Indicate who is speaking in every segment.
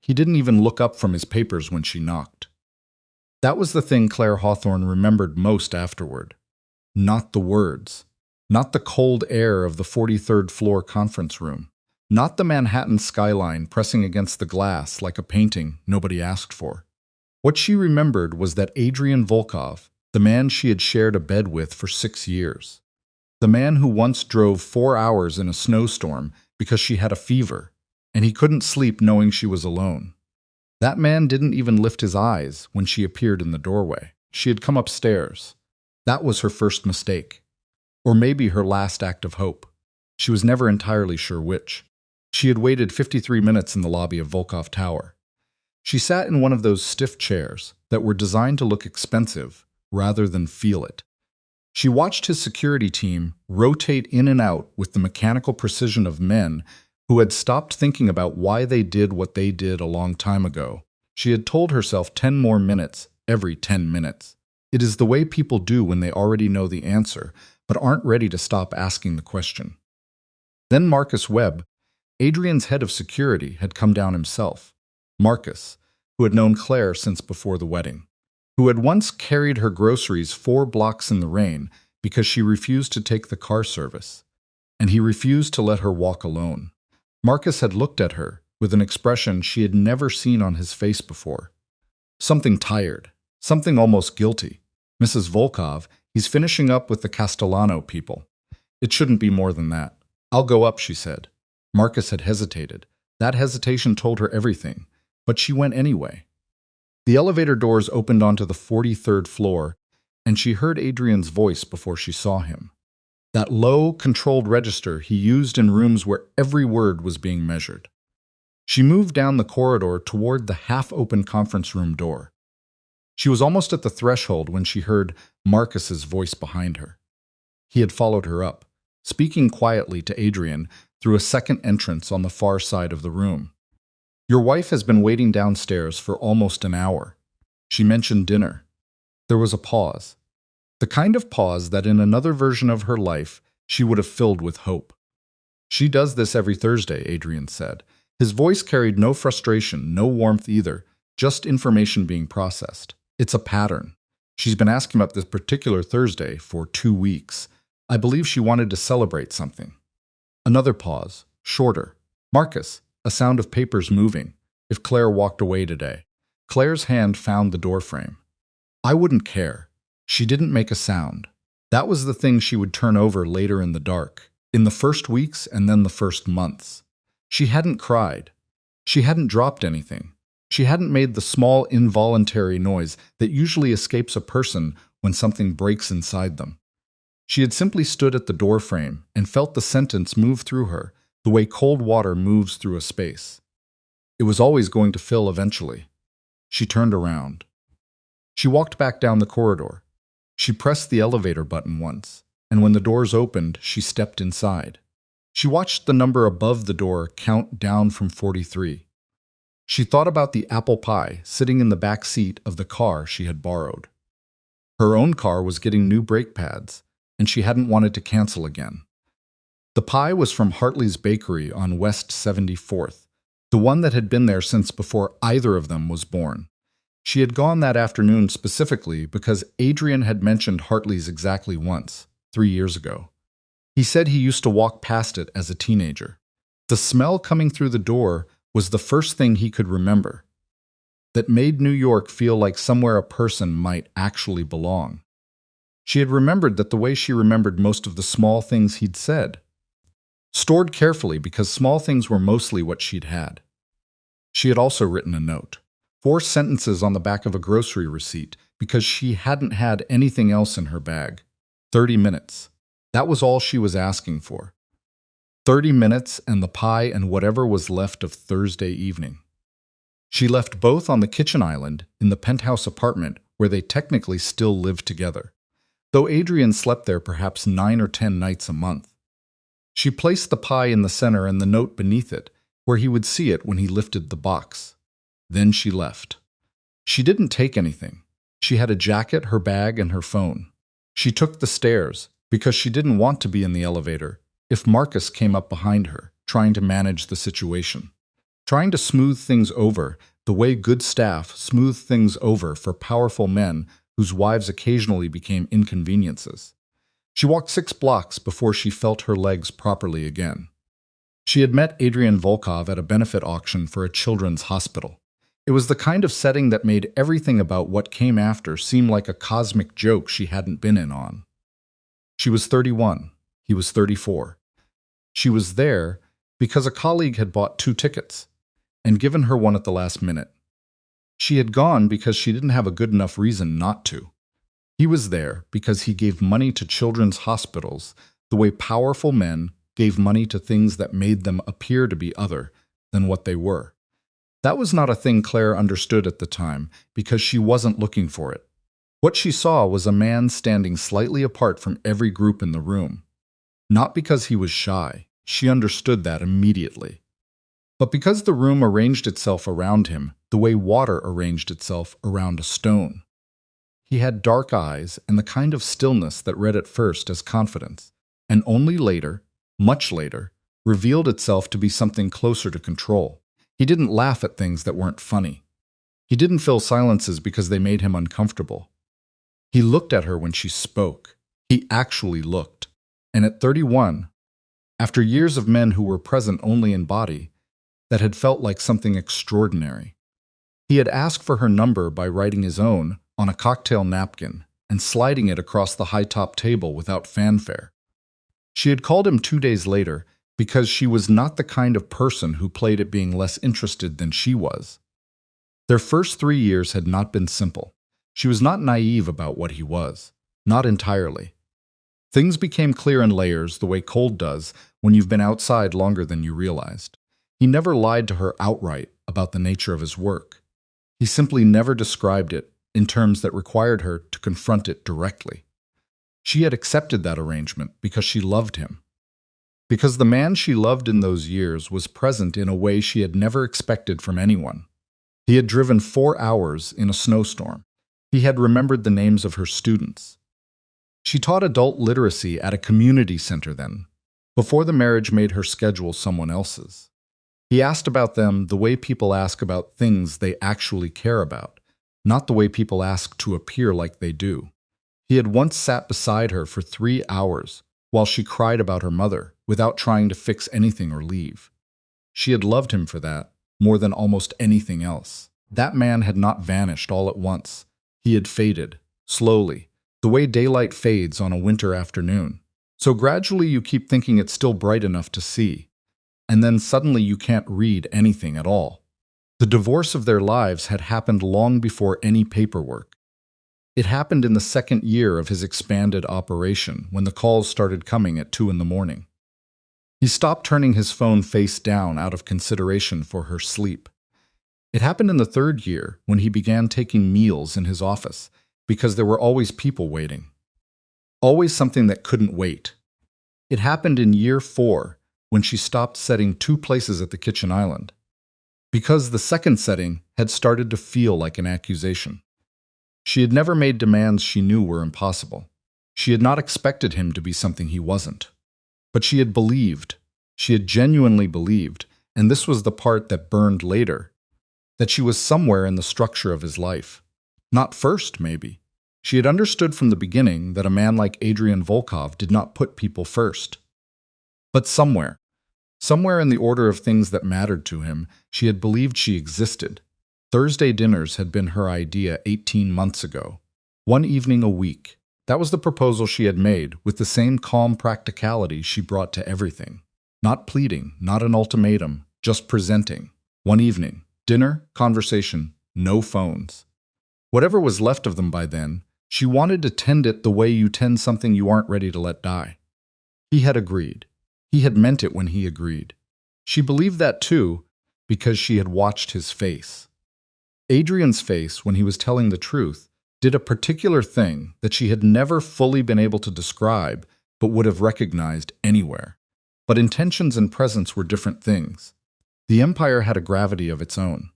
Speaker 1: He didn't even look up from his papers when she knocked. That was the thing Claire Hawthorne remembered most afterward. Not the words. Not the cold air of the 43rd floor conference room. Not the Manhattan skyline pressing against the glass like a painting nobody asked for. What she remembered was that Adrian Volkov, the man she had shared a bed with for 6 years, the man who once drove 4 hours in a snowstorm because she had a fever, and he couldn't sleep knowing she was alone. That man didn't even lift his eyes when she appeared in the doorway. She had come upstairs. That was her first mistake. Or maybe her last act of hope. She was never entirely sure which. She had waited 53 minutes in the lobby of Volkov Tower. She sat in one of those stiff chairs that were designed to look expensive rather than feel it. She watched his security team rotate in and out with the mechanical precision of men who had stopped thinking about why they did what they did a long time ago. She had told herself 10 more minutes every 10 minutes. It is the way people do when they already know the answer, but aren't ready to stop asking the question. Then Marcus Webb, Adrian's head of security, had come down himself. Marcus, who had known Claire since before the wedding, who had once carried her groceries 4 blocks in the rain because she refused to take the car service, and he refused to let her walk alone. Marcus had looked at her with an expression she had never seen on his face before. Something tired, something almost guilty. Mrs. Volkov, he's finishing up with the Castellano people. It shouldn't be more than that. I'll go up, she said. Marcus had hesitated. That hesitation told her everything, but she went anyway. The elevator doors opened onto the 43rd floor, and she heard Adrian's voice before she saw him. That low, controlled register he used in rooms where every word was being measured. She moved down the corridor toward the half-open conference room door. She was almost at the threshold when she heard Marcus's voice behind her. He had followed her up, speaking quietly to Adrian through a second entrance on the far side of the room. Your wife has been waiting downstairs for almost an hour. She mentioned dinner. There was a pause. The kind of pause that in another version of her life she would have filled with hope. She does this every Thursday, Adrian said. His voice carried no frustration, no warmth either, just information being processed. It's a pattern. She's been asking about this particular Thursday for 2 weeks. I believe she wanted to celebrate something. Another pause, shorter. Marcus, a sound of papers moving. If Claire walked away today. Claire's hand found the doorframe. I wouldn't care. She didn't make a sound. That was the thing she would turn over later in the dark, in the first weeks and then the first months. She hadn't cried. She hadn't dropped anything. She hadn't made the small involuntary noise that usually escapes a person when something breaks inside them. She had simply stood at the doorframe and felt the sentence move through her, the way cold water moves through a space. It was always going to fill eventually. She turned around. She walked back down the corridor. She pressed the elevator button once, and when the doors opened, she stepped inside. She watched the number above the door count down from 43. She thought about the apple pie sitting in the back seat of the car she had borrowed. Her own car was getting new brake pads, and she hadn't wanted to cancel again. The pie was from Hartley's Bakery on West 74th, the one that had been there since before either of them was born. She had gone that afternoon specifically because Adrian had mentioned Hartley's exactly once, 3 years ago. He said he used to walk past it as a teenager. The smell coming through the door was the first thing he could remember, that made New York feel like somewhere a person might actually belong. She had remembered that the way she remembered most of the small things he'd said, stored carefully because small things were mostly what she'd had. She had also written a note, 4 sentences on the back of a grocery receipt, because she hadn't had anything else in her bag. 30 minutes. That was all she was asking for. 30 minutes and the pie and whatever was left of Thursday evening. She left both on the kitchen island in the penthouse apartment where they technically still lived together, though Adrian slept there perhaps 9 or 10 nights a month. She placed the pie in the center and the note beneath it, where he would see it when he lifted the box. Then she left. She didn't take anything. She had a jacket, her bag, and her phone. She took the stairs because she didn't want to be in the elevator if Marcus came up behind her, trying to manage the situation. trying to smooth things over the way good staff smooth things over for powerful men whose wives occasionally became inconveniences. She walked 6 blocks before she felt her legs properly again. She had met Adrian Volkov at a benefit auction for a children's hospital. It was the kind of setting that made everything about what came after seem like a cosmic joke she hadn't been in on. She was 31. He was 34. She was there because a colleague had bought 2 tickets and given her one at the last minute. She had gone because she didn't have a good enough reason not to. He was there because he gave money to children's hospitals the way powerful men gave money to things that made them appear to be other than what they were. That was not a thing Claire understood at the time because she wasn't looking for it. What she saw was a man standing slightly apart from every group in the room. Not because he was shy, she understood that immediately, but because the room arranged itself around him the way water arranged itself around a stone. He had dark eyes and the kind of stillness that read at first as confidence, and only later, much later, revealed itself to be something closer to control. He didn't laugh at things that weren't funny. He didn't fill silences because they made him uncomfortable. He looked at her when she spoke. He actually looked. And at 31, after years of men who were present only in body, that had felt like something extraordinary. He had asked for her number by writing his own on a cocktail napkin and sliding it across the high-top table without fanfare. She had called him 2 days later because she was not the kind of person who played at being less interested than she was. Their first 3 years had not been simple. She was not naive about what he was. Not entirely. Things became clear in layers the way cold does when you've been outside longer than you realized. He never lied to her outright about the nature of his work. He simply never described it in terms that required her to confront it directly. She had accepted that arrangement because she loved him. Because the man she loved in those years was present in a way she had never expected from anyone. He had driven 4 hours in a snowstorm. He had remembered the names of her students. She taught adult literacy at a community center then, before the marriage made her schedule someone else's. He asked about them the way people ask about things they actually care about, not the way people ask to appear like they do. He had once sat beside her for 3 hours while she cried about her mother without trying to fix anything or leave. She had loved him for that, more than almost anything else. That man had not vanished all at once. He had faded, slowly, the way daylight fades on a winter afternoon. So gradually you keep thinking it's still bright enough to see, and then suddenly you can't read anything at all. The divorce of their lives had happened long before any paperwork. It happened in the 2nd year of his expanded operation, when the calls started coming at 2 in the morning. He stopped turning his phone face down out of consideration for her sleep. It happened in the 3rd year, when he began taking meals in his office, because there were always people waiting. Always something that couldn't wait. It happened in year 4, when she stopped setting 2 places at the kitchen island, because the 2nd setting had started to feel like an accusation. She had never made demands she knew were impossible. She had not expected him to be something he wasn't. But she had believed, she had genuinely believed, and this was the part that burned later, that she was somewhere in the structure of his life. Not first, maybe. She had understood from the beginning that a man like Adrian Volkov did not put people first. But somewhere in the order of things that mattered to him, she had believed she existed. Thursday dinners had been her idea 18 months ago. 1 evening a week. That was the proposal she had made, with the same calm practicality she brought to everything. Not pleading, not an ultimatum, just presenting. 1 evening. Dinner, conversation, no phones. Whatever was left of them by then, she wanted to tend it the way you tend something you aren't ready to let die. He had agreed. He had meant it when he agreed. She believed that too, because she had watched his face. Adrian's face, when he was telling the truth, did a particular thing that she had never fully been able to describe, but would have recognized anywhere. But intentions and presence were different things. The empire had a gravity of its own.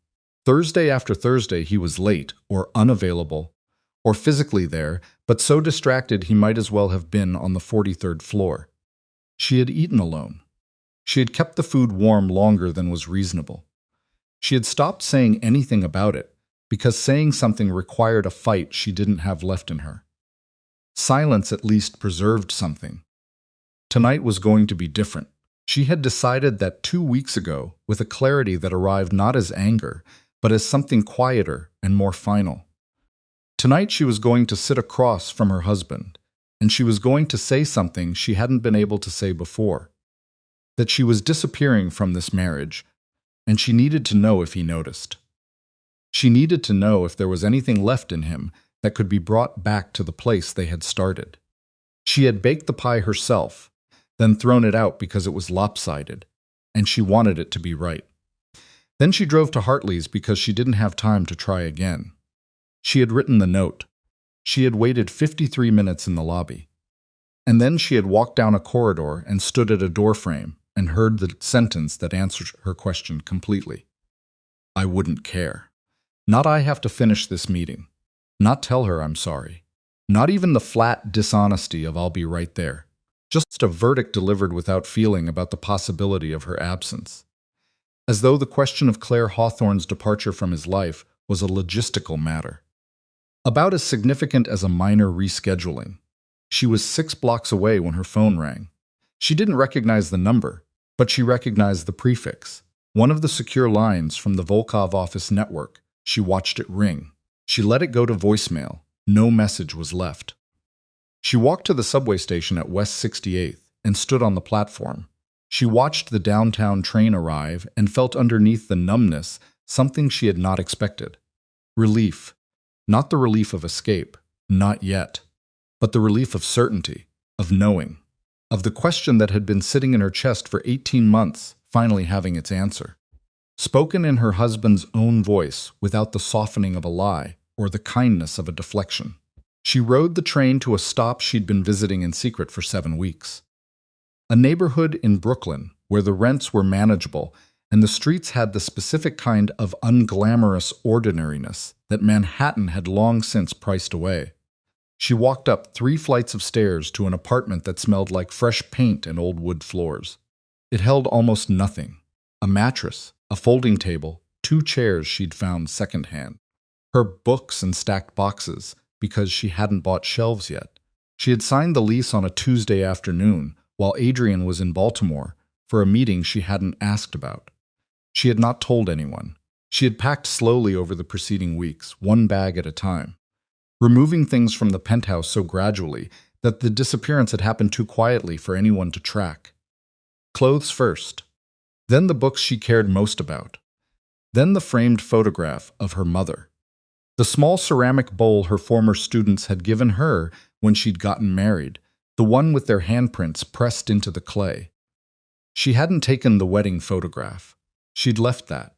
Speaker 1: Thursday after Thursday he was late, or unavailable, or physically there, but so distracted he might as well have been on the 43rd floor. She had eaten alone. She had kept the food warm longer than was reasonable. She had stopped saying anything about it because saying something required a fight she didn't have left in her. Silence at least preserved something. Tonight was going to be different. She had decided that 2 weeks ago with a clarity that arrived not as anger, but as something quieter and more final. Tonight she was going to sit across from her husband, and she was going to say something she hadn't been able to say before. That she was disappearing from this marriage, and she needed to know if he noticed. She needed to know if there was anything left in him that could be brought back to the place they had started. She had baked the pie herself, then thrown it out because it was lopsided, and she wanted it to be right. Then she drove to Hartley's because she didn't have time to try again. She had written the note. She had waited 53 minutes in the lobby. And then she had walked down a corridor and stood at a doorframe and heard the sentence that answered her question completely. I wouldn't care. Not I have to finish this meeting. Not tell her I'm sorry. Not even the flat dishonesty of I'll be right there. Just a verdict delivered without feeling about the possibility of her absence. As though the question of Claire Hawthorne's departure from his life was a logistical matter. About as significant as a minor rescheduling. She was 6 blocks away when her phone rang. She didn't recognize the number, but she recognized the prefix. One of the secure lines from the Volkov office network. She watched it ring. She let it go to voicemail. No message was left. She walked to the subway station at West 68th and stood on the platform. She watched the downtown train arrive and felt underneath the numbness something she had not expected. Relief. Not the relief of escape, not yet, but the relief of certainty, of knowing, of the question that had been sitting in her chest for 18 months finally having its answer. Spoken in her husband's own voice without the softening of a lie or the kindness of a deflection. She rode the train to a stop she'd been visiting in secret for 7 weeks. A neighborhood in Brooklyn where the rents were manageable and the streets had the specific kind of unglamorous ordinariness that Manhattan had long since priced away. She walked up 3 flights of stairs to an apartment that smelled like fresh paint and old wood floors. It held almost nothing. A mattress, a folding table, 2 chairs she'd found secondhand. Her books and stacked boxes, because she hadn't bought shelves yet. She had signed the lease on a Tuesday afternoon while Adrian was in Baltimore for a meeting she hadn't asked about. She had not told anyone. She had packed slowly over the preceding weeks, 1 bag at a time, removing things from the penthouse so gradually that the disappearance had happened too quietly for anyone to track. Clothes first, then the books she cared most about, then the framed photograph of her mother, the small ceramic bowl her former students had given her when she'd gotten married, the one with their handprints pressed into the clay. She hadn't taken the wedding photograph. She'd left that.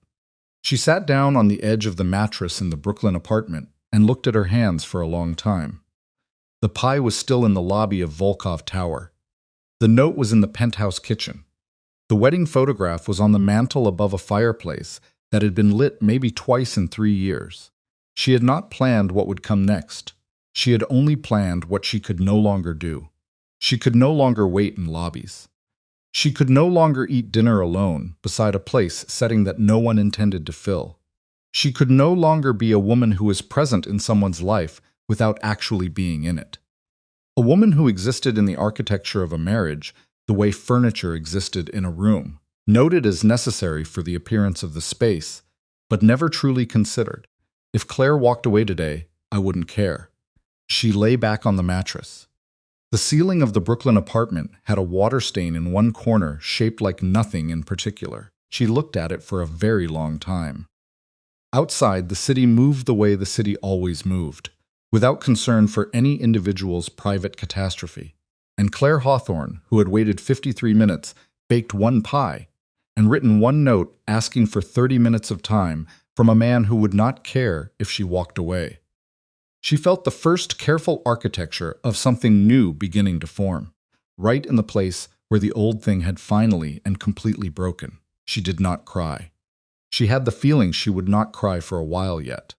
Speaker 1: She sat down on the edge of the mattress in the Brooklyn apartment and looked at her hands for a long time. The pie was still in the lobby of Volkov Tower. The note was in the penthouse kitchen. The wedding photograph was on the mantel above a fireplace that had been lit maybe twice in 3 years. She had not planned what would come next. She had only planned what she could no longer do. She could no longer wait in lobbies. She could no longer eat dinner alone beside a place setting that no one intended to fill. She could no longer be a woman who was present in someone's life without actually being in it. A woman who existed in the architecture of a marriage the way furniture existed in a room, noted as necessary for the appearance of the space, but never truly considered. If Claire walked away today, I wouldn't care. She lay back on the mattress. The ceiling of the Brooklyn apartment had a water stain in one corner shaped like nothing in particular. She looked at it for a very long time. Outside, the city moved the way the city always moved, without concern for any individual's private catastrophe. And Claire Hawthorne, who had waited 53 minutes, baked 1 pie and written 1 note asking for 30 minutes of time from a man who would not care if she walked away. She felt the first careful architecture of something new beginning to form, right in the place where the old thing had finally and completely broken. She did not cry. She had the feeling she would not cry for a while yet.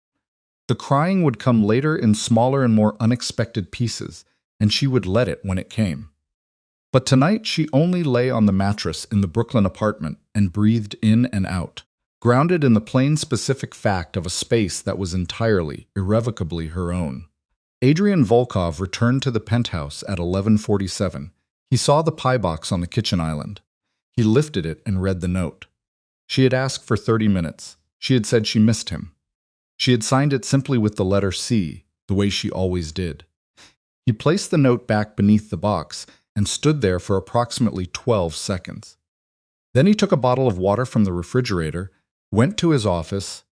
Speaker 1: The crying would come later in smaller and more unexpected pieces, and she would let it when it came. But tonight she only lay on the mattress in the Brooklyn apartment and breathed in and out, grounded in the plain specific fact of a space that was entirely, irrevocably her own. Adrian Volkov returned to the penthouse at 11:47. He saw the pie box on the kitchen island. He lifted it and read the note. She had asked for 30 minutes. She had said she missed him. She had signed it simply with the letter C, the way she always did. He placed the note back beneath the box and stood there for approximately 12 seconds. Then he took a bottle of water from the refrigerator, went to his office,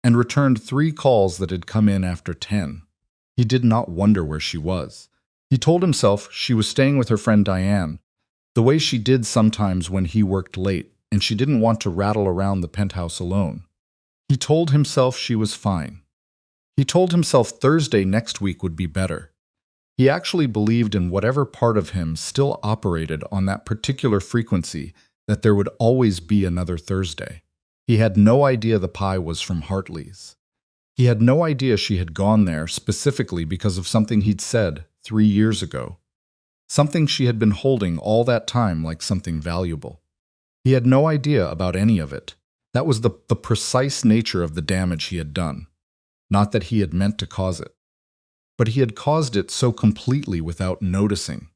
Speaker 1: and returned 3 calls that had come in after 10. He did not wonder where she was. He told himself she was staying with her friend Diane, the way she did sometimes when he worked late, and she didn't want to rattle around the penthouse alone. He told himself she was fine. He told himself Thursday next week would be better. He actually believed in whatever part of him still operated on that particular frequency that there would always be another Thursday. He had no idea the pie was from Hartley's. He had no idea she had gone there specifically because of something he'd said 3 years ago. Something she had been holding all that time like something valuable. He had no idea about any of it. That was the precise nature of the damage he had done. Not that he had meant to cause it. But he had caused it so completely without noticing.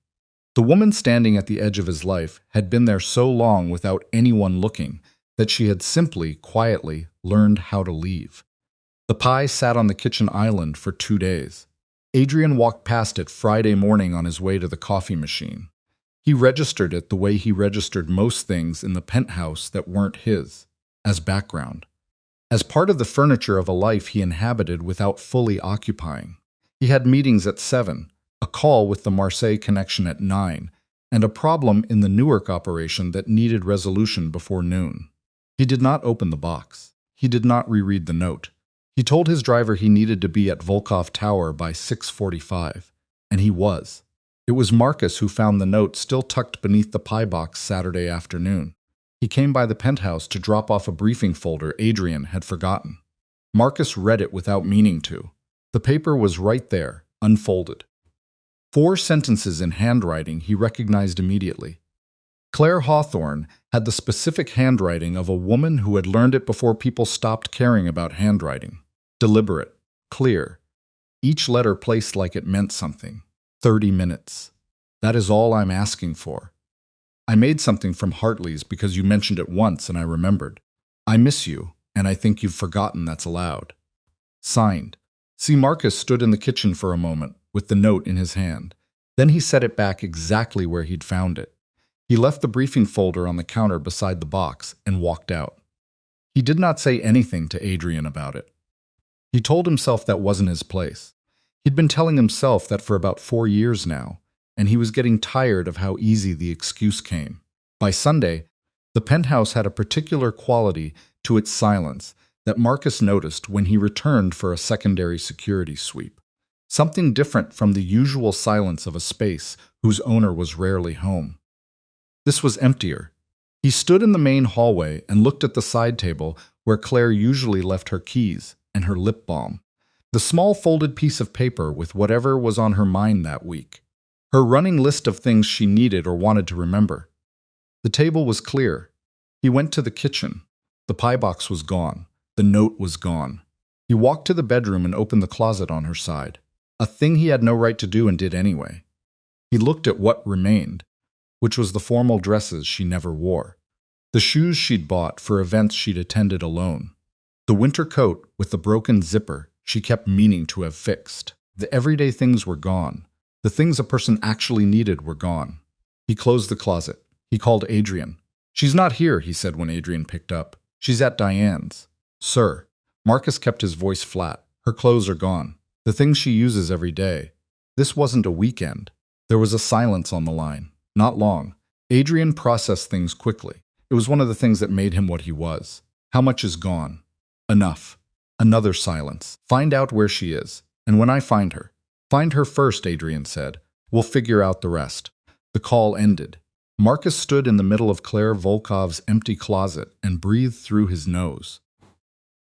Speaker 1: The woman standing at the edge of his life had been there so long without anyone looking that she had simply, quietly, learned how to leave. The pie sat on the kitchen island for 2 days. Adrian walked past it Friday morning on his way to the coffee machine. He registered it the way he registered most things in the penthouse that weren't his, as background, as part of the furniture of a life he inhabited without fully occupying. He had meetings at 7, a call with the Marseille connection at 9, and a problem in the Newark operation that needed resolution before noon. He did not open the box. He did not reread the note. He told his driver he needed to be at Volkov Tower by 6:45, and he was. It was Marcus who found the note still tucked beneath the pie box Saturday afternoon. He came by the penthouse to drop off a briefing folder Adrian had forgotten. Marcus read it without meaning to. The paper was right there, unfolded. 4 sentences in handwriting he recognized immediately. Claire Hawthorne had the specific handwriting of a woman who had learned it before people stopped caring about handwriting. Deliberate, clear, each letter placed like it meant something. 30 minutes. That is all I'm asking for. I made something from Hartley's because you mentioned it once and I remembered. I miss you, and I think you've forgotten that's allowed. Signed. See, Marcus stood in the kitchen for a moment, with the note in his hand. Then he set it back exactly where he'd found it. He left the briefing folder on the counter beside the box and walked out. He did not say anything to Adrian about it. He told himself that wasn't his place. He'd been telling himself that for about 4 years now, and he was getting tired of how easy the excuse came. By Sunday, the penthouse had a particular quality to its silence that Marcus noticed when he returned for a secondary security sweep. Something different from the usual silence of a space whose owner was rarely home. This was emptier. He stood in the main hallway and looked at the side table where Claire usually left her keys and her lip balm. The small folded piece of paper with whatever was on her mind that week. Her running list of things she needed or wanted to remember. The table was clear. He went to the kitchen. The pie box was gone. The note was gone. He walked to the bedroom and opened the closet on her side. A thing he had no right to do and did anyway. He looked at what remained, which was the formal dresses she never wore. The shoes she'd bought for events she'd attended alone. The winter coat with the broken zipper she kept meaning to have fixed. The everyday things were gone. The things a person actually needed were gone. He closed the closet. He called Adrian. "She's not here," he said when Adrian picked up. "She's at Diane's." "Sir." Marcus kept his voice flat. "Her clothes are gone. The things she uses every day. This wasn't a weekend." There was a silence on the line. Not long. Adrian processed things quickly. It was one of the things that made him what he was. "How much is gone?" "Enough." Another silence. "Find out where she is. And when I find her." "Find her first," Adrian said. "We'll figure out the rest." The call ended. Marcus stood in the middle of Claire Volkov's empty closet and breathed through his nose.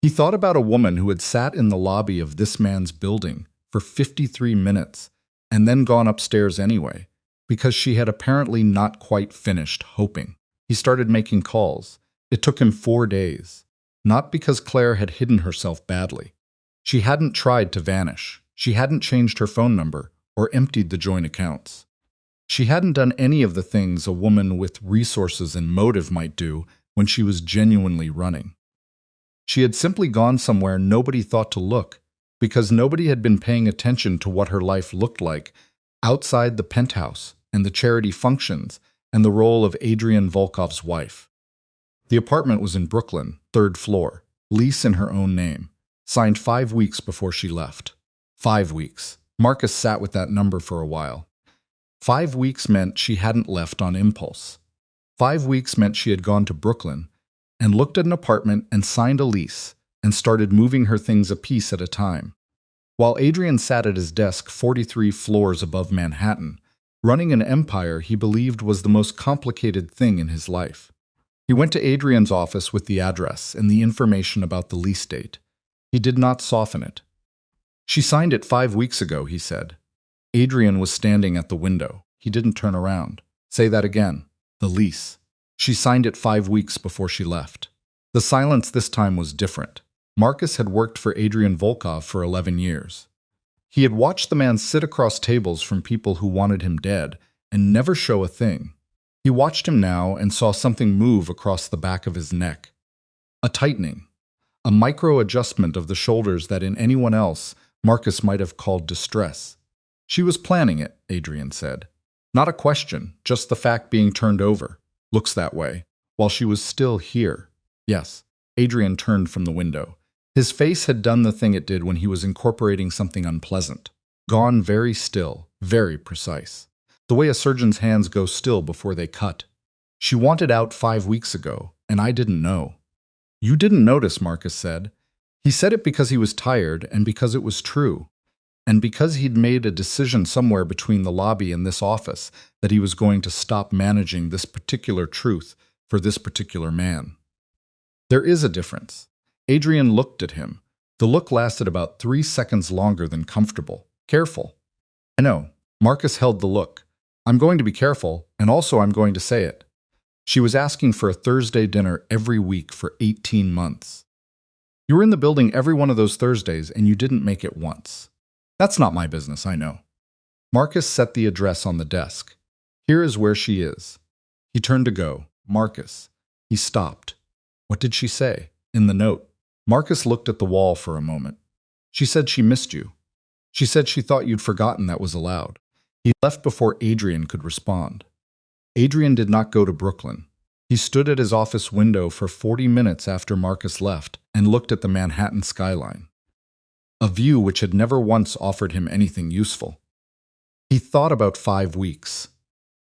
Speaker 1: He thought about a woman who had sat in the lobby of this man's building for 53 minutes and then gone upstairs anyway, because she had apparently not quite finished hoping. He started making calls. It took him 4 days. Not because Claire had hidden herself badly. She hadn't tried to vanish. She hadn't changed her phone number or emptied the joint accounts. She hadn't done any of the things a woman with resources and motive might do when she was genuinely running. She had simply gone somewhere nobody thought to look, because nobody had been paying attention to what her life looked like outside the penthouse and the charity functions and the role of Adrian Volkov's wife. The apartment was in Brooklyn, 3rd floor, lease in her own name, signed 5 weeks before she left. 5 weeks. Marcus sat with that number for a while. 5 weeks meant she hadn't left on impulse. 5 weeks meant she had gone to Brooklyn and looked at an apartment and signed a lease and started moving her things a piece at a time. While Adrian sat at his desk 43 floors above Manhattan, running an empire he believed was the most complicated thing in his life. He went to Adrian's office with the address and the information about the lease date. He did not soften it. "She signed it 5 weeks ago," he said. Adrian was standing at the window. He didn't turn around. "Say that again." "The lease. She signed it 5 weeks before she left." The silence this time was different. Marcus had worked for Adrian Volkov for 11 years. He had watched the man sit across tables from people who wanted him dead and never show a thing. He watched him now and saw something move across the back of his neck. A tightening. A micro-adjustment of the shoulders that in anyone else Marcus might have called distress. "She was planning it," Adrian said. "Not a question, just the fact being turned over. Looks that way. While she was still here." "Yes." Adrian turned from the window. His face had done the thing it did when he was incorporating something unpleasant. Gone very still, very precise. The way a surgeon's hands go still before they cut. "She wanted out 5 weeks ago, and I didn't know." "You didn't notice," Marcus said. He said it because he was tired and because it was true, and because he'd made a decision somewhere between the lobby and this office that he was going to stop managing this particular truth for this particular man. "There is a difference." Adrian looked at him. The look lasted about 3 seconds longer than comfortable. "Careful." "I know." Marcus held the look. "I'm going to be careful, and also I'm going to say it. She was asking for a Thursday dinner every week for 18 months. You were in the building every one of those Thursdays, and you didn't make it once." "That's not my business, I know." Marcus set the address on the desk. "Here is where she is." He turned to go. "Marcus." He stopped. "What did she say?" "In the note." Marcus looked at the wall for a moment. "She said she missed you. She said she thought you'd forgotten that was allowed." He left before Adrian could respond. Adrian did not go to Brooklyn. He stood at his office window for 40 minutes after Marcus left and looked at the Manhattan skyline. A view which had never once offered him anything useful. He thought about 5 weeks.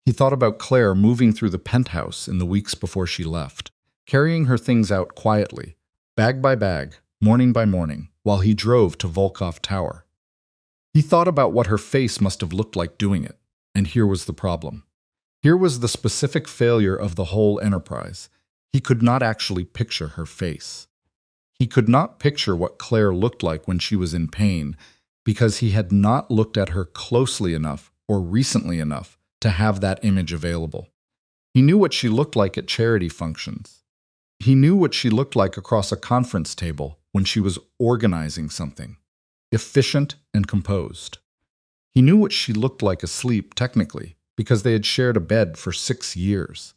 Speaker 1: He thought about Claire moving through the penthouse in the weeks before she left, carrying her things out quietly, bag by bag, morning by morning, while he drove to Volkov Tower. He thought about what her face must have looked like doing it, and here was the problem. Here was the specific failure of the whole enterprise. He could not actually picture her face. He could not picture what Claire looked like when she was in pain, because he had not looked at her closely enough or recently enough to have that image available. He knew what she looked like at charity functions. He knew what she looked like across a conference table when she was organizing something, efficient and composed. He knew what she looked like asleep, technically, because they had shared a bed for 6 years.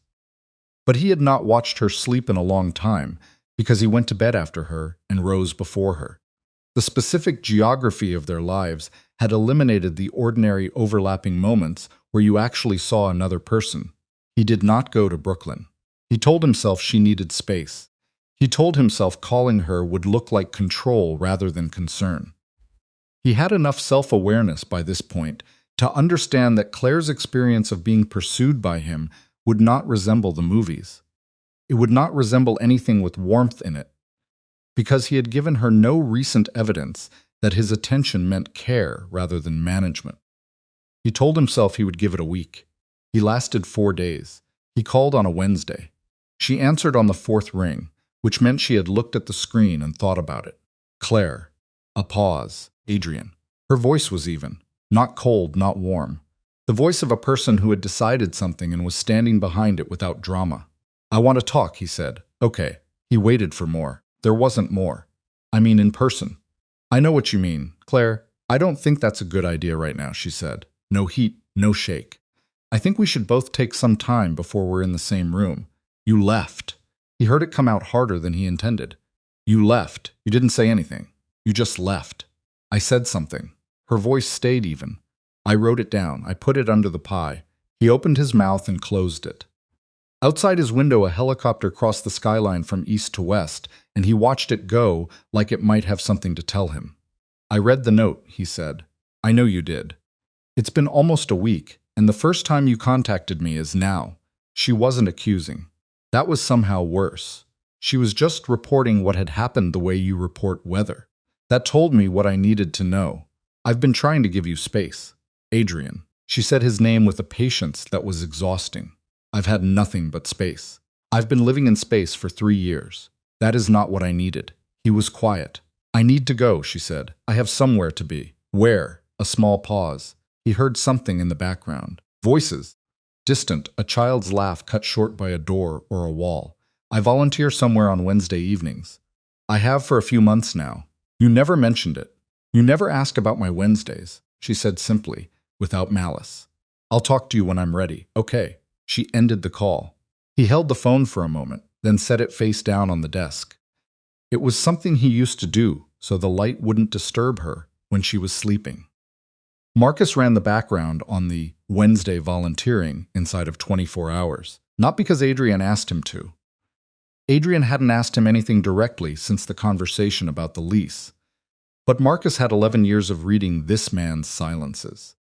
Speaker 1: But he had not watched her sleep in a long time, because he went to bed after her and rose before her. The specific geography of their lives had eliminated the ordinary overlapping moments where you actually saw another person. He did not go to Brooklyn. He told himself she needed space. He told himself calling her would look like control rather than concern. He had enough self-awareness by this point to understand that Claire's experience of being pursued by him would not resemble the movies. It would not resemble anything with warmth in it, because he had given her no recent evidence that his attention meant care rather than management. He told himself he would give it a week. He lasted 4 days. He called on a Wednesday. She answered on the 4th ring, which meant she had looked at the screen and thought about it. Claire. A pause. Adrian. Her voice was even. Not cold, not warm. The voice of a person who had decided something and was standing behind it without drama. "I want to talk," he said. "Okay." He waited for more. There wasn't more. I mean, in person. I know what you mean, Claire. I don't think that's a good idea right now, she said. No heat, no shake. I think we should both take some time before we're in the same room. You left. He heard it come out harder than he intended. You left. You didn't say anything. You just left. I said something. Her voice stayed even. I wrote it down. I put it under the pie. He opened his mouth and closed it. Outside his window, a helicopter crossed the skyline from east to west, and he watched it go like it might have something to tell him. I read the note, he said. I know you did. It's been almost a week, and the first time you contacted me is now. She wasn't accusing. That was somehow worse. She was just reporting what had happened the way you report weather. That told me what I needed to know. I've been trying to give you space. Adrian. She said his name with a patience that was exhausting. I've had nothing but space. I've been living in space for 3 years. That is not what I needed. He was quiet. I need to go, she said. I have somewhere to be. Where? A small pause. He heard something in the background. Voices. Distant, a child's laugh cut short by a door or a wall. I volunteer somewhere on Wednesday evenings. I have for a few months now. You never mentioned it. You never ask about my Wednesdays, she said simply, without malice. I'll talk to you when I'm ready. Okay. She ended the call. He held the phone for a moment, then set it face down on the desk. It was something he used to do so the light wouldn't disturb her when she was sleeping. Marcus ran the background on the Wednesday volunteering inside of 24 hours, not because Adrian asked him to. Adrian hadn't asked him anything directly since the conversation about the lease, but Marcus had 11 years of reading this man's silences.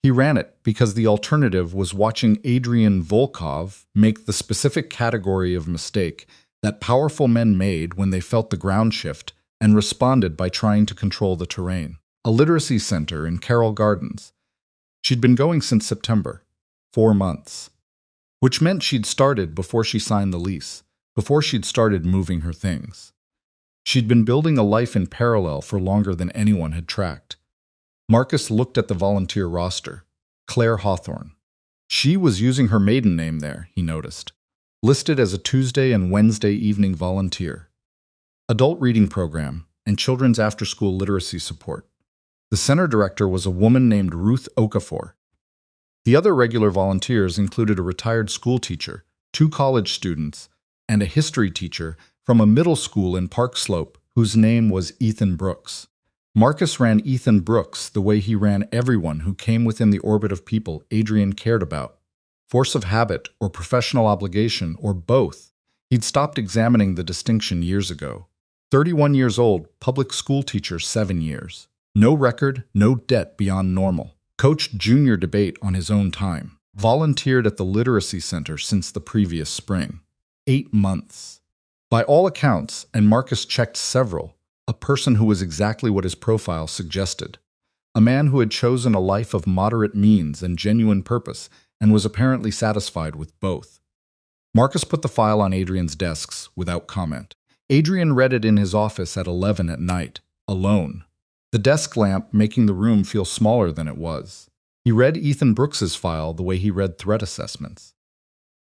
Speaker 1: He ran it because the alternative was watching Adrian Volkov make the specific category of mistake that powerful men made when they felt the ground shift and responded by trying to control the terrain. A literacy center in Carroll Gardens. She'd been going since September, 4 months, which meant she'd started before she signed the lease, before she'd started moving her things. She'd been building a life in parallel for longer than anyone had tracked. Marcus looked at the volunteer roster. Claire Hawthorne. She was using her maiden name there, he noticed. Listed as a Tuesday and Wednesday evening volunteer. Adult reading program and children's after-school literacy support. The center director was a woman named Ruth Okafor. The other regular volunteers included a retired school teacher, 2 college students, and a history teacher from a middle school in Park Slope whose name was Ethan Brooks. Marcus ran Ethan Brooks the way he ran everyone who came within the orbit of people Adrian cared about. Force of habit or professional obligation or both. He'd stopped examining the distinction years ago. 31 years old, public school teacher 7 years. No record, no debt beyond normal. Coached junior debate on his own time. Volunteered at the literacy center since the previous spring. 8 months. By all accounts, and Marcus checked several, a person who was exactly what his profile suggested. A man who had chosen a life of moderate means and genuine purpose and was apparently satisfied with both. Marcus put the file on Adrian's desks without comment. Adrian read it in his office at 11 at night, alone. The desk lamp making the room feel smaller than it was. He read Ethan Brooks's file the way he read threat assessments.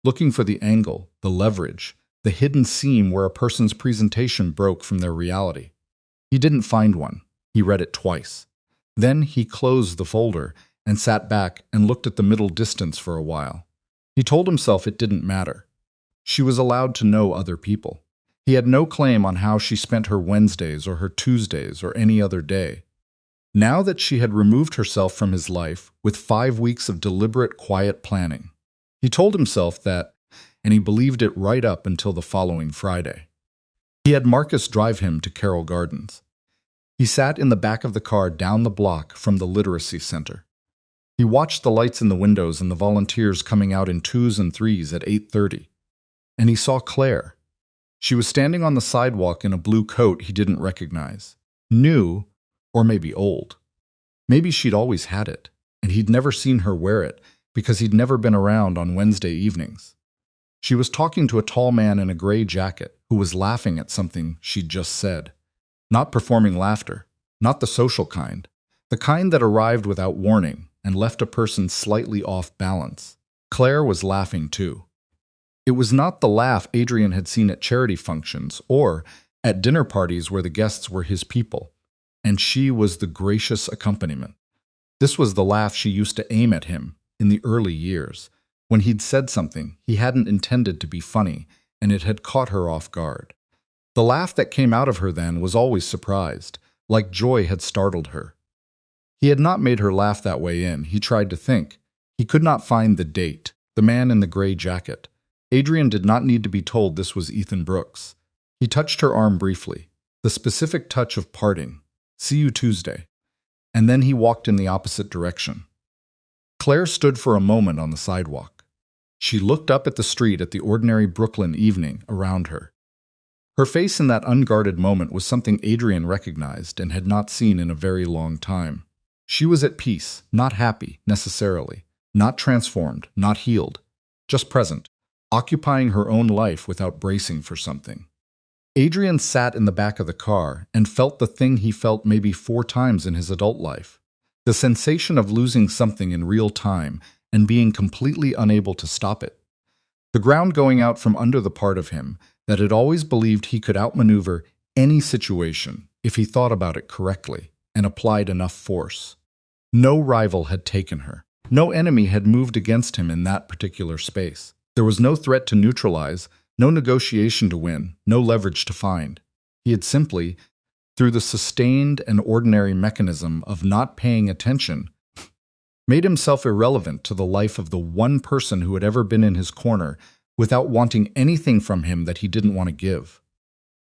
Speaker 1: Looking for the angle, the leverage, the hidden seam where a person's presentation broke from their reality. He didn't find one. He read it twice. Then he closed the folder and sat back and looked at the middle distance for a while. He told himself it didn't matter. She was allowed to know other people. He had no claim on how she spent her Wednesdays or her Tuesdays or any other day. Now that she had removed herself from his life with 5 weeks of deliberate, quiet planning, he told himself that, and he believed it right up until the following Friday. He had Marcus drive him to Carroll Gardens. He sat in the back of the car down the block from the literacy center. He watched the lights in the windows and the volunteers coming out in 2s and 3s at 8:30. And he saw Claire. She was standing on the sidewalk in a blue coat he didn't recognize. New, or maybe old. Maybe she'd always had it, and he'd never seen her wear it because he'd never been around on Wednesday evenings. She was talking to a tall man in a gray jacket who was laughing at something she'd just said. Not performing laughter, not the social kind, the kind that arrived without warning and left a person slightly off balance. Claire was laughing too. It was not the laugh Adrian had seen at charity functions or, at dinner parties where the guests were his people, and she was the gracious accompaniment. This was the laugh she used to aim at him in the early years, when he'd said something he hadn't intended to be funny, and it had caught her off guard. The laugh that came out of her then was always surprised, like joy had startled her. He had not made her laugh that way he tried to think. He could not find the date, the man in the gray jacket. Adrian did not need to be told this was Ethan Brooks. He touched her arm briefly, the specific touch of parting. See you Tuesday. And then he walked in the opposite direction. Claire stood for a moment on the sidewalk. She looked up at the street at the ordinary Brooklyn evening around her. Her face in that unguarded moment was something Adrian recognized and had not seen in a very long time. She was at peace, not happy, necessarily, not transformed, not healed, just present, occupying her own life without bracing for something. Adrian sat in the back of the car and felt the thing he felt maybe 4 times in his adult life, the sensation of losing something in real time and being completely unable to stop it. The ground going out from under the part of him that had always believed he could outmaneuver any situation if he thought about it correctly and applied enough force. No rival had taken her. No enemy had moved against him in that particular space. There was no threat to neutralize, no negotiation to win, no leverage to find. He had simply, through the sustained and ordinary mechanism of not paying attention, made himself irrelevant to the life of the one person who had ever been in his corner without wanting anything from him that he didn't want to give.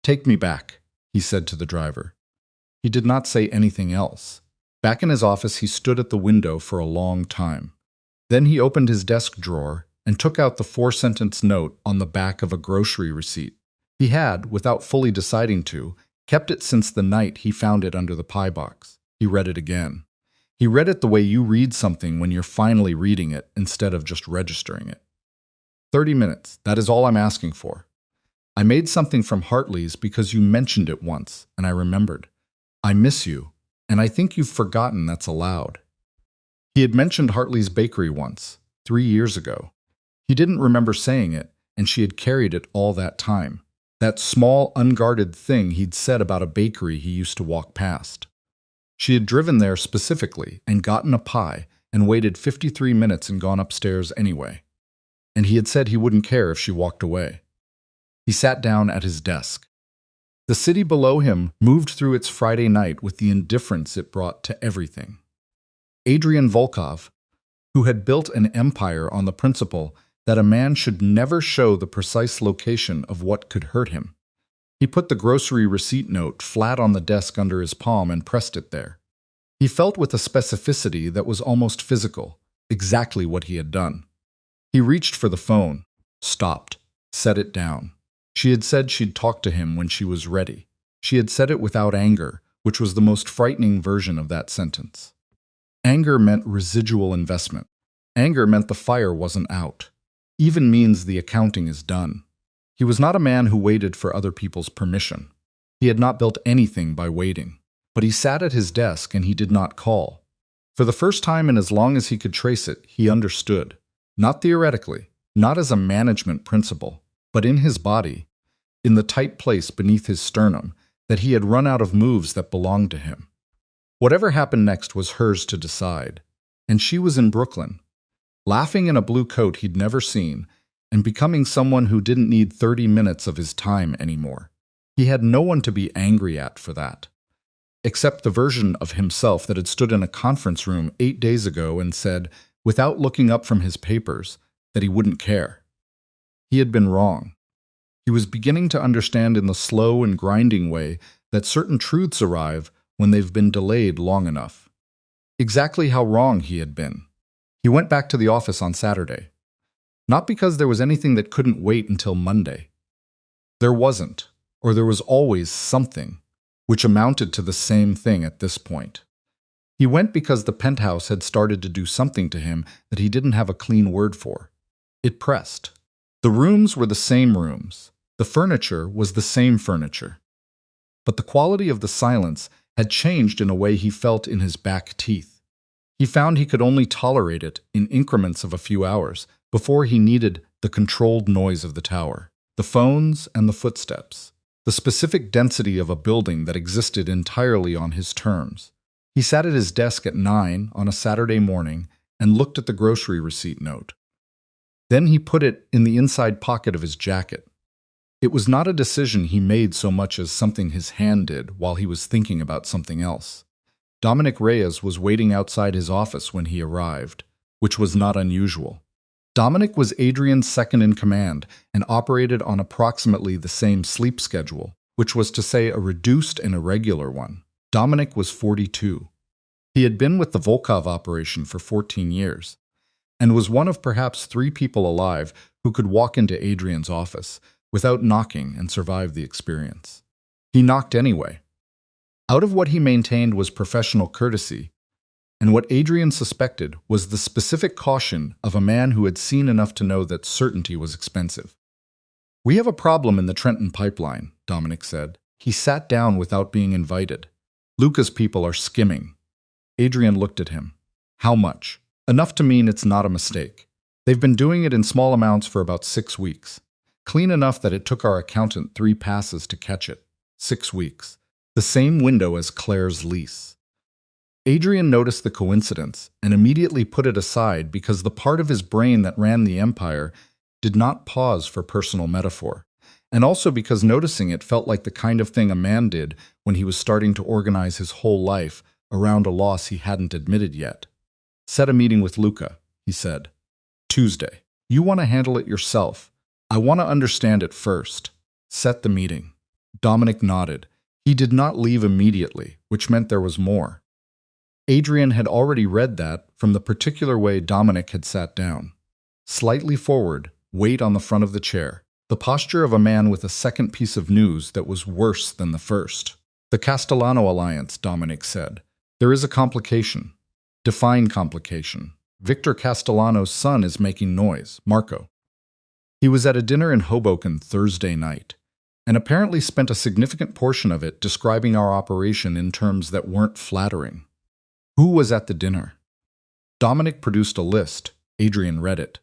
Speaker 1: "Take me back," he said to the driver. He did not say anything else. Back in his office, he stood at the window for a long time. Then he opened his desk drawer and took out the 4-sentence note on the back of a grocery receipt. He had, without fully deciding to, kept it since the night he found it under the pie box. He read it again. He read it the way you read something when you're finally reading it instead of just registering it. 30 minutes, that is all I'm asking for. I made something from Hartley's because you mentioned it once, and I remembered. I miss you, and I think you've forgotten that's allowed. He had mentioned Hartley's Bakery once, 3 years ago. He didn't remember saying it, and she had carried it all that time. That small, unguarded thing he'd said about a bakery he used to walk past. She had driven there specifically and gotten a pie and waited 53 minutes and gone upstairs anyway. And he had said he wouldn't care if she walked away. He sat down at his desk. The city below him moved through its Friday night with the indifference it brought to everything. Adrian Volkov, who had built an empire on the principle that a man should never show the precise location of what could hurt him. He put the grocery receipt note flat on the desk under his palm and pressed it there. He felt with a specificity that was almost physical, exactly what he had done. He reached for the phone, stopped, set it down. She had said she'd talk to him when she was ready. She had said it without anger, which was the most frightening version of that sentence. Anger meant residual investment. Anger meant the fire wasn't out. Even means the accounting is done. He was not a man who waited for other people's permission. He had not built anything by waiting. But he sat at his desk and he did not call. For the first time in as long as he could trace it, he understood. Not theoretically, not as a management principle, but in his body, in the tight place beneath his sternum, that he had run out of moves that belonged to him. Whatever happened next was hers to decide. And she was in Brooklyn, laughing in a blue coat he'd never seen, and becoming someone who didn't need 30 minutes of his time anymore. He had no one to be angry at for that, except the version of himself that had stood in a conference room 8 days ago and said, without looking up from his papers, that he wouldn't care. He had been wrong. He was beginning to understand in the slow and grinding way that certain truths arrive when they've been delayed long enough. Exactly how wrong he had been. He went back to the office on Saturday. Not because there was anything that couldn't wait until Monday. There wasn't, or there was always something, which amounted to the same thing at this point. He went because the Penthouse had started to do something to him that he didn't have a clean word for. It pressed. The rooms were the same rooms. The furniture was the same furniture. But the quality of the silence had changed in a way he felt in his back teeth. He found he could only tolerate it in increments of a few hours before he needed the controlled noise of the tower, the phones and the footsteps. the specific density of a building that existed entirely on his terms. He sat at his desk at 9 on a Saturday morning and looked at the grocery receipt note. Then he put it in the inside pocket of his jacket. It was not a decision he made so much as something his hand did while he was thinking about something else. Dominic Reyes was waiting outside his office when he arrived, which was not unusual. Dominic was Adrian's second-in-command and operated on approximately the same sleep schedule, which was to say a reduced and irregular one. Dominic was 42. He had been with the Volkov operation for 14 years, and was one of perhaps 3 people alive who could walk into Adrian's office without knocking and survive the experience. He knocked anyway. Out of what he maintained was professional courtesy, and what Adrian suspected was the specific caution of a man who had seen enough to know that certainty was expensive. "We have a problem in the Trenton pipeline," Dominic said. He sat down without being invited. "Luca's people are skimming." Adrian looked at him. "How much?" "Enough to mean it's not a mistake. They've been doing it in small amounts for about 6 weeks. Clean enough that it took our accountant 3 passes to catch it. 6 weeks. The same window as Claire's lease." Adrian noticed the coincidence and immediately put it aside because the part of his brain that ran the empire did not pause for personal metaphor, and also because noticing it felt like the kind of thing a man did when he was starting to organize his whole life around a loss he hadn't admitted yet. "Set a meeting with Luca," he said. "Tuesday. You want to handle it yourself. I want to understand it first. Set the meeting." Dominic nodded. He did not leave immediately, which meant there was more. Adrian had already read that from the particular way Dominic had sat down. Slightly forward, weight on the front of the chair, the posture of a man with a second piece of news that was worse than the first. "The Castellano alliance," Dominic said. "There is a complication." "Define complication." "Victor Castellano's son is making noise, Marco." He was at a dinner in Hoboken Thursday night, and apparently spent a significant portion of it describing our operation in terms that weren't flattering. Who was at the dinner? Dominic produced a list. Adrian read it.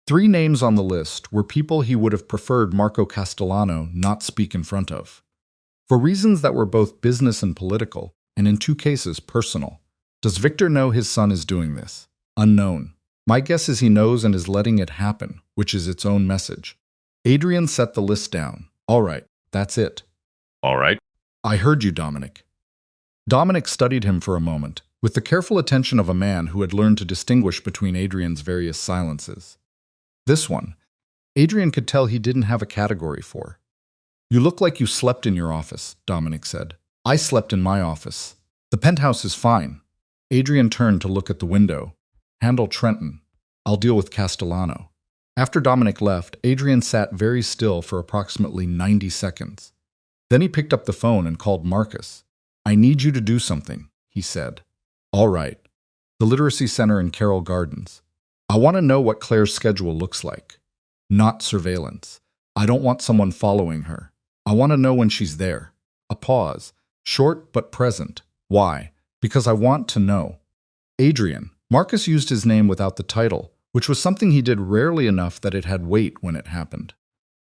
Speaker 1: 3 names on the list were people he would have preferred Marco Castellano not speak in front of. For reasons that were both business and political, and in 2 cases personal. Does Victor know his son is doing this? Unknown. My guess is he knows and is letting it happen, which is its own message. Adrian set the list down. "All right, that's it."
Speaker 2: "All right."
Speaker 1: "I heard you, Dominic." Dominic studied him for a moment, with the careful attention of a man who had learned to distinguish between Adrian's various silences. This one, Adrian could tell he didn't have a category for. "You look like you slept in your office," Dominic said. "I slept in my office. The Penthouse is fine." Adrian turned to look at the window. "Handle Trenton. I'll deal with Castellano." After Dominic left, Adrian sat very still for approximately 90 seconds. Then he picked up the phone and called Marcus. "I need you to do something," he said. "All right. The Literacy Center in Carroll Gardens. I want to know what Claire's schedule looks like. Not surveillance. I don't want someone following her. I want to know when she's there." A pause. Short but present. "Why?" "Because I want to know." "Adrian." Marcus used his name without the title, which was something he did rarely enough that it had weight when it happened.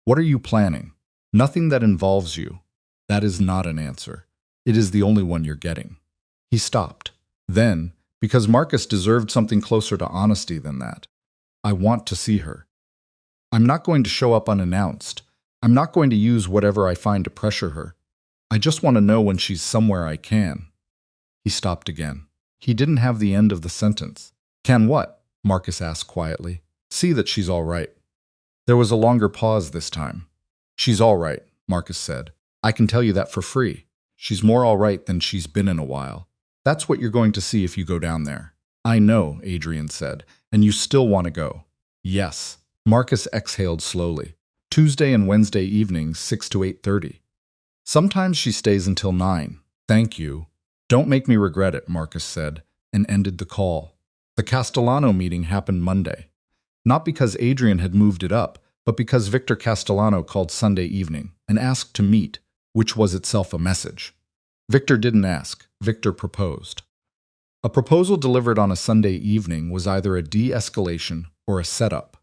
Speaker 1: "What are you planning?" "Nothing that involves you." That is not an answer. It is the only one you're getting. He stopped. Then, because Marcus deserved something closer to honesty than that, "I want to see her. I'm not going to show up unannounced. I'm not going to use whatever I find to pressure her. I just want to know when she's somewhere I can." He stopped again. He didn't have the end of the sentence. "Can what?" Marcus asked quietly. "See that she's all right." There was a longer pause this time. "She's all right," Marcus said. "I can tell you that for free. She's more all right than she's been in a while. That's what you're going to see if you go down there." "I know," Adrian said, "and you still want to go." "Yes." Marcus exhaled slowly. "Tuesday and Wednesday evenings, 6 to 8:30. Sometimes she stays until 9. "Thank you." "Don't make me regret it," Marcus said, and ended the call. The Castellano meeting happened Monday. Not because Adrian had moved it up, but because Victor Castellano called Sunday evening and asked to meet, which was itself a message. Victor didn't ask. Victor proposed. A proposal delivered on a Sunday evening was either a de-escalation or a setup.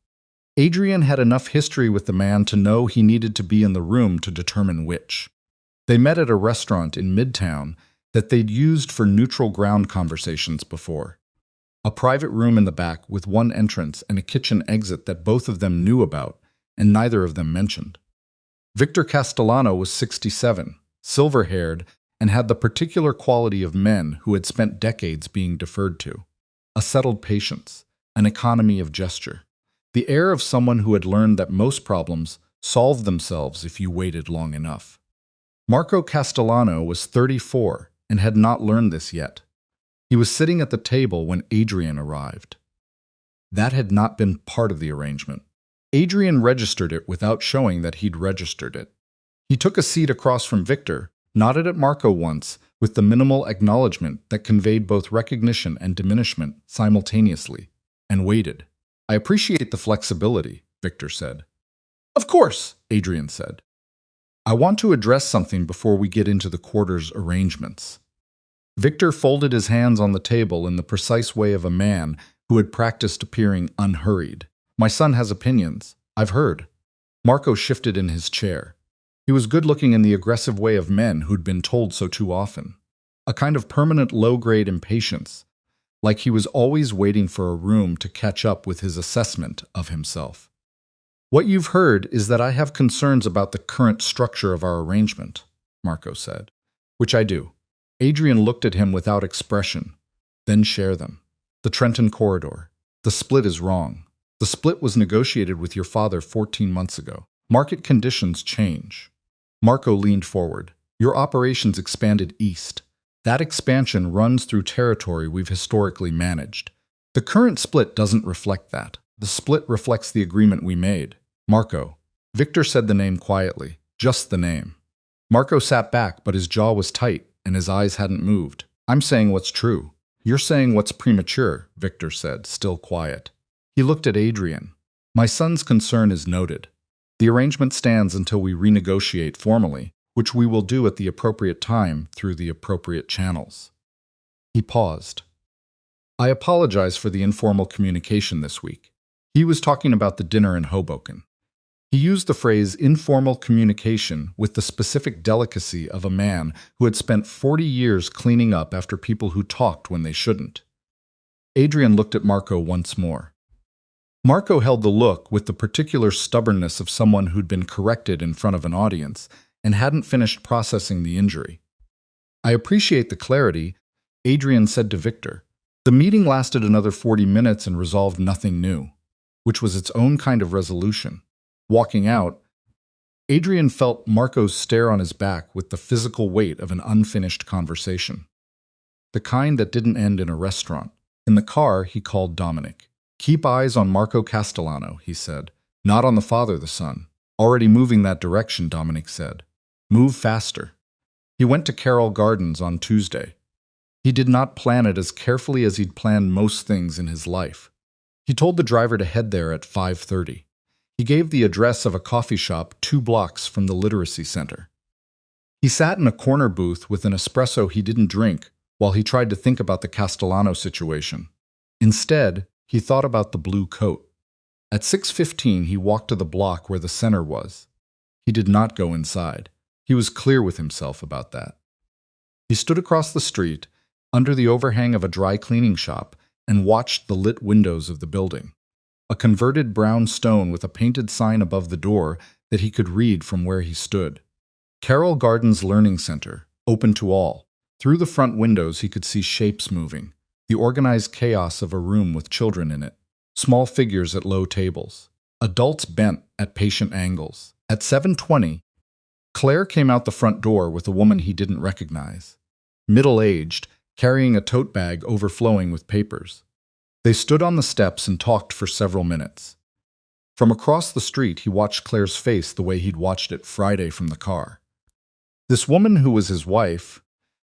Speaker 1: Adrian had enough history with the man to know he needed to be in the room to determine which. They met at a restaurant in Midtown that they'd used for neutral ground conversations before. A private room in the back with one entrance and a kitchen exit that both of them knew about and neither of them mentioned. Victor Castellano was 67, silver-haired, and had the particular quality of men who had spent decades being deferred to. A settled patience, an economy of gesture. The air of someone who had learned that most problems solved themselves if you waited long enough. Marco Castellano was 34 and had not learned this yet. He was sitting at the table when Adrian arrived. That had not been part of the arrangement. Adrian registered it without showing that he'd registered it. He took a seat across from Victor, nodded at Marco once, with the minimal acknowledgement that conveyed both recognition and diminishment simultaneously, and waited. "I appreciate the flexibility," Victor said. "Of course," Adrian said. "I want to address something before we get into the quarters arrangements." Victor folded his hands on the table in the precise way of a man who had practiced appearing unhurried. "My son has opinions. I've heard." Marco shifted in his chair. He was good-looking in the aggressive way of men who'd been told so too often. A kind of permanent low-grade impatience, like he was always waiting for a room to catch up with his assessment of himself. "What you've heard is that I have concerns about the current structure of our arrangement," Marco said. "Which I do." Adrian looked at him without expression. "Then share them. The Trenton corridor. The split is wrong. The split was negotiated with your father 14 months ago. Market conditions change." Marco leaned forward. "Your operations expanded east. That expansion runs through territory we've historically managed. The current split doesn't reflect that. The split reflects the agreement we made." "Marco." Victor said the name quietly. Just the name. Marco sat back, but his jaw was tight, and his eyes hadn't moved. "I'm saying what's true. You're saying what's premature," Victor said, still quiet. He looked at Adrian. "My son's concern is noted. The arrangement stands until we renegotiate formally, which we will do at the appropriate time through the appropriate channels." He paused. "I apologize for the informal communication this week." He was talking about the dinner in Hoboken. He used the phrase informal communication with the specific delicacy of a man who had spent 40 years cleaning up after people who talked when they shouldn't. Adrian looked at Marco once more. Marco held the look with the particular stubbornness of someone who'd been corrected in front of an audience and hadn't finished processing the injury. "I appreciate the clarity," Adrian said to Victor. The meeting lasted another 40 minutes and resolved nothing new, which was its own kind of resolution. Walking out, Adrian felt Marco's stare on his back with the physical weight of an unfinished conversation. The kind that didn't end in a restaurant. In the car, he called Dominic. "Keep eyes on Marco Castellano," he said. "Not on the father, the son." "Already moving that direction," Dominic said. "Move faster." He went to Carroll Gardens on Tuesday. He did not plan it as carefully as he'd planned most things in his life. He told the driver to head there at 5:30. He gave the address of a coffee shop 2 blocks from the literacy center. He sat in a corner booth with an espresso he didn't drink while he tried to think about the Castellano situation. Instead, he thought about the blue coat. At 6:15, he walked to the block where the center was. He did not go inside. He was clear with himself about that. He stood across the street, under the overhang of a dry cleaning shop, and watched the lit windows of the building. A converted brown stone with a painted sign above the door that he could read from where he stood. Carroll Gardens Learning Center, open to all. Through the front windows he could see shapes moving, the organized chaos of a room with children in it, small figures at low tables, adults bent at patient angles. At 7:20, Claire came out the front door with a woman he didn't recognize. Middle-aged, carrying a tote bag overflowing with papers. They stood on the steps and talked for several minutes. From across the street, he watched Claire's face the way he'd watched it Friday from the car. This woman who was his wife,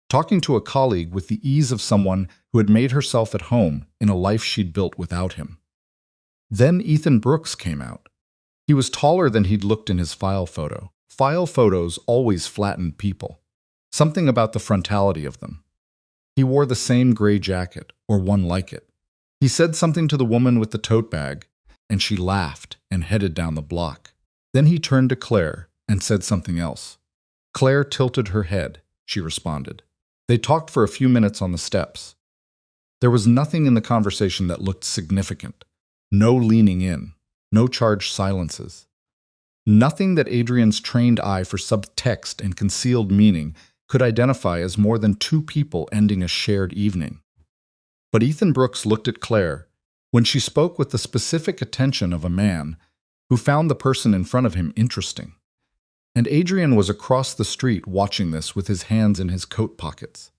Speaker 1: talking to a colleague with the ease of someone who had made herself at home in a life she'd built without him. Then Ethan Brooks came out. He was taller than he'd looked in his file photo. File photos always flattened people. Something about the frontality of them. He wore the same gray jacket, or one like it. He said something to the woman with the tote bag, and she laughed. and headed down the block. Then he turned to Claire and said something else. Claire tilted her head. She responded. They talked for a few minutes on the steps. There was nothing in the conversation that looked significant. No leaning in. No charged silences. Nothing that Adrian's trained eye for subtext and concealed meaning could identify as more than two people ending a shared evening. But Ethan Brooks looked at Claire when she spoke with the specific attention of a man who found the person in front of him interesting. And Adrian was across the street watching this with his hands in his coat pockets.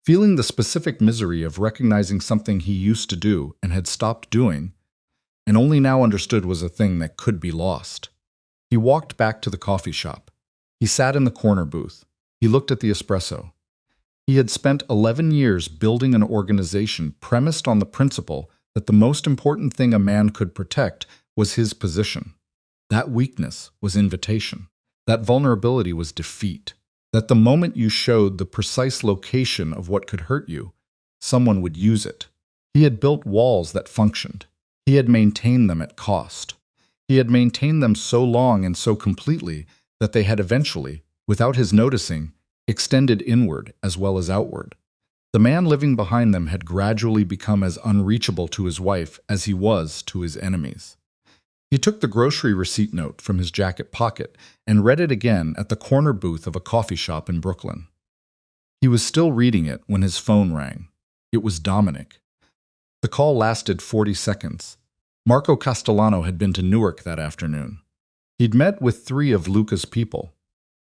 Speaker 1: Feeling the specific misery of recognizing something he used to do and had stopped doing, and only now understood was a thing that could be lost. He walked back to the coffee shop. He sat in the corner booth. He looked at the espresso. He had spent 11 years building an organization premised on the principle that the most important thing a man could protect was his position. That weakness was invitation. That vulnerability was defeat. That the moment you showed the precise location of what could hurt you, someone would use it. He had built walls that functioned. He had maintained them at cost. He had maintained them so long and so completely that they had eventually, without his noticing, extended inward as well as outward. The man living behind them had gradually become as unreachable to his wife as he was to his enemies. He took the grocery receipt note from his jacket pocket and read it again at the corner booth of a coffee shop in Brooklyn. He was still reading it when his phone rang. It was Dominic. The call lasted 40 seconds. Marco Castellano had been to Newark that afternoon. He'd met with 3 of Luca's people.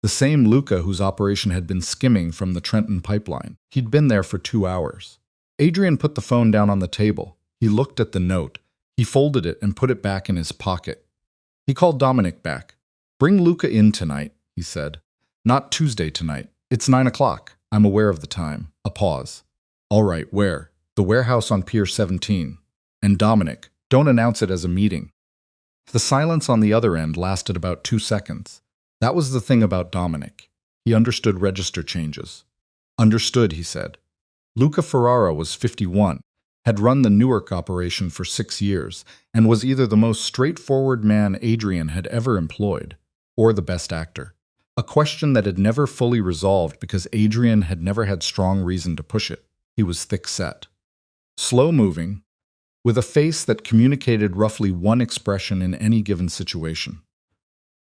Speaker 1: The same Luca whose operation had been skimming from the Trenton pipeline. He'd been there for 2 hours. Adrian put the phone down on the table. He looked at the note. He folded it and put it back in his pocket. He called Dominic back. "Bring Luca in tonight," he said. "Not Tuesday tonight. It's 9 o'clock. I'm aware of the time." A pause. "All right, where?" "The warehouse on Pier 17. And Dominic, don't announce it as a meeting." The silence on the other end lasted about 2 seconds. That was the thing about Dominic. He understood register changes. "Understood," he said. Luca Ferrara was 51, had run the Newark operation for 6 years, and was either the most straightforward man Adrian had ever employed, or the best actor. A question that had never fully resolved because Adrian had never had strong reason to push it. He was thick-set. Slow-moving, with a face that communicated roughly one expression in any given situation.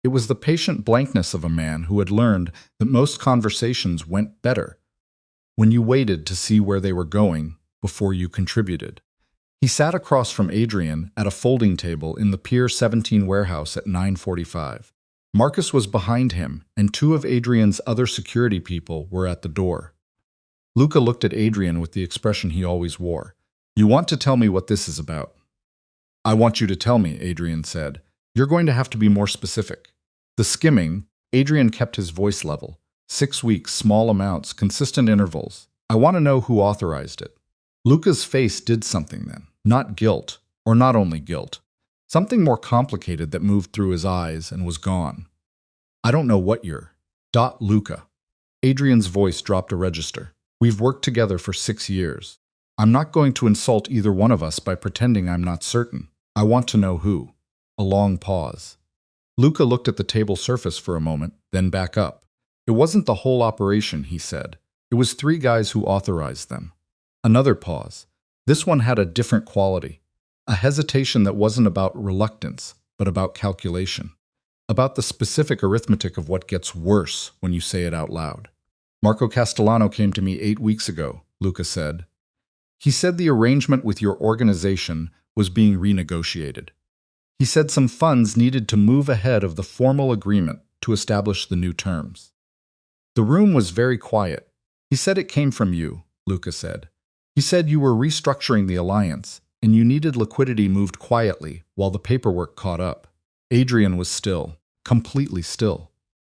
Speaker 1: It was the patient blankness of a man who had learned that most conversations went better when you waited to see where they were going before you contributed. He sat across from Adrian at a folding table in the Pier 17 warehouse at 9:45. Marcus was behind him, and 2 of Adrian's other security people were at the door. Luca looked at Adrian with the expression he always wore. "You want to tell me what this is about?" "I want you to tell me," Adrian said. "You're going to have to be more specific." The skimming, Adrian kept his voice level. 6 weeks, small amounts, consistent intervals. "I want to know who authorized it." Luca's face did something then. Not guilt, or not only guilt. Something more complicated that moved through his eyes and was gone. "I don't know what you're." Luca. Adrian's voice dropped a register. "We've worked together for 6 years. I'm not going to insult either one of us by pretending I'm not certain. I want to know who." A long pause. Luca looked at the table surface for a moment, then back up. "It wasn't the whole operation," he said. "It was 3 guys who authorized them." Another pause. This one had a different quality. A hesitation that wasn't about reluctance, but about calculation. About the specific arithmetic of what gets worse when you say it out loud. "Marco Castellano came to me 8 weeks ago," Luca said. "He said the arrangement with your organization was being renegotiated. He said some funds needed to move ahead of the formal agreement to establish the new terms." The room was very quiet. "He said it came from you," Luca said. "He said you were restructuring the alliance, and you needed liquidity moved quietly while the paperwork caught up." Adrian was still, completely still.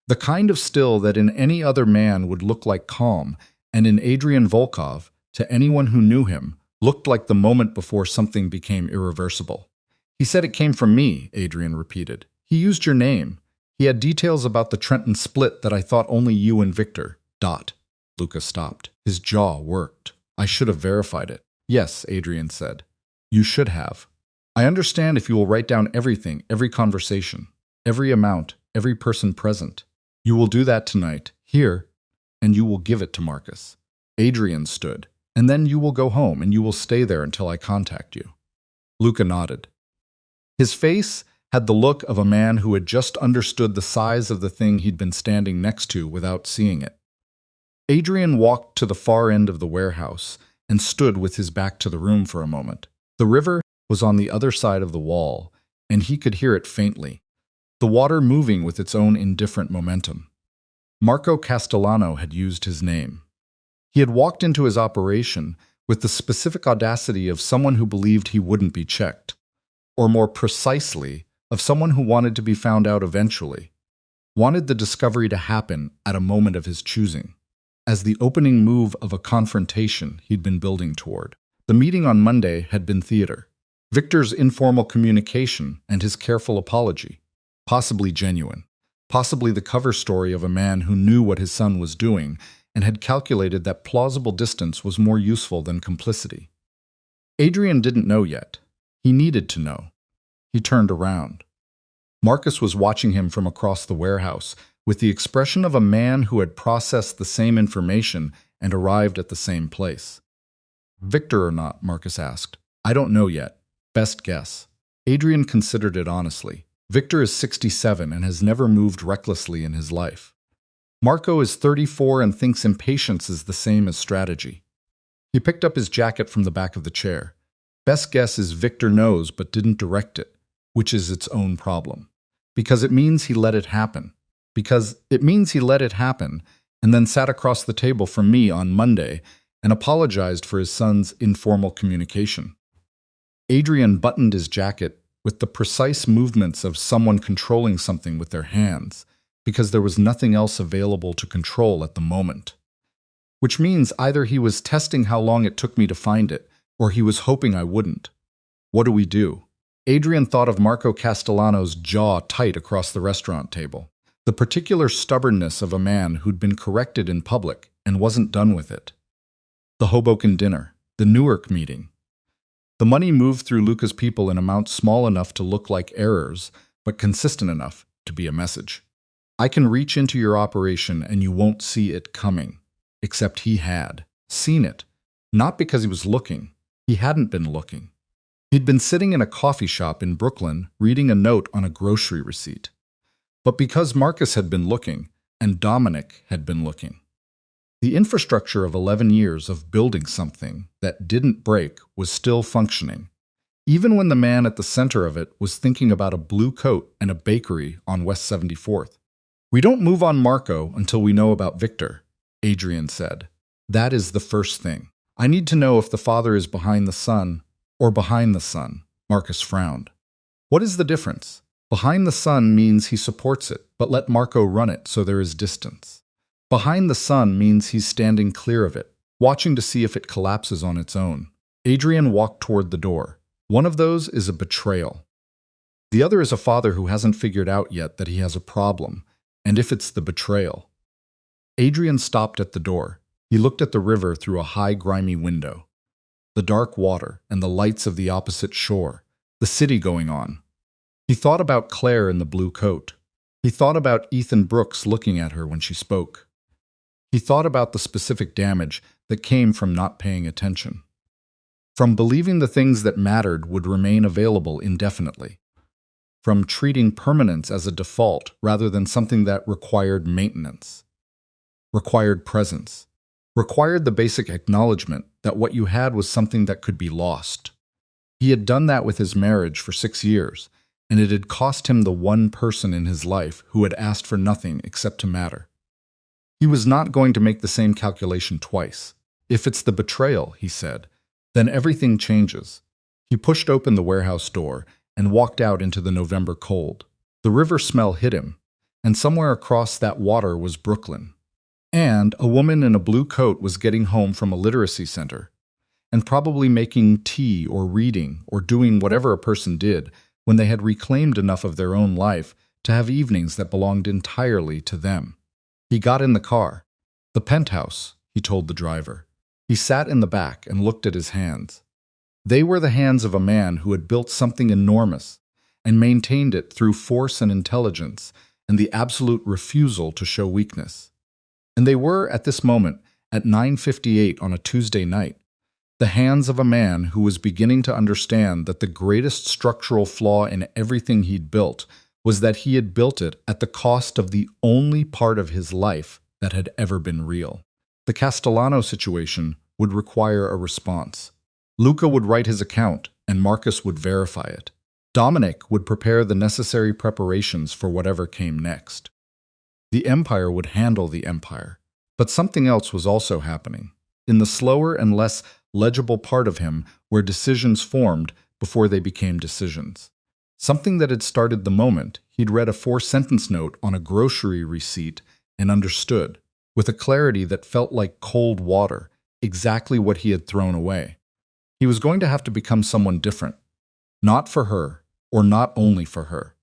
Speaker 1: The kind of still that in any other man would look like calm, and in Adrian Volkov, to anyone who knew him, looked like the moment before something became irreversible. "He said it came from me," Adrian repeated. "He used your name. He had details about the Trenton split that I thought only you and Victor. .. Luca stopped. His jaw worked. "I should have verified it." "Yes," Adrian said. "You should have." I understand if you will write down everything, every conversation, every amount, every person present. You will do that tonight, here, and you will give it to Marcus. Adrian stood. And then you will go home, and you will stay there until I contact you. Luca nodded. His face had the look of a man who had just understood the size of the thing he'd been standing next to without seeing it. Adrian walked to the far end of the warehouse and stood with his back to the room for a moment. The river was on the other side of the wall, and he could hear it faintly, the water moving with its own indifferent momentum. Marco Castellano had used his name. He had walked into his operation with the specific audacity of someone who believed he wouldn't be checked, or more precisely, of someone who wanted to be found out eventually, wanted the discovery to happen at a moment of his choosing, as the opening move of a confrontation he'd been building toward. The meeting on Monday had been theater. Victor's informal communication and his careful apology, possibly genuine, possibly the cover story of a man who knew what his son was doing and had calculated that plausible distance was more useful than complicity. Adrian didn't know yet. He needed to know. He turned around. Marcus was watching him from across the warehouse with the expression of a man who had processed the same information and arrived at the same place. Victor or not, Marcus asked. I don't know yet. Best guess. Adrian considered it honestly. Victor is 67 and has never moved recklessly in his life. Marco is 34 and thinks impatience is the same as strategy. He picked up his jacket from the back of the chair. Best guess is Victor knows but didn't direct it, which is its own problem. Because it means he let it happen. And then sat across the table from me on Monday and apologized for his son's informal communication. Adrian buttoned his jacket with the precise movements of someone controlling something with their hands, because there was nothing else available to control at the moment. Which means either he was testing how long it took me to find it, or he was hoping I wouldn't. What do we do? Adrian thought of Marco Castellano's jaw tight across the restaurant table, the particular stubbornness of a man who'd been corrected in public and wasn't done with it. The Hoboken dinner, the Newark meeting. The money moved through Luca's people in amounts small enough to look like errors, but consistent enough to be a message. I can reach into your operation and you won't see it coming. Except he had seen it. Not because he was looking. He hadn't been looking. He'd been sitting in a coffee shop in Brooklyn reading a note on a grocery receipt. But because Marcus had been looking, and Dominic had been looking. The infrastructure of 11 years of building something that didn't break was still functioning, even when the man at the center of it was thinking about a blue coat and a bakery on West 74th. We don't move on Marco until we know about Victor, Adrian said. That is the first thing. I need to know if the father is behind the son or behind the son. Marcus frowned. What is the difference? Behind the son means he supports it, but let Marco run it so there is distance. Behind the son means he's standing clear of it, watching to see if it collapses on its own. Adrian walked toward the door. One of those is a betrayal. The other is a father who hasn't figured out yet that he has a problem, and if it's the betrayal. Adrian stopped at the door. He looked at the river through a high, grimy window. The dark water and the lights of the opposite shore, the city going on. He thought about Claire in the blue coat. He thought about Ethan Brooks looking at her when she spoke. He thought about the specific damage that came from not paying attention. From believing the things that mattered would remain available indefinitely. From treating permanence as a default rather than something that required maintenance. Required presence. Required the basic acknowledgement that what you had was something that could be lost. He had done that with his marriage for 6 years, and it had cost him the one person in his life who had asked for nothing except to matter. He was not going to make the same calculation twice. If it's the betrayal, he said, then everything changes. He pushed open the warehouse door and walked out into the November cold. The river smell hit him, and somewhere across that water was Brooklyn. And a woman in a blue coat was getting home from a literacy center, and probably making tea or reading or doing whatever a person did when they had reclaimed enough of their own life to have evenings that belonged entirely to them. He got in the car. The Penthouse, he told the driver. He sat in the back and looked at his hands. They were the hands of a man who had built something enormous and maintained it through force and intelligence and the absolute refusal to show weakness. And they were, at this moment, at 9:58 on a Tuesday night, the hands of a man who was beginning to understand that the greatest structural flaw in everything he'd built was that he had built it at the cost of the only part of his life that had ever been real. The Castellano situation would require a response. Luca would write his account, and Marcus would verify it. Dominic would prepare the necessary preparations for whatever came next. The Empire would handle the Empire. But something else was also happening, in the slower and less legible part of him where decisions formed before they became decisions. Something that had started the moment he'd read a 4-sentence note on a grocery receipt and understood, with a clarity that felt like cold water, exactly what he had thrown away. He was going to have to become someone different. Not for her, or not only for her.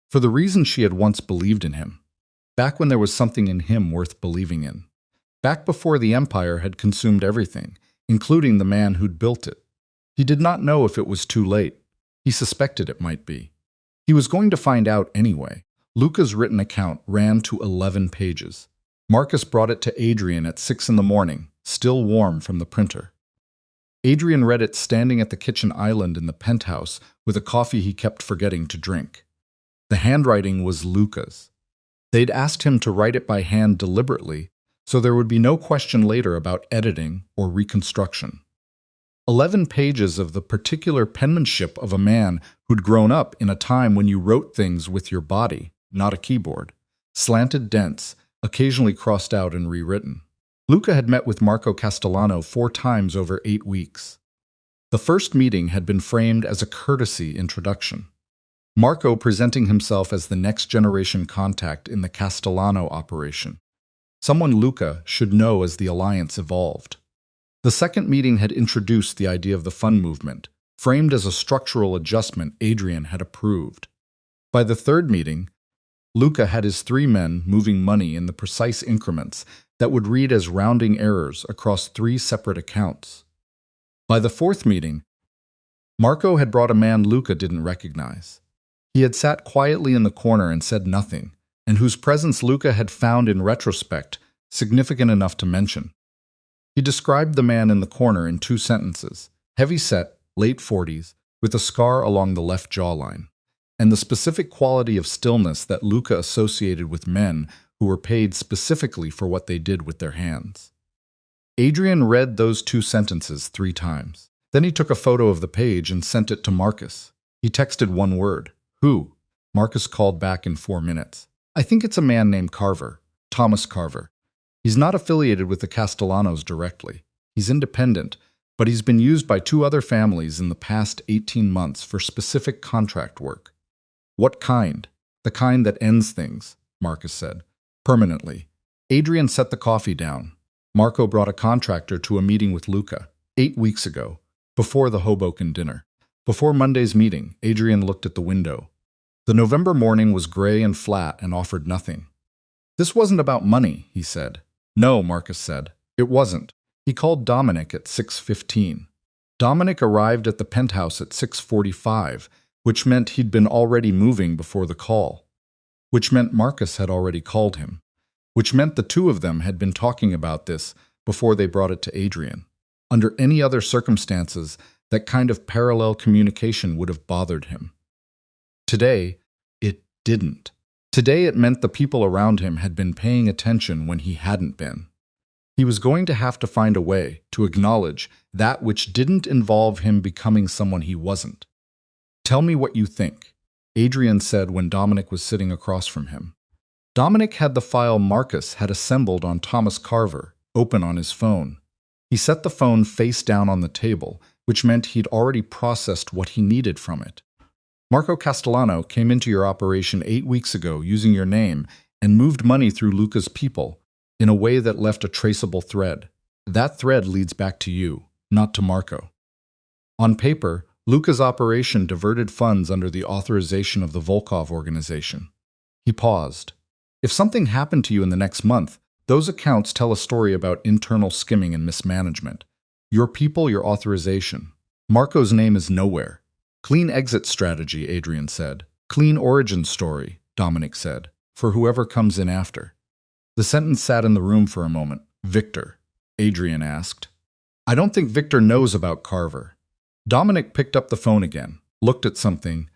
Speaker 1: For the reason she had once believed in him. Back when there was something in him worth believing in. Back before the Empire had consumed everything, including the man who'd built it. He did not know if it was too late. He suspected it might be. He was going to find out anyway. Luca's written account ran to 11 pages. Marcus brought it to Adrian at 6 in the morning, still warm from the printer. Adrian read it standing at the kitchen island in the penthouse with a coffee he kept forgetting to drink. The handwriting was Luca's. They'd asked him to write it by hand deliberately, so there would be no question later about editing or reconstruction. 11 pages of the particular penmanship of a man who'd grown up in a time when you wrote things with your body, not a keyboard, slanted dents, occasionally crossed out and rewritten. Luca had met with Marco Castellano 4 times over 8 weeks. The first meeting had been framed as a courtesy introduction. Marco presenting himself as the next-generation contact in the Castellano operation, someone Luca should know as the alliance evolved. The second meeting had introduced the idea of the fund movement, framed as a structural adjustment Adrian had approved. By the third meeting, Luca had his 3 men moving money in the precise increments that would read as rounding errors across 3 separate accounts. By the fourth meeting, Marco had brought a man Luca didn't recognize. He had sat quietly in the corner and said nothing, and whose presence Luca had found in retrospect significant enough to mention. He described the man in the corner in 2 sentences, heavy-set, late 40s, with a scar along the left jawline, and the specific quality of stillness that Luca associated with men who were paid specifically for what they did with their hands. Adrian read those 2 sentences 3 times. Then he took a photo of the page and sent it to Marcus. He texted 1 word, "Who?" Marcus called back in 4 minutes. "I think it's a man named Carver, Thomas Carver. He's not affiliated with the Castellanos directly. He's independent, but he's been used by 2 other families in the past 18 months for specific contract work." "What kind?" "The kind that ends things," Marcus said. "Permanently." Adrian set the coffee down. Marco brought a contractor to a meeting with Luca 8 weeks ago, before the Hoboken dinner. Before Monday's meeting, Adrian looked at the window. The November morning was gray and flat and offered nothing. "This wasn't about money," he said. "No," Marcus said. "It wasn't." He called Dominic at 6:15. Dominic arrived at the Penthouse at 6:45, which meant he'd been already moving before the call. Which meant Marcus had already called him. Which meant the 2 of them had been talking about this before they brought it to Adrian. Under any other circumstances, that kind of parallel communication would have bothered him. Today, it didn't. Today it meant the people around him had been paying attention when he hadn't been. He was going to have to find a way to acknowledge that which didn't involve him becoming someone he wasn't. "Tell me what you think," Adrian said when Dominic was sitting across from him. Dominic had the file Marcus had assembled on Thomas Carver open on his phone. He set the phone face down on the table, which meant he'd already processed what he needed from it. "Marco Castellano came into your operation 8 weeks ago using your name and moved money through Luca's people in a way that left a traceable thread. That thread leads back to you, not to Marco. On paper, Luca's operation diverted funds under the authorization of the Volkov organization." He paused. "If something happened to you in the next month, those accounts tell a story about internal skimming and mismanagement. Your people, your authorization. Marco's name is nowhere. Clean exit strategy, Adrian said. Clean origin story, Dominic said, for whoever comes in after. The sentence sat in the room for a moment. Victor, Adrian asked. I don't think Victor knows about Carver. Dominic picked up the phone again, looked at something,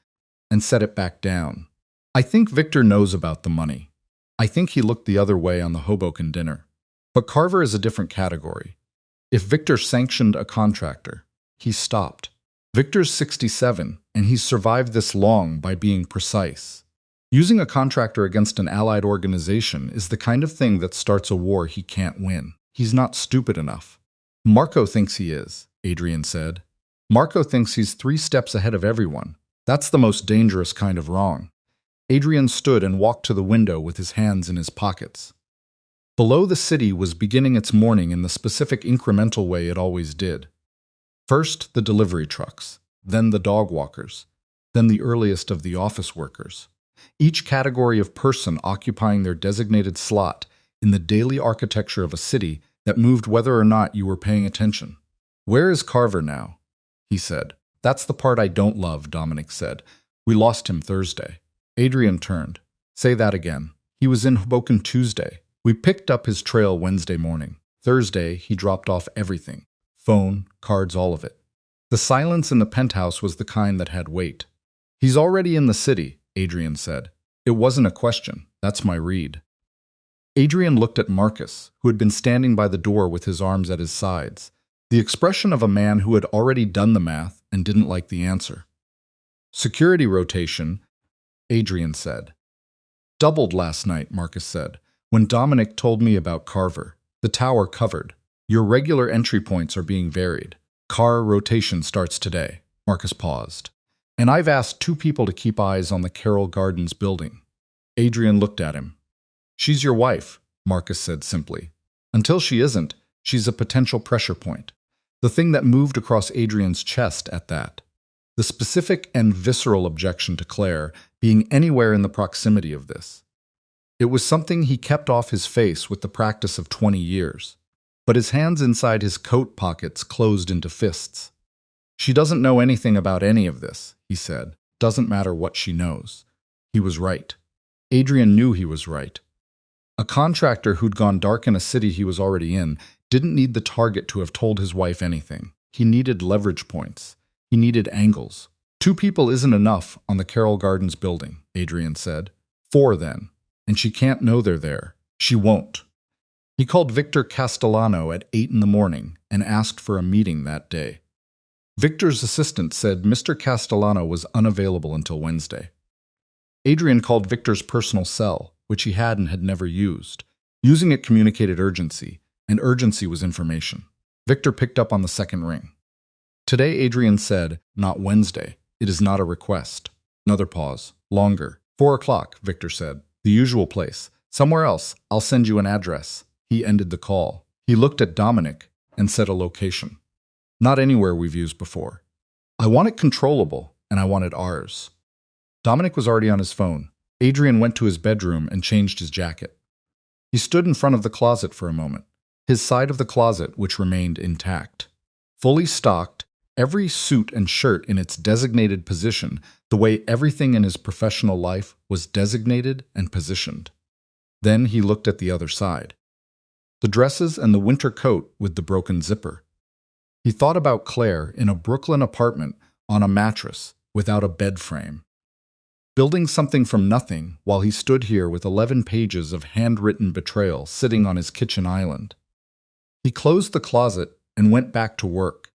Speaker 1: and set it back down. I think Victor knows about the money. I think he looked the other way on the Hoboken dinner. But Carver is a different category. If Victor sanctioned a contractor, he stopped. Victor's 67, and he's survived this long by being precise. Using a contractor against an allied organization is the kind of thing that starts a war he can't win. He's not stupid enough. Marco thinks he is, Adrian said. Marco thinks he's 3 steps ahead of everyone. That's the most dangerous kind of wrong. Adrian stood and walked to the window with his hands in his pockets. Below, the city was beginning its morning in the specific incremental way it always did. First, the delivery trucks, then the dog walkers, then the earliest of the office workers. Each category of person occupying their designated slot in the daily architecture of a city that moved whether or not you were paying attention. Where is Carver now? He said. That's the part I don't love, Dominic said. We lost him Thursday. Adrian turned. Say that again. He was in Hoboken Tuesday. We picked up his trail Wednesday morning. Thursday, he dropped off everything. Phone, cards, all of it. The silence in the penthouse was the kind that had weight. He's already in the city, Adrian said. It wasn't a question. That's my read. Adrian looked at Marcus, who had been standing by the door with his arms at his sides, the expression of a man who had already done the math and didn't like the answer. Security rotation, Adrian said. Doubled last night, Marcus said, when Dominic told me about Carver. The tower covered. Your regular entry points are being varied. Car rotation starts today. Marcus paused. And I've asked 2 people to keep eyes on the Carroll Gardens building. Adrian looked at him. She's your wife, Marcus said simply. Until she isn't, she's a potential pressure point. The thing that moved across Adrian's chest at that. The specific and visceral objection to Claire being anywhere in the proximity of this. It was something he kept off his face with the practice of 20 years. But his hands inside his coat pockets closed into fists. She doesn't know anything about any of this, he said. Doesn't matter what she knows. He was right. Adrian knew he was right. A contractor who'd gone dark in a city he was already in didn't need the target to have told his wife anything. He needed leverage points. He needed angles. 2 people isn't enough on the Carroll Gardens building, Adrian said. 4 then. And she can't know they're there. She won't. He called Victor Castellano at 8 in the morning and asked for a meeting that day. Victor's assistant said Mr. Castellano was unavailable until Wednesday. Adrian called Victor's personal cell, which he had and had never used. Using it communicated urgency, and urgency was information. Victor picked up on the second ring. Today, Adrian said, not Wednesday. It is not a request. Another pause. Longer. 4 o'clock, Victor said. The usual place. Somewhere else. I'll send you an address. He ended the call. He looked at Dominic and said a location. Not anywhere we've used before. I want it controllable, and I want it ours. Dominic was already on his phone. Adrian went to his bedroom and changed his jacket. He stood in front of the closet for a moment, his side of the closet which remained intact. Fully stocked, every suit and shirt in its designated position, the way everything in his professional life was designated and positioned. Then he looked at the other side. The dresses and the winter coat with the broken zipper. He thought about Claire in a Brooklyn apartment on a mattress without a bed frame. Building something from nothing while he stood here with 11 pages of handwritten betrayal sitting on his kitchen island. He closed the closet and went back to work.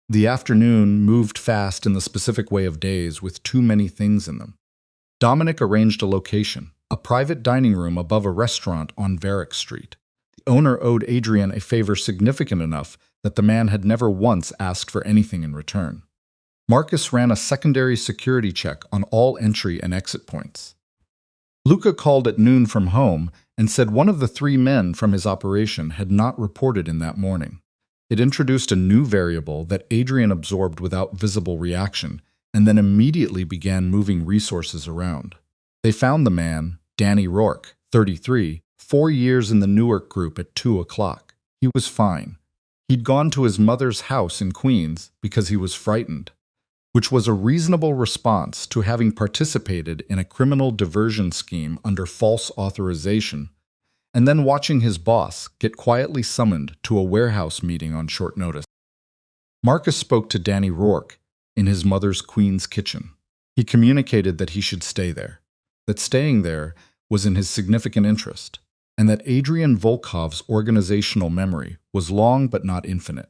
Speaker 1: The afternoon moved fast in the specific way of days with too many things in them. Dominic arranged a location, a private dining room above a restaurant on Varick Street. The owner owed Adrian a favor significant enough that the man had never once asked for anything in return. Marcus ran a secondary security check on all entry and exit points. Luca called at noon from home and said one of the 3 men from his operation had not reported in that morning. It introduced a new variable that Adrian absorbed without visible reaction and then immediately began moving resources around. They found the man, Danny Rourke, 33, 4 years in the Newark group at 2 o'clock. He was fine. He'd gone to his mother's house in Queens because he was frightened, which was a reasonable response to having participated in a criminal diversion scheme under false authorization, and then watching his boss get quietly summoned to a warehouse meeting on short notice. Marcus spoke to Danny Rourke in his mother's Queens kitchen. He communicated that he should stay there, that staying there was in his significant interest, and that Adrian Volkov's organizational memory was long but not infinite.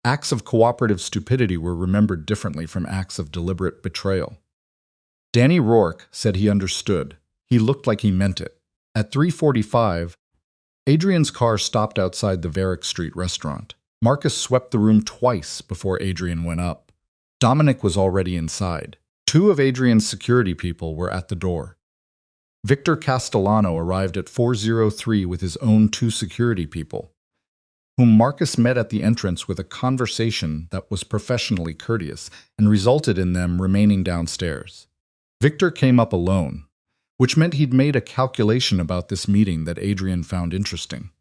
Speaker 1: Acts of cooperative stupidity were remembered differently from acts of deliberate betrayal. Danny Rourke said he understood. He looked like he meant it. At 3:45, Adrian's car stopped outside the Varick Street restaurant. Marcus swept the room twice before Adrian went up. Dominic was already inside. 2 of Adrian's security people were at the door. Victor Castellano arrived at 403 with his own 2 security people, whom Marcus met at the entrance with a conversation that was professionally courteous and resulted in them remaining downstairs. Victor came up alone, which meant he'd made a calculation about this meeting that Adrian found interesting.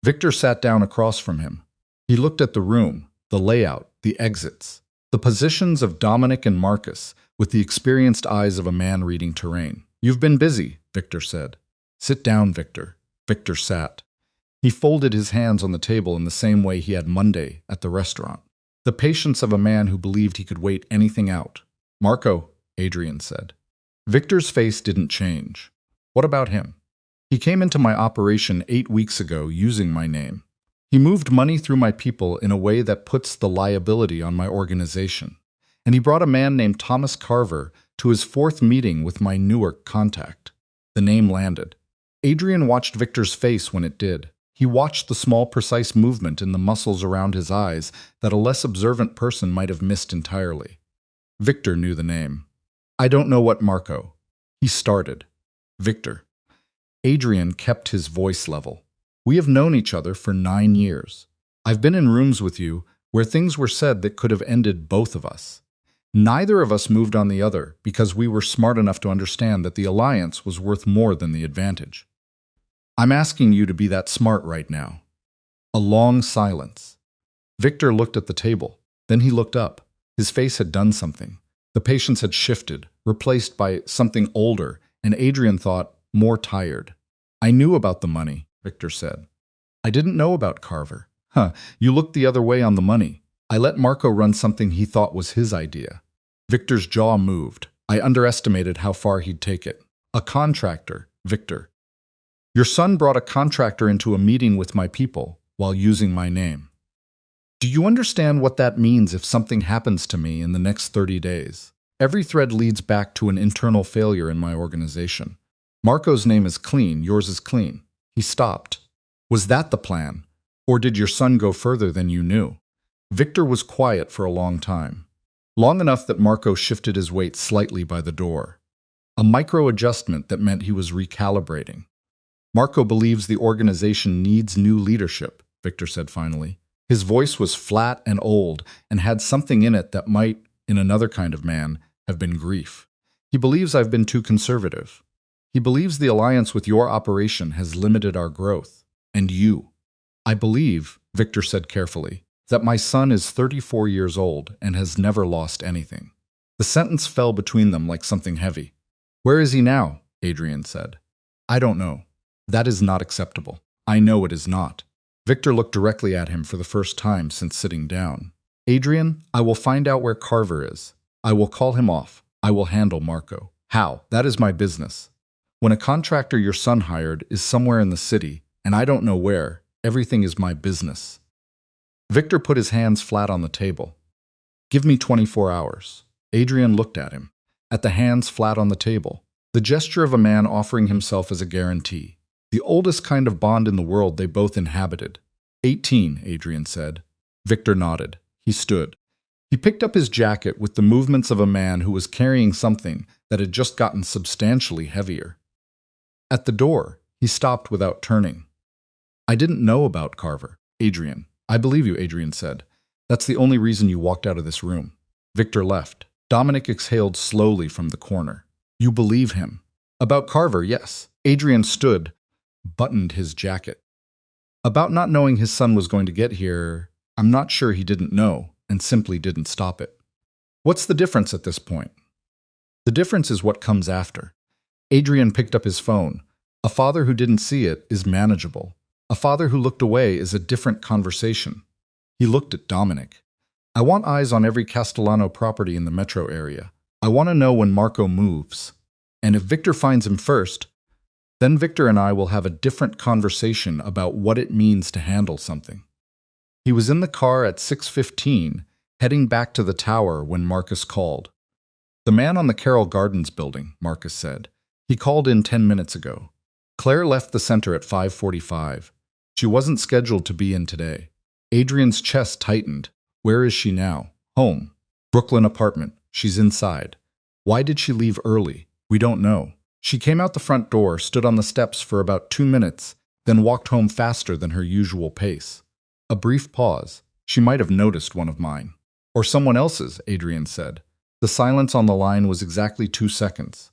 Speaker 1: Victor sat down across from him. He looked at the room, the layout, the exits, the positions of Dominic and Marcus with the experienced eyes of a man reading terrain. "You've been busy," Victor said. "Sit down, Victor." Victor sat. He folded his hands on the table in the same way he had Monday at the restaurant. The patience of a man who believed he could wait anything out. "Marco," Adrian said. Victor's face didn't change. "What about him?" "He came into my operation 8 weeks ago using my name. He moved money through my people in a way that puts the liability on my organization. And he brought a man named Thomas Carver to his 4th meeting with my Newark contact." The name landed. Adrian watched Victor's face when it did. He watched the small, precise movement in the muscles around his eyes that a less observant person might have missed entirely. Victor knew the name. "I don't know what Marco." He started. "Victor." Adrian kept his voice level. "We have known each other for 9 years. I've been in rooms with you where things were said that could have ended both of us. Neither of us moved on the other because we were smart enough to understand that the alliance was worth more than the advantage. I'm asking you to be that smart right now." A long silence. Victor looked at the table. Then he looked up. His face had done something. The patience had shifted, replaced by something older, and Adrian thought, more tired. "I knew about the money," Victor said. "I didn't know about Carver." "Huh, you looked the other way on the money. I let Marco run something he thought was his idea." Victor's jaw moved. "I underestimated how far he'd take it." "A contractor, Victor. Your son brought a contractor into a meeting with my people while using my name. Do you understand what that means if something happens to me in the next 30 days? Every thread leads back to an internal failure in my organization. Marco's name is clean, yours is clean." He stopped. "Was that the plan? Or did your son go further than you knew?" Victor was quiet for a long time. Long enough that Marco shifted his weight slightly by the door. A micro-adjustment that meant he was recalibrating. "Marco believes the organization needs new leadership," Victor said finally. His voice was flat and old and had something in it that might, in another kind of man, have been grief. "He believes I've been too conservative. He believes the alliance with your operation has limited our growth. And you. I believe," Victor said carefully, "that my son is 34 years old and has never lost anything." The sentence fell between them like something heavy. "Where is he now?" Adrian said. "I don't know. That is not acceptable. I know it is not." Victor looked directly at him for the first time since sitting down. "Adrian, I will find out where Carver is. I will call him off. I will handle Marco." "How? That is my business. When a contractor your son hired is somewhere in the city, and I don't know where, everything is my business." Victor put his hands flat on the table. "Give me 24 hours. Adrian looked at him, at the hands flat on the table, the gesture of a man offering himself as a guarantee. The oldest kind of bond in the world they both inhabited. 18, Adrian said. Victor nodded. He stood. He picked up his jacket with the movements of a man who was carrying something that had just gotten substantially heavier. At the door, he stopped without turning. "I didn't know about Carver, Adrian." "I believe you," Adrian said. "That's the only reason you walked out of this room." Victor left. Dominic exhaled slowly from the corner. "You believe him." "About Carver, yes." Adrian stood, buttoned his jacket. "About not knowing his son was going to get here, I'm not sure he didn't know and simply didn't stop it. What's the difference at this point? The difference is what comes after. Adrian picked up his phone. A father who didn't see it is manageable. A father who looked away is a different conversation. He looked at Dominic. I want eyes on every Castellano property in the metro area. I want to know when Marco moves. And if Victor finds him first, then Victor and I will have a different conversation about what it means to handle something. He was in the car at 6:15, heading back to the tower when Marcus called. The man on the Carroll Gardens building, Marcus said. He called in 10 minutes ago. Claire left the center at 5:45. She wasn't scheduled to be in today. Adrian's chest tightened. Where is she now? Home. Brooklyn apartment. She's inside. Why did she leave early? We don't know. She came out the front door, stood on the steps for about 2 minutes, then walked home faster than her usual pace. A brief pause. She might have noticed one of mine. Or someone else's, Adrian said. The silence on the line was exactly 2 seconds.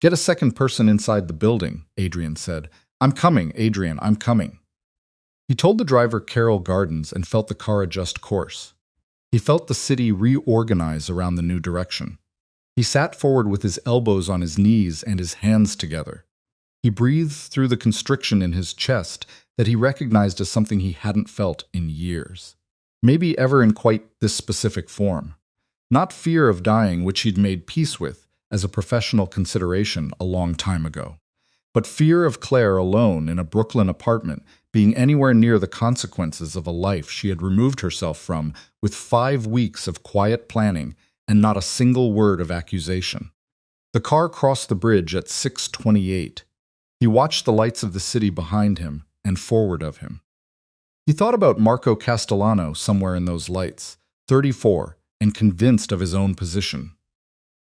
Speaker 1: Get a second person inside the building, Adrian said. I'm coming, Adrian, I'm coming. He told the driver Carroll Gardens and felt the car adjust course. He felt the city reorganize around the new direction. He sat forward with his elbows on his knees and his hands together. He breathed through the constriction in his chest that he recognized as something he hadn't felt in years. Maybe ever in quite this specific form. Not fear of dying, which he'd made peace with as a professional consideration a long time ago, but fear of Claire alone in a Brooklyn apartment being anywhere near the consequences of a life she had removed herself from with 5 weeks of quiet planning and not a single word of accusation. The car crossed the bridge at 6:28. He watched the lights of the city behind him and forward of him. He thought about Marco Castellano somewhere in those lights, 34, and convinced of his own position.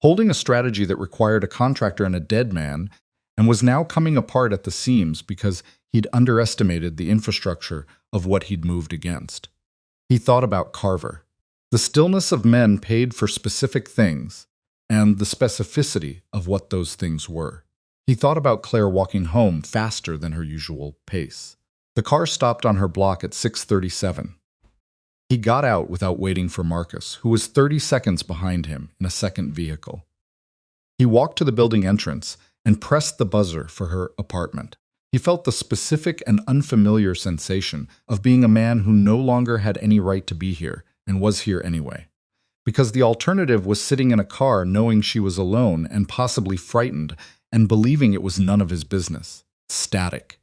Speaker 1: Holding a strategy that required a contractor and a dead man, and was now coming apart at the seams because he'd underestimated the infrastructure of what he'd moved against. He thought about Carver. The stillness of men paid for specific things, and the specificity of what those things were. He thought about Claire walking home faster than her usual pace. The car stopped on her block at 6:37. He got out without waiting for Marcus, who was 30 seconds behind him in a second vehicle. He walked to the building entrance and pressed the buzzer for her apartment. He felt the specific and unfamiliar sensation of being a man who no longer had any right to be here and was here anyway. Because the alternative was sitting in a car knowing she was alone and possibly frightened and believing it was none of his business. Static.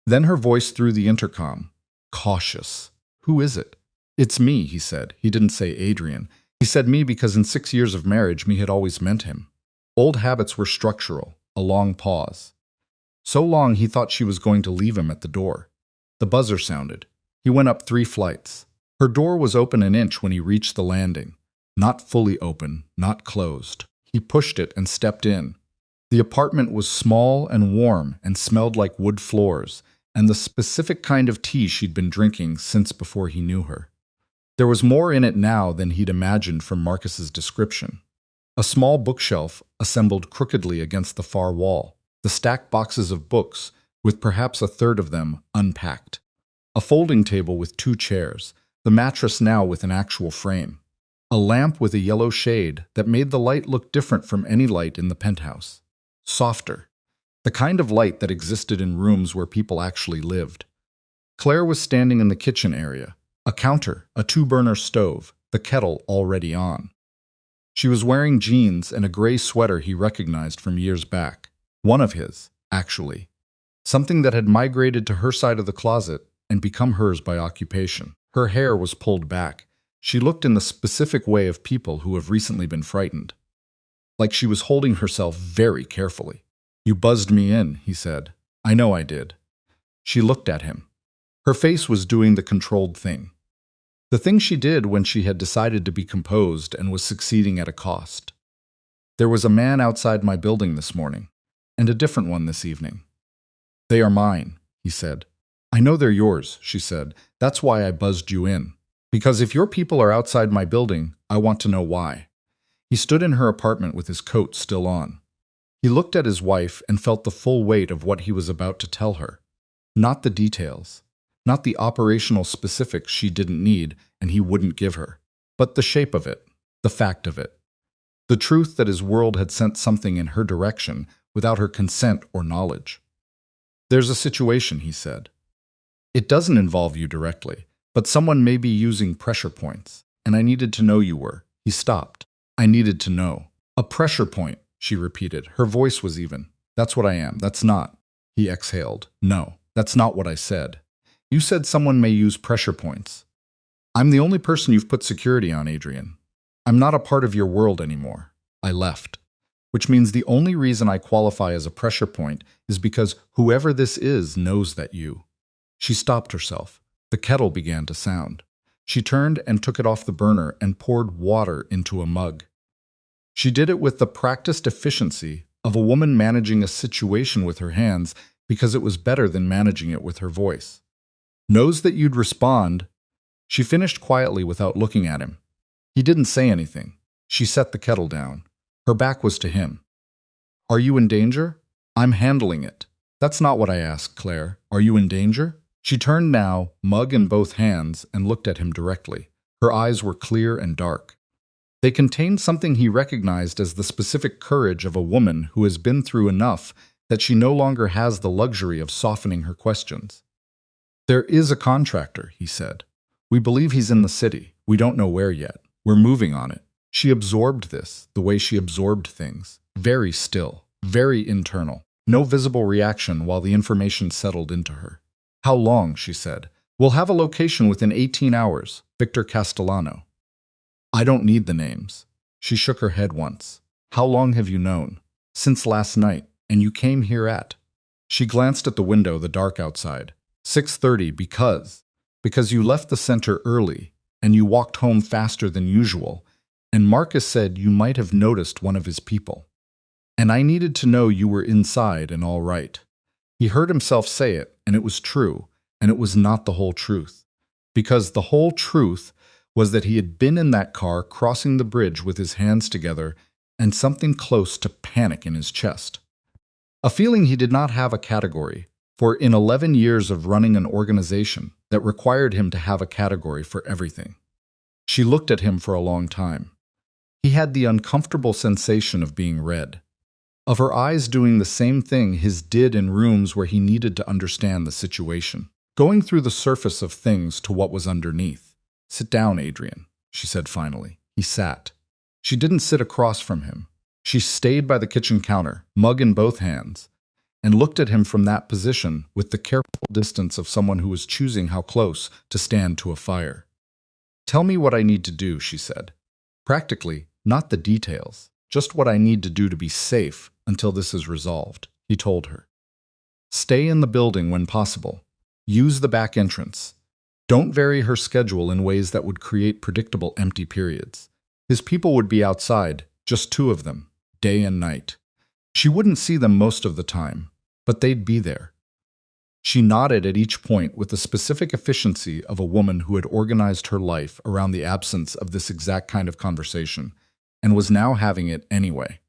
Speaker 1: Then her voice through the intercom. Cautious. Who is it? It's me, he said. He didn't say Adrian. He said me because in 6 years of marriage, me had always meant him. Old habits were structural. A long pause. So long he thought she was going to leave him at the door. The buzzer sounded. He went up 3 flights. Her door was open an inch when he reached the landing. Not fully open, not closed. He pushed it and stepped in. The apartment was small and warm and smelled like wood floors and the specific kind of tea she'd been drinking since before he knew her. There was more in it now than he'd imagined from Marcus's description. A small bookshelf assembled crookedly against the far wall, the stacked boxes of books, with perhaps a third of them unpacked. A folding table with 2 chairs, the mattress now with an actual frame. A lamp with a yellow shade that made the light look different from any light in the penthouse. Softer. The kind of light that existed in rooms where people actually lived. Claire was standing in the kitchen area. A counter, a 2-burner stove, the kettle already on. She was wearing jeans and a gray sweater he recognized from years back. One of his, actually. Something that had migrated to her side of the closet and become hers by occupation. Her hair was pulled back. She looked in the specific way of people who have recently been frightened. Like she was holding herself very carefully. You buzzed me in, he said. I know I did. She looked at him. Her face was doing the controlled thing. The thing she did when she had decided to be composed and was succeeding at a cost. There was a man outside my building this morning, and a different one this evening. They are mine, he said. I know they're yours, she said. That's why I buzzed you in. Because if your people are outside my building, I want to know why. He stood in her apartment with his coat still on. He looked at his wife and felt the full weight of what he was about to tell her. Not the details. not the operational specifics she didn't need and he wouldn't give her, but the shape of it, the fact of it. The truth that his world had sent something in her direction without her consent or knowledge. "There's a situation," he said. "It doesn't involve you directly, but someone may be using pressure points, and I needed to know you were." He stopped. "I needed to know." "A pressure point," she repeated. Her voice was even. "That's what I am. That's not." He exhaled. "No, that's not what I said. You said someone may use pressure points. I'm the only person you've put security on, Adrian. I'm not a part of your world anymore. I left. Which means the only reason I qualify as a pressure point is because whoever this is knows that you." She stopped herself. The kettle began to sound. She turned and took it off the burner and poured water into a mug. She did it with the practiced efficiency of a woman managing a situation with her hands because it was better than managing it with her voice. "Knows that you'd respond." She finished quietly without looking at him. He didn't say anything. She set the kettle down. Her back was to him. "Are you in danger?" "I'm handling it." "That's not what I asked, Claire. Are you in danger?" She turned now, mug in both hands, and looked at him directly. Her eyes were clear and dark. They contained something he recognized as the specific courage of a woman who has been through enough that she no longer has the luxury of softening her questions. "There is a contractor," he said. "We believe he's in the city. We don't know where yet. We're moving on it." She absorbed this, the way she absorbed things. Very still, very internal. No visible reaction while the information settled into her. "How long?" she said. "We'll have a location within 18 hours. Victor Castellano." "I don't need the names." She shook her head once. "How long have you known?" "Since last night. And you came here at—" She glanced at the window, the dark outside. 6:30 because you left the center early, and you walked home faster than usual, and Marcus said you might have noticed one of his people. And I needed to know you were inside and all right." He heard himself say it, and it was true, and it was not the whole truth. Because the whole truth was that he had been in that car crossing the bridge with his hands together and something close to panic in his chest. A feeling he did not have a category, for in 11 years of running an organization that required him to have a category for everything. She looked at him for a long time. He had the uncomfortable sensation of being read. Of her eyes doing the same thing his did in rooms where he needed to understand the situation. Going through the surface of things to what was underneath. "Sit down, Adrian," she said finally. He sat. She didn't sit across from him. She stayed by the kitchen counter, mug in both hands, and looked at him from that position with the careful distance of someone who was choosing how close to stand to a fire. "Tell me what I need to do," she said. "Practically, not the details, just what I need to do to be safe until this is resolved," he told her. "Stay in the building when possible. Use the back entrance. Don't vary her schedule in ways that would create predictable empty periods. His people would be outside, just 2 of them, day and night. She wouldn't see them most of the time, but they'd be there." She nodded at each point with the specific efficiency of a woman who had organized her life around the absence of this exact kind of conversation, and was now having it anyway.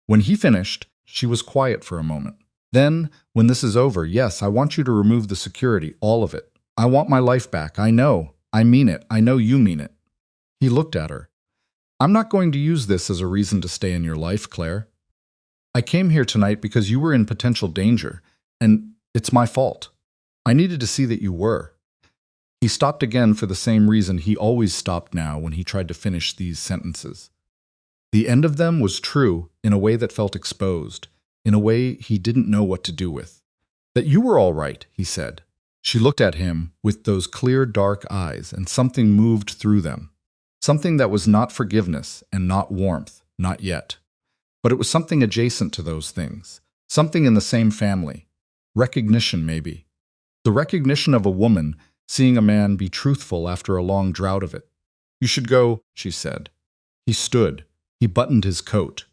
Speaker 1: When he finished, she was quiet for a moment. "Then, when this is over, yes, I want you to remove the security, all of it. I want my life back. I know. I mean it. I know you mean it." He looked at her. "I'm not going to use this as a reason to stay in your life, Claire. I came here tonight because you were in potential danger, and it's my fault. I needed to see that you were." He stopped again for the same reason he always stopped now when he tried to finish these sentences. The end of them was true in a way that felt exposed, in a way he didn't know what to do with. "That you were all right," he said. She looked at him with those clear, dark eyes, and something moved through them. Something that was not forgiveness and not warmth, not yet. But it was something adjacent to those things, something in the same family. Recognition, maybe. The recognition of a woman seeing a man be truthful after a long drought of it. "You should go," she said. He stood. He buttoned his coat.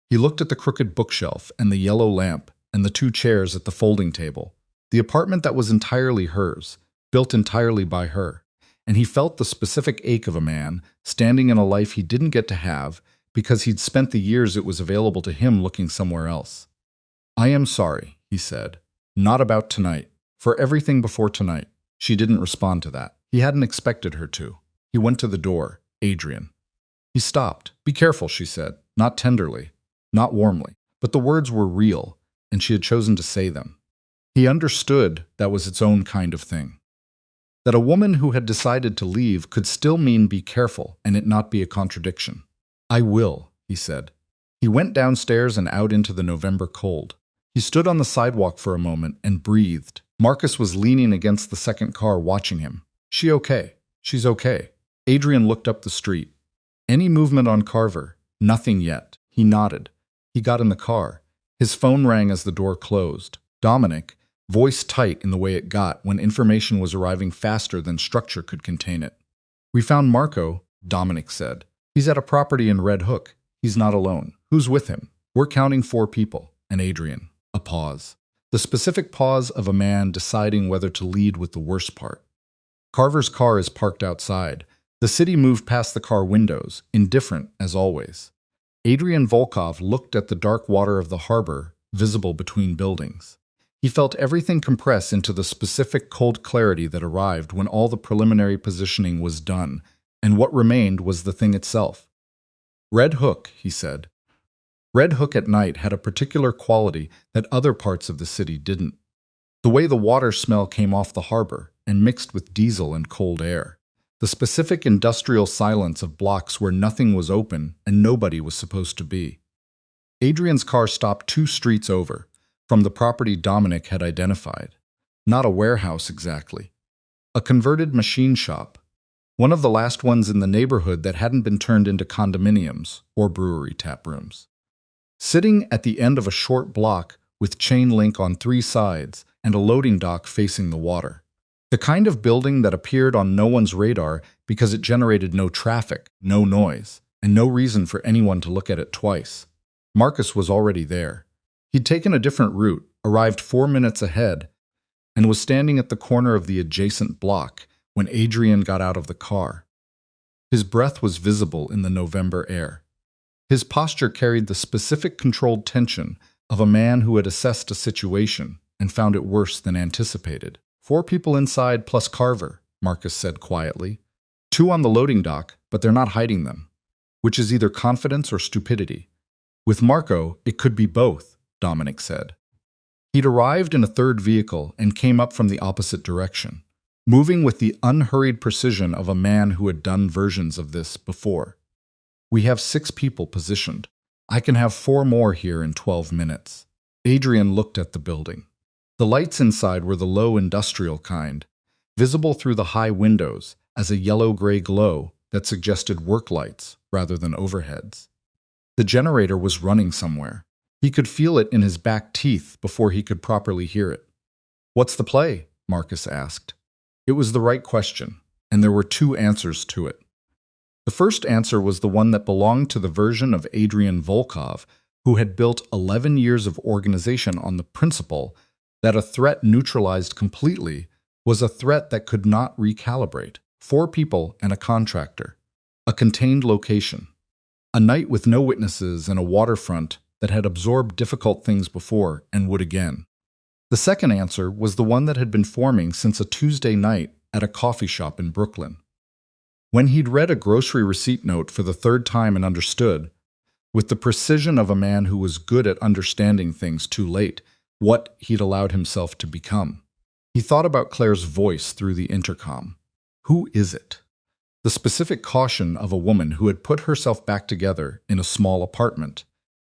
Speaker 1: He looked at the crooked bookshelf and the yellow lamp and the 2 chairs at the folding table. The apartment that was entirely hers, built entirely by her. And he felt the specific ache of a man standing in a life he didn't get to have because he'd spent the years it was available to him looking somewhere else. "I am sorry," he said. "Not about tonight. For everything before tonight. She didn't respond to that. He hadn't expected her to. He went to the door. Adrian. He stopped. "Be careful," she said, not tenderly, not warmly, but the words were real, and she had chosen to say them. He understood that was its own kind of thing. That a woman who had decided to leave could still mean be careful and it not be a contradiction. "I will," he said. He went downstairs and out into the November cold. He stood on the sidewalk for a moment and breathed. Marcus was leaning against the second car watching him. "She okay? She's okay." Adrian looked up the street. "Any movement on Carver?" "Nothing yet." He nodded. He got in the car. His phone rang as the door closed. Dominic, voice tight in the way it got when information was arriving faster than structure could contain it. "We found Marco," Dominic said. "He's at a property in Red Hook. He's not alone. Who's with him?" "We're counting 4 people." And Adrian. A pause. The specific pause of a man deciding whether to lead with the worst part. Carver's car is parked outside. The city moved past the car windows, indifferent as always. Adrian Volkov looked at the dark water of the harbor, visible between buildings. He felt everything compress into the specific cold clarity that arrived when all the preliminary positioning was done, and what remained was the thing itself. "Red Hook," he said. Red Hook at night had a particular quality that other parts of the city didn't. The way the water smell came off the harbor and mixed with diesel and cold air. The specific industrial silence of blocks where nothing was open and nobody was supposed to be. Adrian's car stopped 2 streets over, from the property Dominic had identified. Not a warehouse exactly. A converted machine shop. One of the last ones in the neighborhood that hadn't been turned into condominiums or brewery tap rooms. Sitting at the end of a short block with chain link on 3 sides and a loading dock facing the water. The kind of building that appeared on no one's radar because it generated no traffic, no noise, and no reason for anyone to look at it twice. Marcus was already there. He'd taken a different route, arrived 4 minutes ahead, and was standing at the corner of the adjacent block when Adrian got out of the car. His breath was visible in the November air. His posture carried the specific controlled tension of a man who had assessed a situation and found it worse than anticipated. 4 people inside plus Carver, Marcus said quietly. 2 on the loading dock, but they're not hiding them, which is either confidence or stupidity. With Marco, it could be both, Dominic said. He'd arrived in a 3rd vehicle and came up from the opposite direction, moving with the unhurried precision of a man who had done versions of this before. "We have 6 people positioned. I can have 4 more here in 12 minutes. Adrian looked at the building. The lights inside were the low industrial kind, visible through the high windows as a yellow-gray glow that suggested work lights rather than overheads. The generator was running somewhere. He could feel it in his back teeth before he could properly hear it. "What's the play?" Marcus asked. It was the right question, and there were 2 answers to it. The first answer was the one that belonged to the version of Adrian Volkov, who had built 11 years of organization on the principle that a threat neutralized completely was a threat that could not recalibrate. 4 people and a contractor. A contained location. A night with no witnesses and a waterfront that had absorbed difficult things before and would again. The second answer was the one that had been forming since a Tuesday night at a coffee shop in Brooklyn. When he'd read a grocery receipt note for the 3rd time and understood, with the precision of a man who was good at understanding things too late, what he'd allowed himself to become. He thought about Claire's voice through the intercom. Who is it? The specific caution of a woman who had put herself back together in a small apartment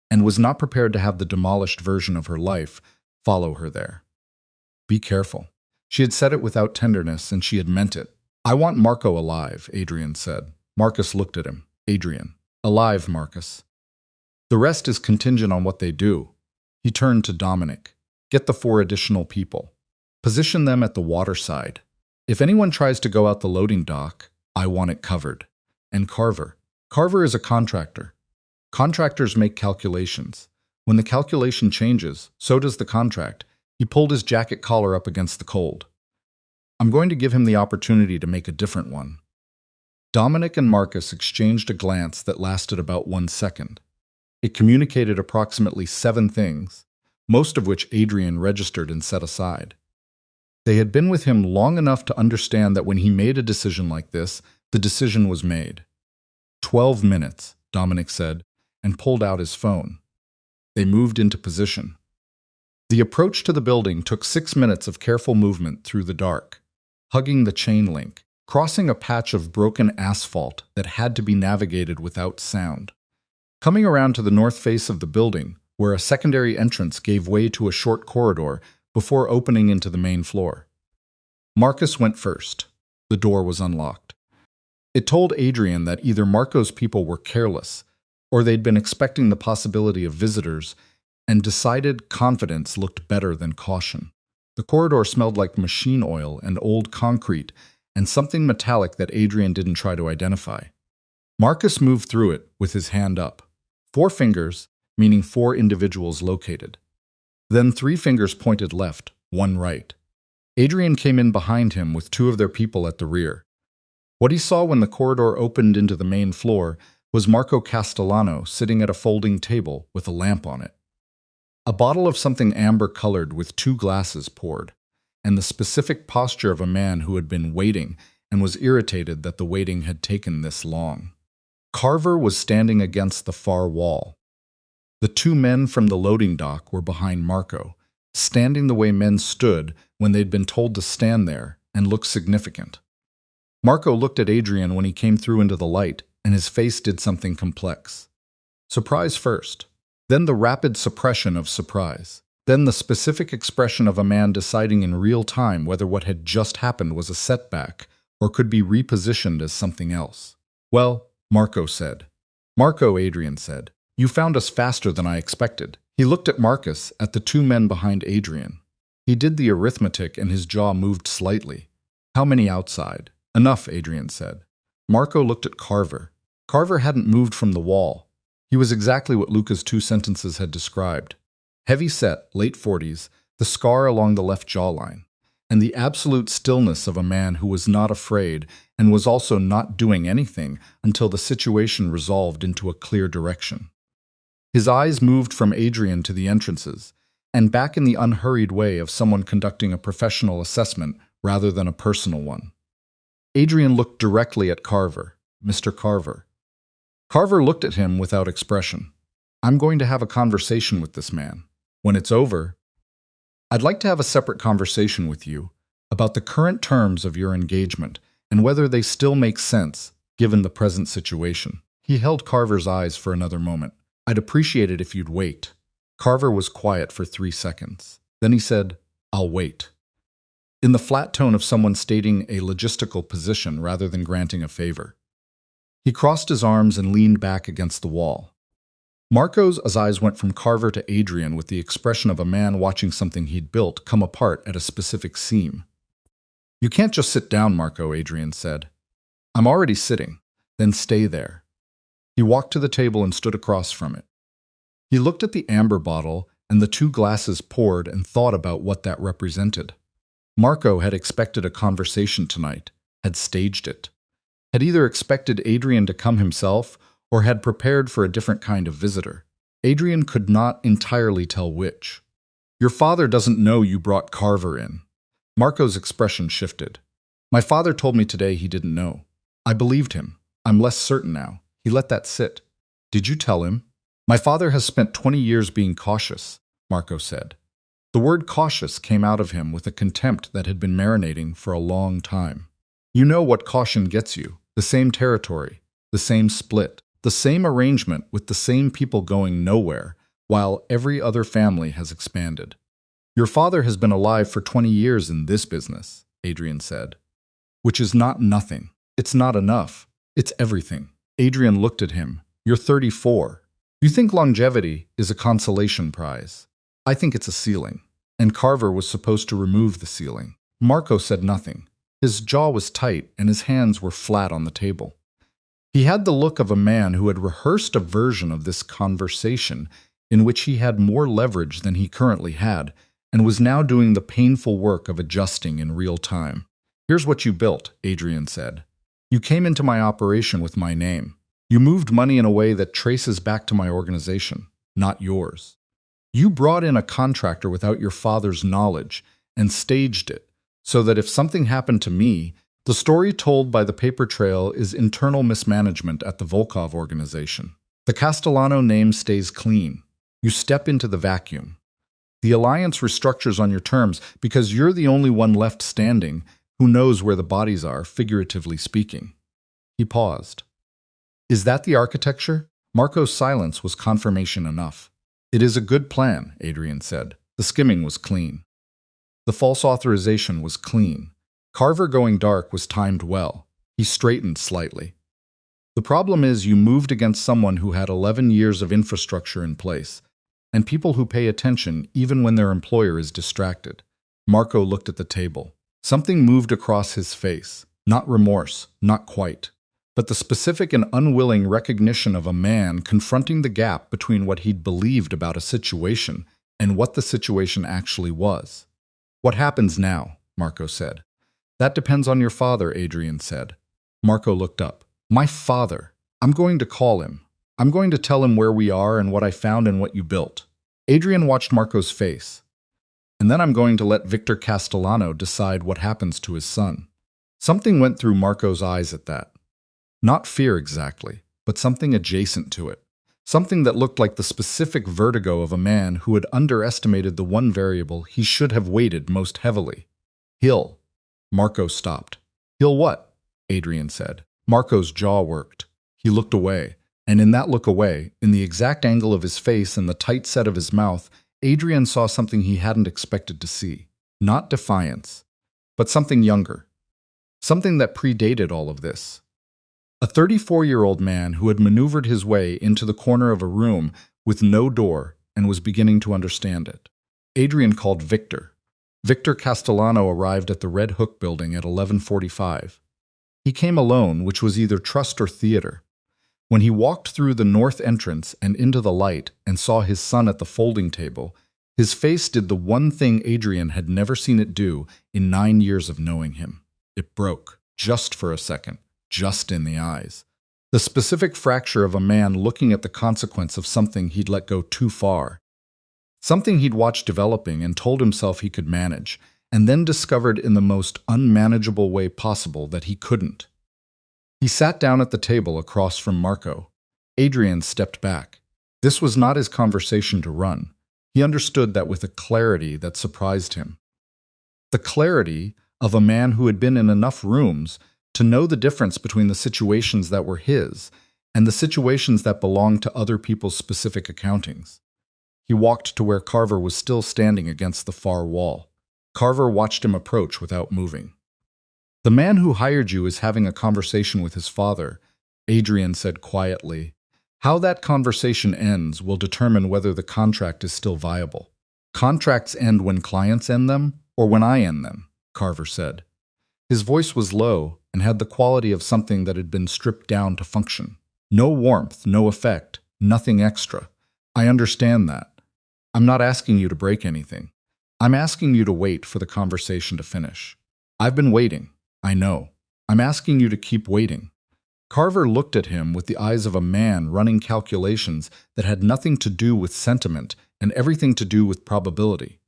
Speaker 1: and was not prepared to have the demolished version of her life follow her there. Be careful. She had said it without tenderness, and she had meant it. "I want Marco alive," Adrian said. Marcus looked at him. Adrian. "Alive, Marcus. The rest is contingent on what they do." He turned to Dominic. "Get the 4 additional people. Position them at the water side. If anyone tries to go out the loading dock, I want it covered. And Carver. Carver is a contractor. Contractors make calculations. When the calculation changes, so does the contract." He pulled his jacket collar up against the cold. "I'm going to give him the opportunity to make a different one." Dominic and Marcus exchanged a glance that lasted about 1 second. It communicated approximately 7 things, most of which Adrian registered and set aside. They had been with him long enough to understand that when he made a decision like this, the decision was made. 12 minutes, Dominic said, and pulled out his phone. They moved into position. The approach to the building took 6 minutes of careful movement through the dark, hugging the chain link, crossing a patch of broken asphalt that had to be navigated without sound. Coming around to the north face of the building, where a secondary entrance gave way to a short corridor before opening into the main floor. Marcus went first. The door was unlocked. It told Adrian that either Marco's people were careless, or they'd been expecting the possibility of visitors, and decided confidence looked better than caution. The corridor smelled like machine oil and old concrete, and something metallic that Adrian didn't try to identify. Marcus moved through it with his hand up. 4 fingers, meaning 4 individuals located. Then 3 fingers pointed left, 1 right. Adrian came in behind him with 2 of their people at the rear. What he saw when the corridor opened into the main floor was Marco Castellano sitting at a folding table with a lamp on it. A bottle of something amber-colored with 2 glasses poured, and the specific posture of a man who had been waiting and was irritated that the waiting had taken this long. Carver was standing against the far wall. The 2 men from the loading dock were behind Marco, standing the way men stood when they'd been told to stand there and look significant. Marco looked at Adrian when he came through into the light, and his face did something complex. Surprise first, then the rapid suppression of surprise, then the specific expression of a man deciding in real time whether what had just happened was a setback or could be repositioned as something else. "Well," Marco said. "Marco," Adrian said, "you found us faster than I expected." He looked at Marcus, at the 2 men behind Adrian. He did the arithmetic and his jaw moved slightly. "How many outside?" "Enough," Adrian said. Marco looked at Carver. Carver hadn't moved from the wall. He was exactly what Luca's 2 sentences had described. Heavy-set, late 40s, the scar along the left jawline, and the absolute stillness of a man who was not afraid and was also not doing anything until the situation resolved into a clear direction. His eyes moved from Adrian to the entrances, and back in the unhurried way of someone conducting a professional assessment rather than a personal one. Adrian looked directly at Carver, Mr. Carver. Carver looked at him without expression. "I'm going to have a conversation with this man. When it's over, I'd like to have a separate conversation with you about the current terms of your engagement and whether they still make sense given the present situation." He held Carver's eyes for another moment. "I'd appreciate it if you'd wait." Carver was quiet for 3 seconds. Then he said, "I'll wait," in the flat tone of someone stating a logistical position rather than granting a favor. He crossed his arms and leaned back against the wall. Marco's eyes went from Carver to Adrian with the expression of a man watching something he'd built come apart at a specific seam. "You can't just sit down, Marco," Adrian said. "I'm already sitting. Then stay there." He walked to the table and stood across from it. He looked at the amber bottle and the 2 glasses poured and thought about what that represented. Marco had expected a conversation tonight, had staged it, had either expected Adrian to come himself or had prepared for a different kind of visitor. Adrian could not entirely tell which. "Your father doesn't know you brought Carver in." Marco's expression shifted. "My father told me today he didn't know. I believed him. I'm less certain now. He let that sit." "Did you tell him?" "My father has spent 20 years being cautious," Marco said. The word cautious came out of him with a contempt that had been marinating for a long time. "You know what caution gets you. The same territory, the same split, the same arrangement with the same people going nowhere, while every other family has expanded." "Your father has been alive for 20 years in this business," Adrian said. "Which is not nothing. It's not enough. It's everything." Adrian looked at him. "You're 34. You think longevity is a consolation prize. I think it's a ceiling." And Carver was supposed to remove the ceiling. Marco said nothing. His jaw was tight and his hands were flat on the table. He had the look of a man who had rehearsed a version of this conversation in which he had more leverage than he currently had and was now doing the painful work of adjusting in real time. "Here's what you built," Adrian said. "You came into my operation with my name. You moved money in a way that traces back to my organization, not yours. You brought in a contractor without your father's knowledge and staged it so that if something happened to me, the story told by the paper trail is internal mismanagement at the Volkov organization. The Castellano name stays clean. You step into the vacuum. The alliance restructures on your terms because you're the only one left standing who knows where the bodies are, figuratively speaking. He paused. Is that the architecture? Marco's silence was confirmation enough. It is a good plan, Adrian said. The skimming was clean. The false authorization was clean. Carver going dark was timed well. He straightened slightly. The problem is you moved against someone who had 11 years of infrastructure in place, and people who pay attention even when their employer is distracted. Marco looked at the table. Something moved across his face. Not remorse, not quite, but the specific and unwilling recognition of a man confronting the gap between what he'd believed about a situation and what the situation actually was. What happens now? Marco said. That depends on your father, Adrian said. Marco looked up. My father. I'm going to call him. I'm going to tell him where we are and what I found and what you built. Adrian watched Marco's face. And then I'm going to let Victor Castellano decide what happens to his son. Something went through Marco's eyes at that. Not fear exactly, but something adjacent to it. Something that looked like the specific vertigo of a man who had underestimated the one variable he should have weighted most heavily. He'll. Marco stopped. He'll what? Adrian said. Marco's jaw worked. He looked away, and in that look away, in the exact angle of his face and the tight set of his mouth, Adrian saw something he hadn't expected to see. Not defiance, but something younger. Something that predated all of this. A 34-year-old man who had maneuvered his way into the corner of a room with no door and was beginning to understand it. Adrian called Victor. Victor Castellano arrived at the Red Hook building at 11:45. He came alone, which was either trust or theater. When he walked through the north entrance and into the light and saw his son at the folding table, his face did the one thing Adrian had never seen it do in 9 years of knowing him. It broke, just for a second, just in the eyes. The specific fracture of a man looking at the consequence of something he'd let go too far. Something he'd watched developing and told himself he could manage, and then discovered in the most unmanageable way possible that he couldn't. He sat down at the table across from Marco. Adrian stepped back. This was not his conversation to run. He understood that with a clarity that surprised him. The clarity of a man who had been in enough rooms to know the difference between the situations that were his and the situations that belonged to other people's specific accountings. He walked to where Carver was still standing against the far wall. Carver watched him approach without moving. The man who hired you is having a conversation with his father, Adrian said quietly. How that conversation ends will determine whether the contract is still viable. Contracts end when clients end them, or when I end them, Carver said. His voice was low and had the quality of something that had been stripped down to function. No warmth, no effect, nothing extra. I understand that. I'm not asking you to break anything. I'm asking you to wait for the conversation to finish. I've been waiting. I know. I'm asking you to keep waiting. Carver looked at him with the eyes of a man running calculations that had nothing to do with sentiment and everything to do with probability.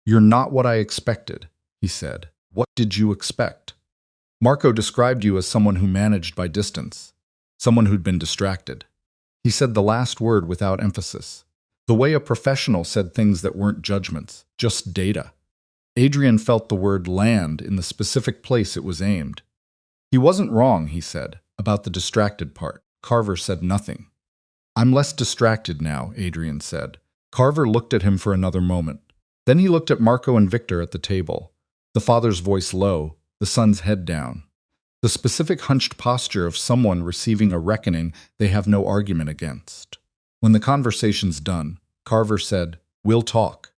Speaker 1: You're not what I expected, he said. What did you expect? Marco described you as someone who managed by distance, someone who'd been distracted. He said the last word without emphasis. The way a professional said things that weren't judgments, just data. Adrian felt the word land in the specific place it was aimed. He wasn't wrong, he said, about the distracted part. Carver said nothing. I'm less distracted now, Adrian said. Carver looked at him for another moment. Then he looked at Marco and Victor at the table, the father's voice low, the son's head down. The specific hunched posture of someone receiving a reckoning they have no argument against. When the conversation's done, Carver said, We'll talk.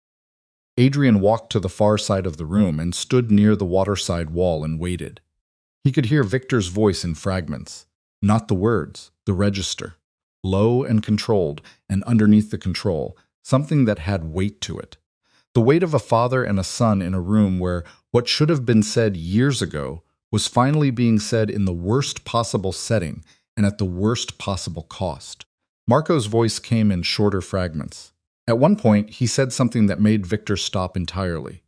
Speaker 1: Adrian walked to the far side of the room and stood near the waterside wall and waited. He could hear Victor's voice in fragments, not the words, the register, low and controlled, and underneath the control, something that had weight to it. The weight of a father and a son in a room where what should have been said years ago was finally being said in the worst possible setting and at the worst possible cost. Marco's voice came in shorter fragments. At one point, he said something that made Victor stop entirely.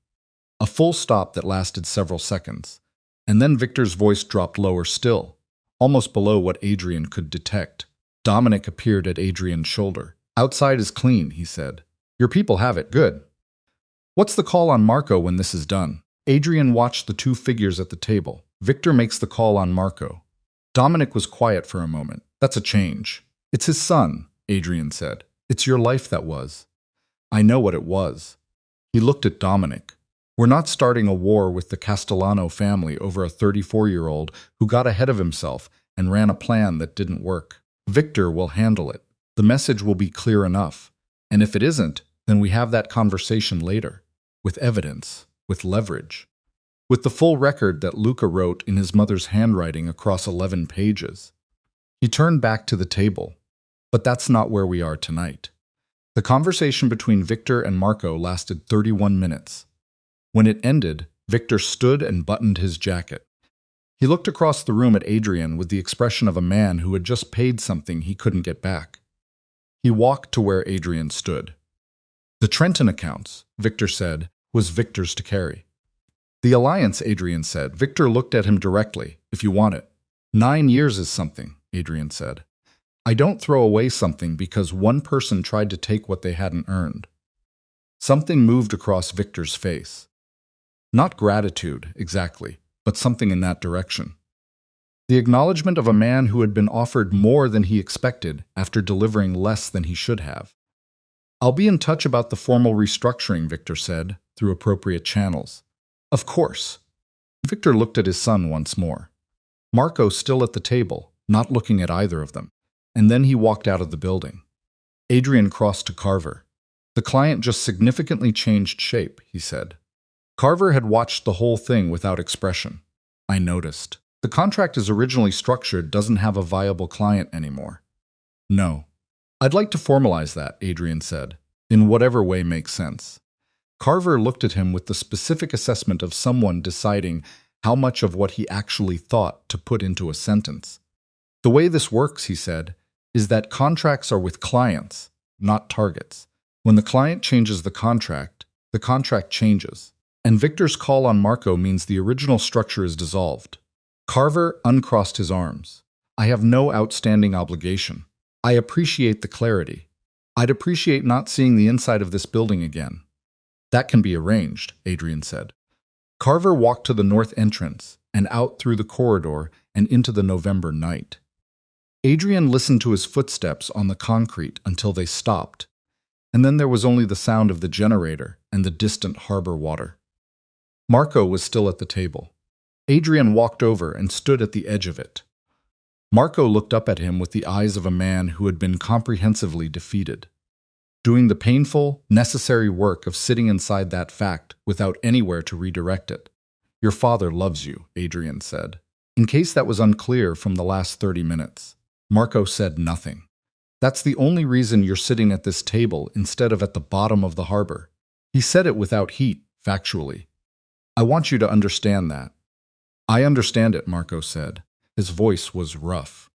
Speaker 1: A full stop that lasted several seconds. And then Victor's voice dropped lower still, almost below what Adrian could detect. Dominic appeared at Adrian's shoulder. "Outside is clean," he said. "Your people have it. Good. What's the call on Marco when this is done?" Adrian watched the two figures at the table. Victor makes the call on Marco. Dominic was quiet for a moment. "That's a change." "It's his son," Adrian said. "It's your life that was." "I know what it was." He looked at Dominic. "We're not starting a war with the Castellano family over a 34-year-old who got ahead of himself and ran a plan that didn't work. Victor will handle it. The message will be clear enough. And if it isn't, then we have that conversation later. With evidence. With leverage. With the full record that Luca wrote in his mother's handwriting across 11 pages. He turned back to the table. But that's not where we are tonight. The conversation between Victor and Marco lasted 31 minutes. When it ended, Victor stood and buttoned his jacket. He looked across the room at Adrian with the expression of a man who had just paid something he couldn't get back. He walked to where Adrian stood. "The Trenton accounts," Victor said, "was Victor's to carry." "The alliance," Adrian said. Victor looked at him directly. "If you want it." 9 years is something, Adrian said. "I don't throw away something because one person tried to take what they hadn't earned." Something moved across Victor's face. Not gratitude, exactly, but something in that direction. The acknowledgement of a man who had been offered more than he expected after delivering less than he should have. "I'll be in touch about the formal restructuring," Victor said, through appropriate channels. "Of course." Victor looked at his son once more. Marco still at the table, not looking at either of them, and then he walked out of the building. Adrian crossed to Carver. "The client just significantly changed shape," he said. Carver had watched the whole thing without expression. "I noticed. The contract as originally structured doesn't have a viable client anymore." "No." "I'd like to formalize that," Adrian said, "in whatever way makes sense." Carver looked at him with the specific assessment of someone deciding how much of what he actually thought to put into a sentence. "The way this works," he said, "is that contracts are with clients, not targets. When the client changes the contract changes. And Victor's call on Marco means the original structure is dissolved." Carver uncrossed his arms. "I have no outstanding obligation. I appreciate the clarity. I'd appreciate not seeing the inside of this building again." "That can be arranged," Adrian said. Carver walked to the north entrance and out through the corridor and into the November night. Adrian listened to his footsteps on the concrete until they stopped, and then there was only the sound of the generator and the distant harbor water. Marco was still at the table. Adrian walked over and stood at the edge of it. Marco looked up at him with the eyes of a man who had been comprehensively defeated. Doing the painful, necessary work of sitting inside that fact without anywhere to redirect it. "Your father loves you," Adrian said. In case that was unclear from the last 30 minutes, Marco said nothing. "That's the only reason you're sitting at this table instead of at the bottom of the harbor." He said it without heat, factually. "I want you to understand that." "I understand it," Marco said. His voice was rough.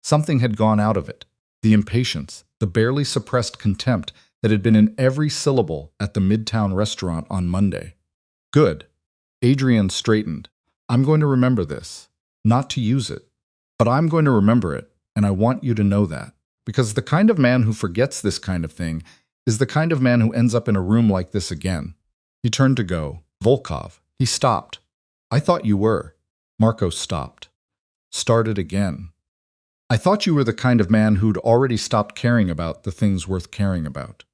Speaker 1: Something had gone out of it. The impatience, the barely suppressed contempt that had been in every syllable at the Midtown restaurant on Monday. "Good." Adrian straightened. "I'm going to remember this. Not to use it. But I'm going to remember it, and I want you to know that. Because the kind of man who forgets this kind of thing is the kind of man who ends up in a room like this again." He turned to go. "Volkov." He stopped. "I thought you were." Marco stopped. Started again. "I thought you were the kind of man who'd already stopped caring about the things worth caring about."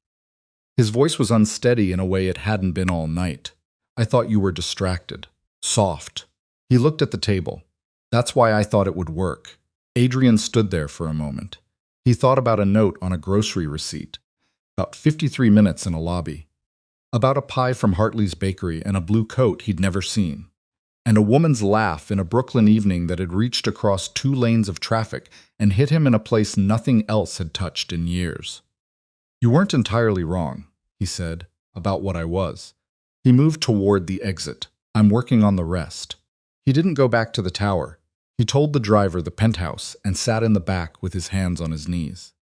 Speaker 1: His voice was unsteady in a way it hadn't been all night. "I thought you were distracted. Soft." He looked at the table. "That's why I thought it would work." Adrian stood there for a moment. He thought about a note on a grocery receipt. About 53 minutes in a lobby. About a pie from Hartley's Bakery and a blue coat he'd never seen. And a woman's laugh in a Brooklyn evening that had reached across 2 lanes of traffic and hit him in a place nothing else had touched in years. "You weren't entirely wrong," he said, "about what I was." He moved toward the exit. "I'm working on the rest." He didn't go back to the tower. He told the driver the Penthouse and sat in the back with his hands on his knees.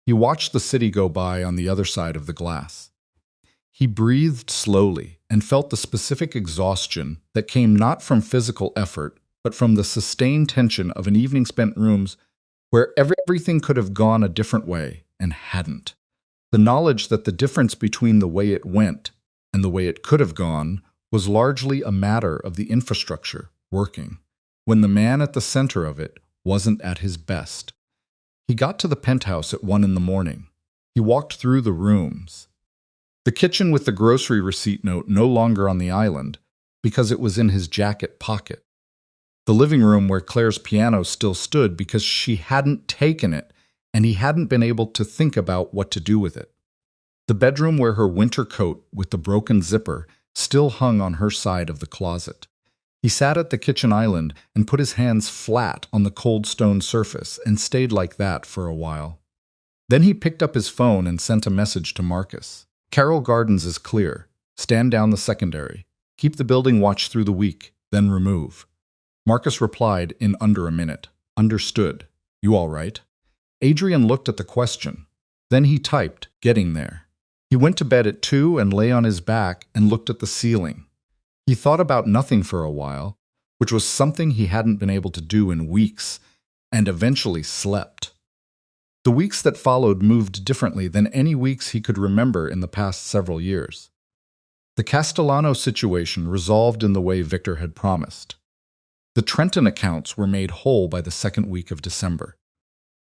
Speaker 1: He watched the city go by on the other side of the glass. He breathed slowly and felt the specific exhaustion that came not from physical effort, but from the sustained tension of an evening spent in rooms where everything could have gone a different way and hadn't. The knowledge that the difference between the way it went and the way it could have gone was largely a matter of the infrastructure working, when the man at the center of it wasn't at his best. He got to the penthouse at 1 a.m. He walked through the rooms. The kitchen with the grocery receipt note no longer on the island because it was in his jacket pocket. The living room where Claire's piano still stood because she hadn't taken it and he hadn't been able to think about what to do with it. The bedroom where her winter coat with the broken zipper still hung on her side of the closet. He sat at the kitchen island and put his hands flat on the cold stone surface and stayed like that for a while. Then he picked up his phone and sent a message to Marcus. Carroll Gardens is clear. Stand down the secondary. Keep the building watch through the week, then remove. Marcus replied in under a minute. Understood. You all right? Adrian looked at the question. Then he typed, getting there. He went to bed at 2 and lay on his back and looked at the ceiling. He thought about nothing for a while, which was something he hadn't been able to do in weeks, and eventually slept. The weeks that followed moved differently than any weeks he could remember in the past several years. The Castellano situation resolved in the way Victor had promised. The Trenton accounts were made whole by the second week of December,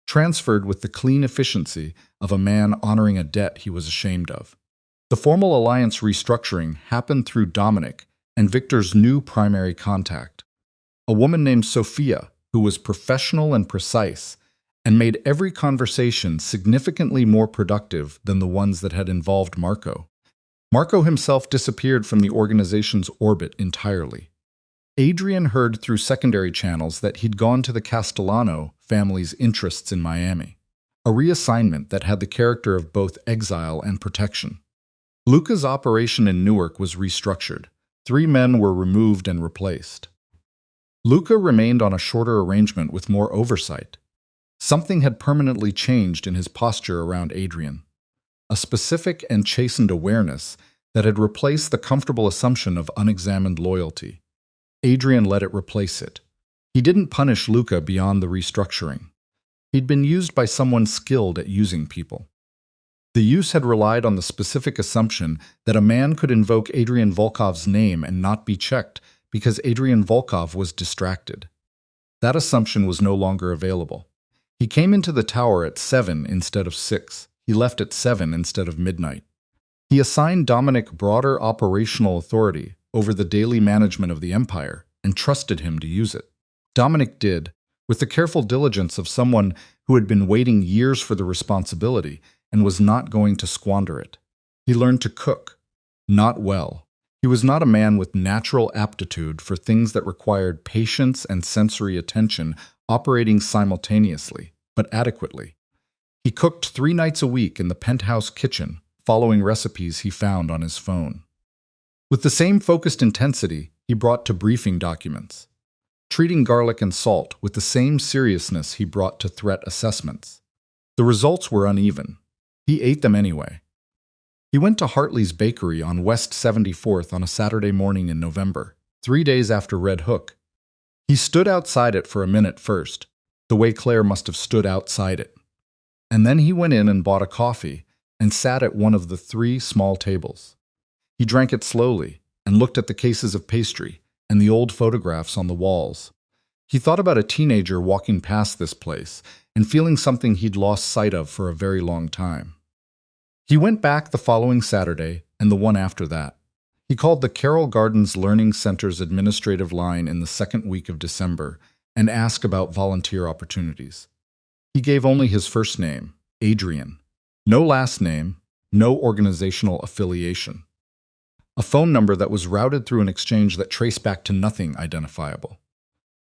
Speaker 1: transferred with the clean efficiency of a man honoring a debt he was ashamed of. The formal alliance restructuring happened through Dominic and Victor's new primary contact, a woman named Sophia who was professional and precise and made every conversation significantly more productive than the ones that had involved Marco. Marco himself disappeared from the organization's orbit entirely. Adrian heard through secondary channels that he'd gone to the Castellano family's interests in Miami, a reassignment that had the character of both exile and protection. Luca's operation in Newark was restructured. 3 men were removed and replaced. Luca remained on a shorter arrangement with more oversight. Something had permanently changed in his posture around Adrian, a specific and chastened awareness that had replaced the comfortable assumption of unexamined loyalty. Adrian let it replace it. He didn't punish Luca beyond the restructuring. He'd been used by someone skilled at using people. The use had relied on the specific assumption that a man could invoke Adrian Volkov's name and not be checked because Adrian Volkov was distracted. That assumption was no longer available. He came into the tower at 7 instead of 6. He left at 7 instead of midnight. He assigned Dominic broader operational authority over the daily management of the empire and trusted him to use it. Dominic did, with the careful diligence of someone who had been waiting years for the responsibility and was not going to squander it. He learned to cook. Not well. He was not a man with natural aptitude for things that required patience and sensory attention operating simultaneously, but adequately. He cooked 3 nights a week in the Penthouse kitchen, following recipes he found on his phone. With the same focused intensity, he brought to briefing documents, treating garlic and salt with the same seriousness he brought to threat assessments. The results were uneven. He ate them anyway. He went to Hartley's Bakery on West 74th on a Saturday morning in November, 3 days after Red Hook. He stood outside it for a minute first, the way Claire must have stood outside it. And then he went in and bought a coffee and sat at one of the 3 small tables. He drank it slowly and looked at the cases of pastry and the old photographs on the walls. He thought about a teenager walking past this place and feeling something he'd lost sight of for a very long time. He went back the following Saturday and the one after that. He called the Carroll Gardens Learning Center's administrative line in the second week of December and asked about volunteer opportunities. He gave only his first name, Adrian. No last name, no organizational affiliation. A phone number that was routed through an exchange that traced back to nothing identifiable.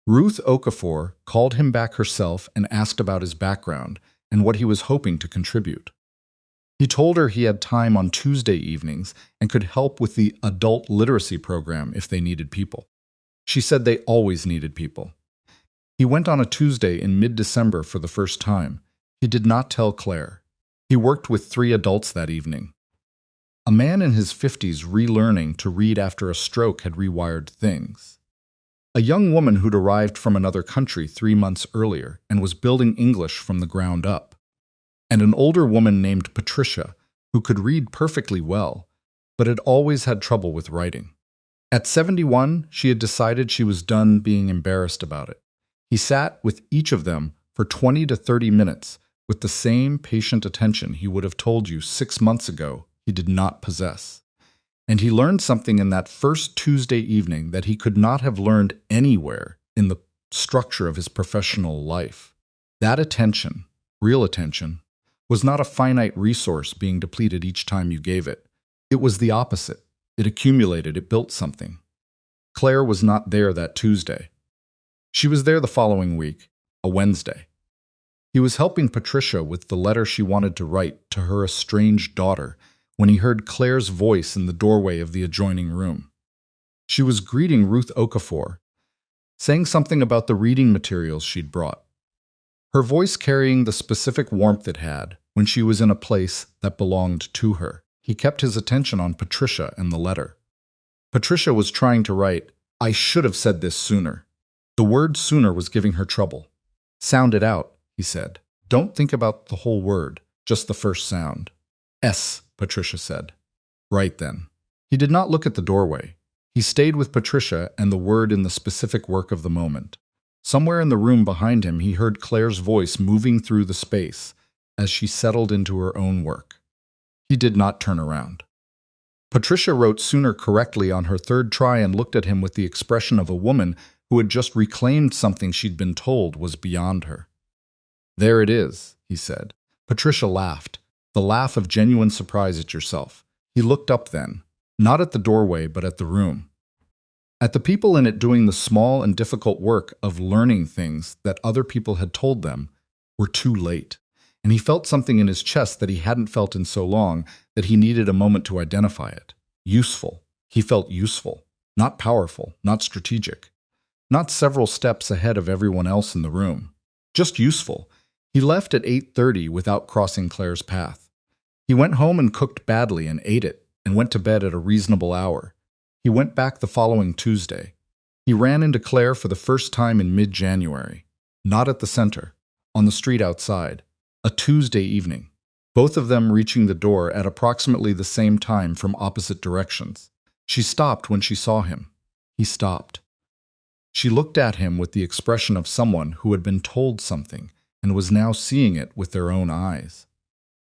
Speaker 1: Ruth Okafor called him back herself and asked about his background and what he was hoping to contribute. He told her he had time on Tuesday evenings and could help with the adult literacy program if they needed people. She said they always needed people. He went on a Tuesday in mid-December for the first time. He did not tell Claire. He worked with 3 adults that evening. A man in his 50s relearning to read after a stroke had rewired things. A young woman who'd arrived from another country 3 months earlier and was building English from the ground up. And an older woman named Patricia, who could read perfectly well, but had always had trouble with writing. At 71, she had decided she was done being embarrassed about it. He sat with each of them for 20 to 30 minutes with the same patient attention he would have told you 6 months ago he did not possess. And he learned something in that first Tuesday evening that he could not have learned anywhere in the structure of his professional life. That attention, real attention, was not a finite resource being depleted each time you gave it. It was the opposite. It accumulated, it built something. Claire was not there that Tuesday. She was there the following week, a Wednesday. He was helping Patricia with the letter she wanted to write to her estranged daughter when he heard Claire's voice in the doorway of the adjoining room. She was greeting Ruth Okafor, saying something about the reading materials she'd brought. Her voice carrying the specific warmth it had when she was in a place that belonged to her. He kept his attention on Patricia and the letter. Patricia was trying to write, "I should have said this sooner." The word sooner was giving her trouble. "Sound it out," he said. "Don't think about the whole word, just the first sound." "S," Patricia said. "Right then." He did not look at the doorway. He stayed with Patricia and the word in the specific work of the moment. Somewhere in the room behind him, he heard Claire's voice moving through the space as she settled into her own work. He did not turn around. Patricia wrote sooner correctly on her third try and looked at him with the expression of a woman who had just reclaimed something she'd been told was beyond her. "There it is," he said. Patricia laughed, the laugh of genuine surprise at yourself. He looked up then, not at the doorway but at the room. At the people in it doing the small and difficult work of learning things that other people had told them were too late. And he felt something in his chest that he hadn't felt in so long that he needed a moment to identify it. Useful. He felt useful. Not powerful, not strategic. Not several steps ahead of everyone else in the room. Just useful. He left at 8:30 without crossing Claire's path. He went home and cooked badly and ate it and went to bed at a reasonable hour. He went back the following Tuesday. He ran into Claire for the first time in mid-January. Not at the center. On the street outside. A Tuesday evening. Both of them reaching the door at approximately the same time from opposite directions. She stopped when she saw him. He stopped. She looked at him with the expression of someone who had been told something and was now seeing it with their own eyes.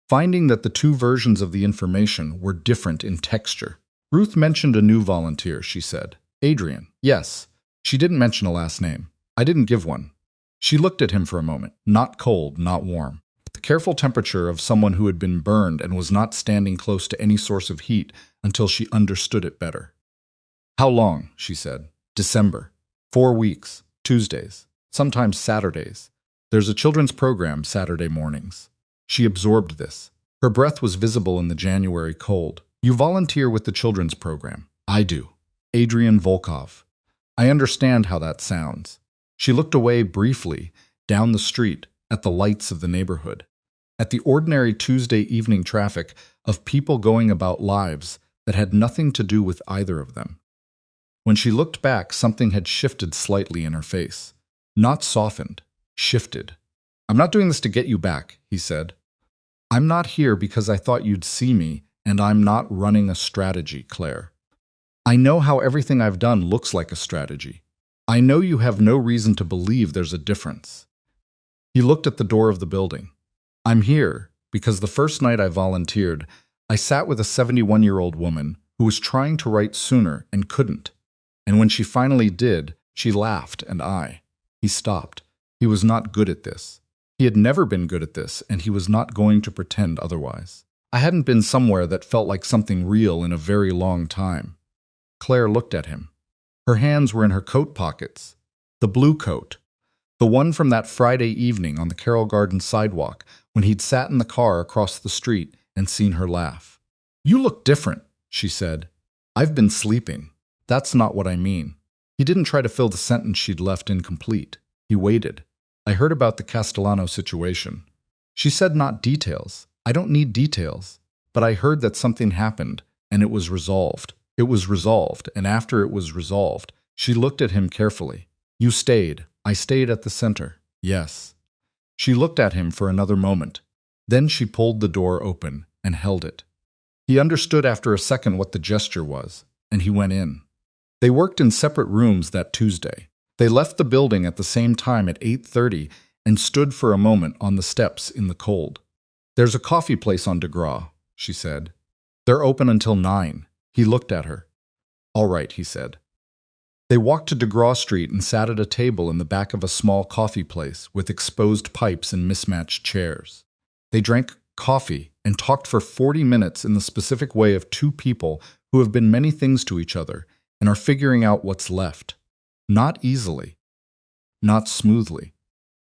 Speaker 1: Finding that the two versions of the information were different in texture. "Ruth mentioned a new volunteer," she said. "Adrian." "Yes." She didn't mention a last name. "I didn't give one." She looked at him for a moment, not cold, not warm. The careful temperature of someone who had been burned and was not standing close to any source of heat until she understood it better. "How long?" she said. "December. 4 weeks. Tuesdays. Sometimes Saturdays. There's a children's program Saturday mornings." She absorbed this. Her breath was visible in the January cold. "You volunteer with the children's program." "I do." "Adrian Volkov." "I understand how that sounds." She looked away briefly, down the street, at the lights of the neighborhood, at the ordinary Tuesday evening traffic of people going about lives that had nothing to do with either of them. When she looked back, something had shifted slightly in her face. Not softened, shifted. "I'm not doing this to get you back," he said. "I'm not here because I thought you'd see me, and I'm not running a strategy, Claire. I know how everything I've done looks like a strategy. I know you have no reason to believe there's a difference." He looked at the door of the building. "I'm here because the first night I volunteered, I sat with a 71-year-old woman who was trying to write sooner and couldn't. And when she finally did, she laughed and I." He stopped. He was not good at this. He had never been good at this, and he was not going to pretend otherwise. "I hadn't been somewhere that felt like something real in a very long time." Claire looked at him. Her hands were in her coat pockets. The blue coat. The one from that Friday evening on the Carroll Garden sidewalk when he'd sat in the car across the street and seen her laugh. "You look different," she said. "I've been sleeping." "That's not what I mean." He didn't try to fill the sentence she'd left incomplete. He waited. "I heard about the Castellano situation." She said not details. "I don't need details." but I heard that something happened, and it was resolved. It was resolved, and after it was resolved, she looked at him carefully. You stayed. I stayed at the center. Yes. She looked at him for another moment. Then she pulled the door open and held it. He understood after a second what the gesture was, and he went in. They worked in separate rooms that Tuesday. They left the building at the same time at 8:30 and stood for a moment on the steps in the cold. There's a coffee place on DeGraw, she said. They're open until 9. He looked at her. All right, he said. They walked to DeGraw Street and sat at a table in the back of a small coffee place with exposed pipes and mismatched chairs. They drank coffee and talked for 40 minutes in the specific way of two people who have been many things to each other and are figuring out what's left. Not easily. Not smoothly.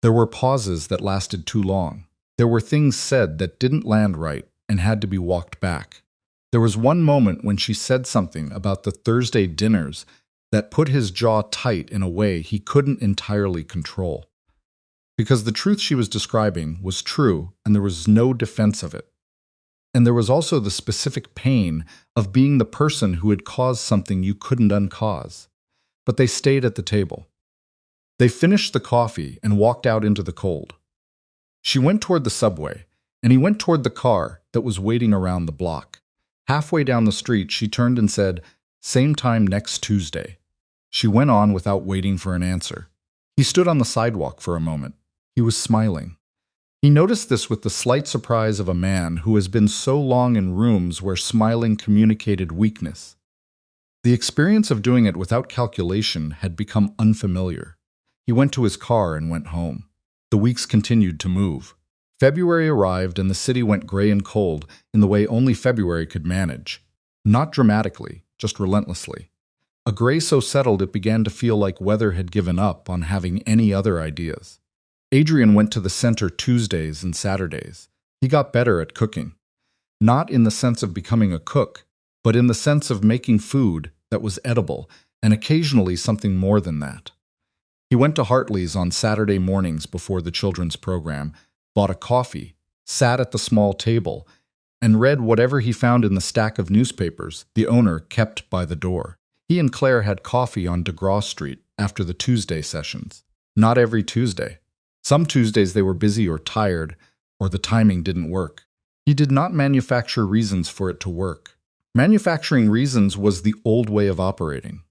Speaker 1: There were pauses that lasted too long. There were things said that didn't land right and had to be walked back. There was one moment when she said something about the Thursday dinners that put his jaw tight in a way he couldn't entirely control. Because the truth she was describing was true and there was no defense of it. And there was also the specific pain of being the person who had caused something you couldn't uncause. But they stayed at the table. They finished the coffee and walked out into the cold. She went toward the subway, and he went toward the car that was waiting around the block. Halfway down the street, she turned and said, "Same time next Tuesday." She went on without waiting for an answer. He stood on the sidewalk for a moment. He was smiling. He noticed this with the slight surprise of a man who has been so long in rooms where smiling communicated weakness. The experience of doing it without calculation had become unfamiliar. He went to his car and went home. The weeks continued to move. February arrived and the city went gray and cold in the way only February could manage. Not dramatically, just relentlessly. A gray so settled it began to feel like weather had given up on having any other ideas. Adrian went to the center Tuesdays and Saturdays. He got better at cooking. Not in the sense of becoming a cook, but in the sense of making food that was edible, and occasionally something more than that. He went to Hartley's on Saturday mornings before the children's program, bought a coffee, sat at the small table, and read whatever he found in the stack of newspapers the owner kept by the door. He and Claire had coffee on DeGraw Street after the Tuesday sessions. Not every Tuesday. Some Tuesdays they were busy or tired, or the timing didn't work. He did not manufacture reasons for it to work. Manufacturing reasons was the old way of operating.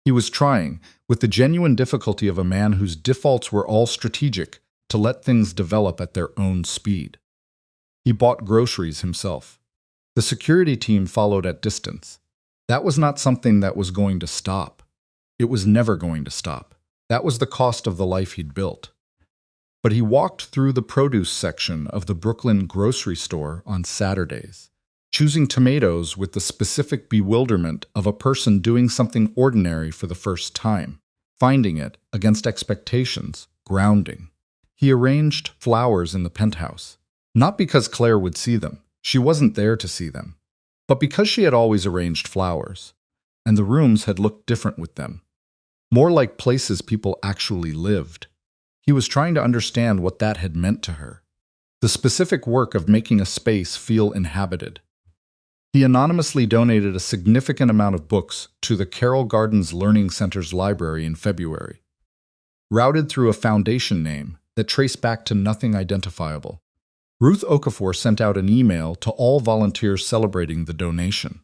Speaker 1: He was trying, with the genuine difficulty of a man whose defaults were all strategic, to let things develop at their own speed. He bought groceries himself. The security team followed at distance. That was not something that was going to stop. It was never going to stop. That was the cost of the life he'd built. But he walked through the produce section of the Brooklyn grocery store on Saturdays, choosing tomatoes with the specific bewilderment of a person doing something ordinary for the first time, finding it, against expectations, grounding. He arranged flowers in the penthouse, not because Claire would see them, she wasn't there to see them, but because she had always arranged flowers, and the rooms had looked different with them, more like places people actually lived. He was trying to understand what that had meant to her, the specific work of making a space feel inhabited. He anonymously donated a significant amount of books to the Carroll Gardens Learning Center's library in February, routed through a foundation name that traced back to nothing identifiable. Ruth Okafor sent out an email to all volunteers celebrating the donation.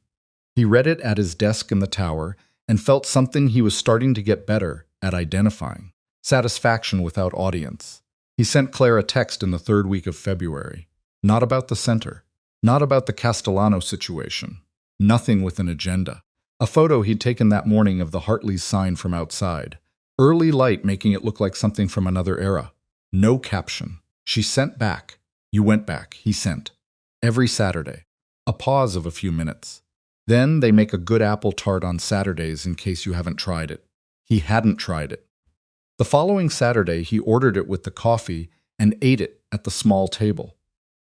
Speaker 1: He read it at his desk in the tower and felt something he was starting to get better at identifying. Satisfaction without audience. He sent Claire a text in the third week of February. Not about the center. Not about the Castellano situation. Nothing with an agenda. A photo he'd taken that morning of the Hartley's sign from outside. Early light making it look like something from another era. No caption. She sent back. You went back. He sent. Every Saturday. A pause of a few minutes. Then they make a good apple tart on Saturdays in case you haven't tried it. He hadn't tried it. The following Saturday, he ordered it with the coffee and ate it at the small table.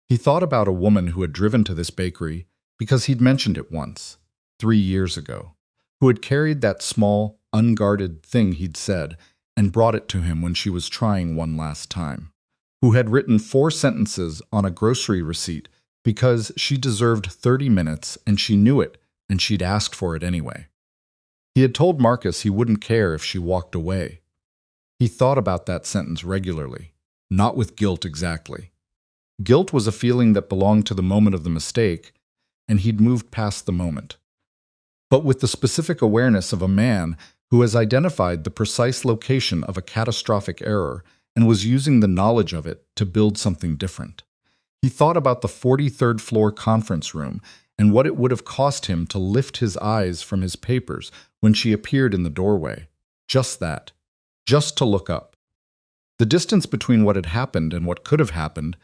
Speaker 1: He thought about a woman who had driven to this bakery because he'd mentioned it once, 3 years ago, who had carried that small, unguarded thing he'd said and brought it to him when she was trying one last time, who had written 4 sentences on a grocery receipt because she deserved 30 minutes and she knew it, and she'd asked for it anyway. He had told Marcus he wouldn't care if she walked away. He thought about that sentence regularly, not with guilt exactly. Guilt was a feeling that belonged to the moment of the mistake, and he'd moved past the moment. But with the specific awareness of a man who has identified the precise location of a catastrophic error and was using the knowledge of it to build something different. He thought about the 43rd floor conference room and what it would have cost him to lift his eyes from his papers when she appeared in the doorway. Just that. Just to look up. The distance between what had happened and what could have happened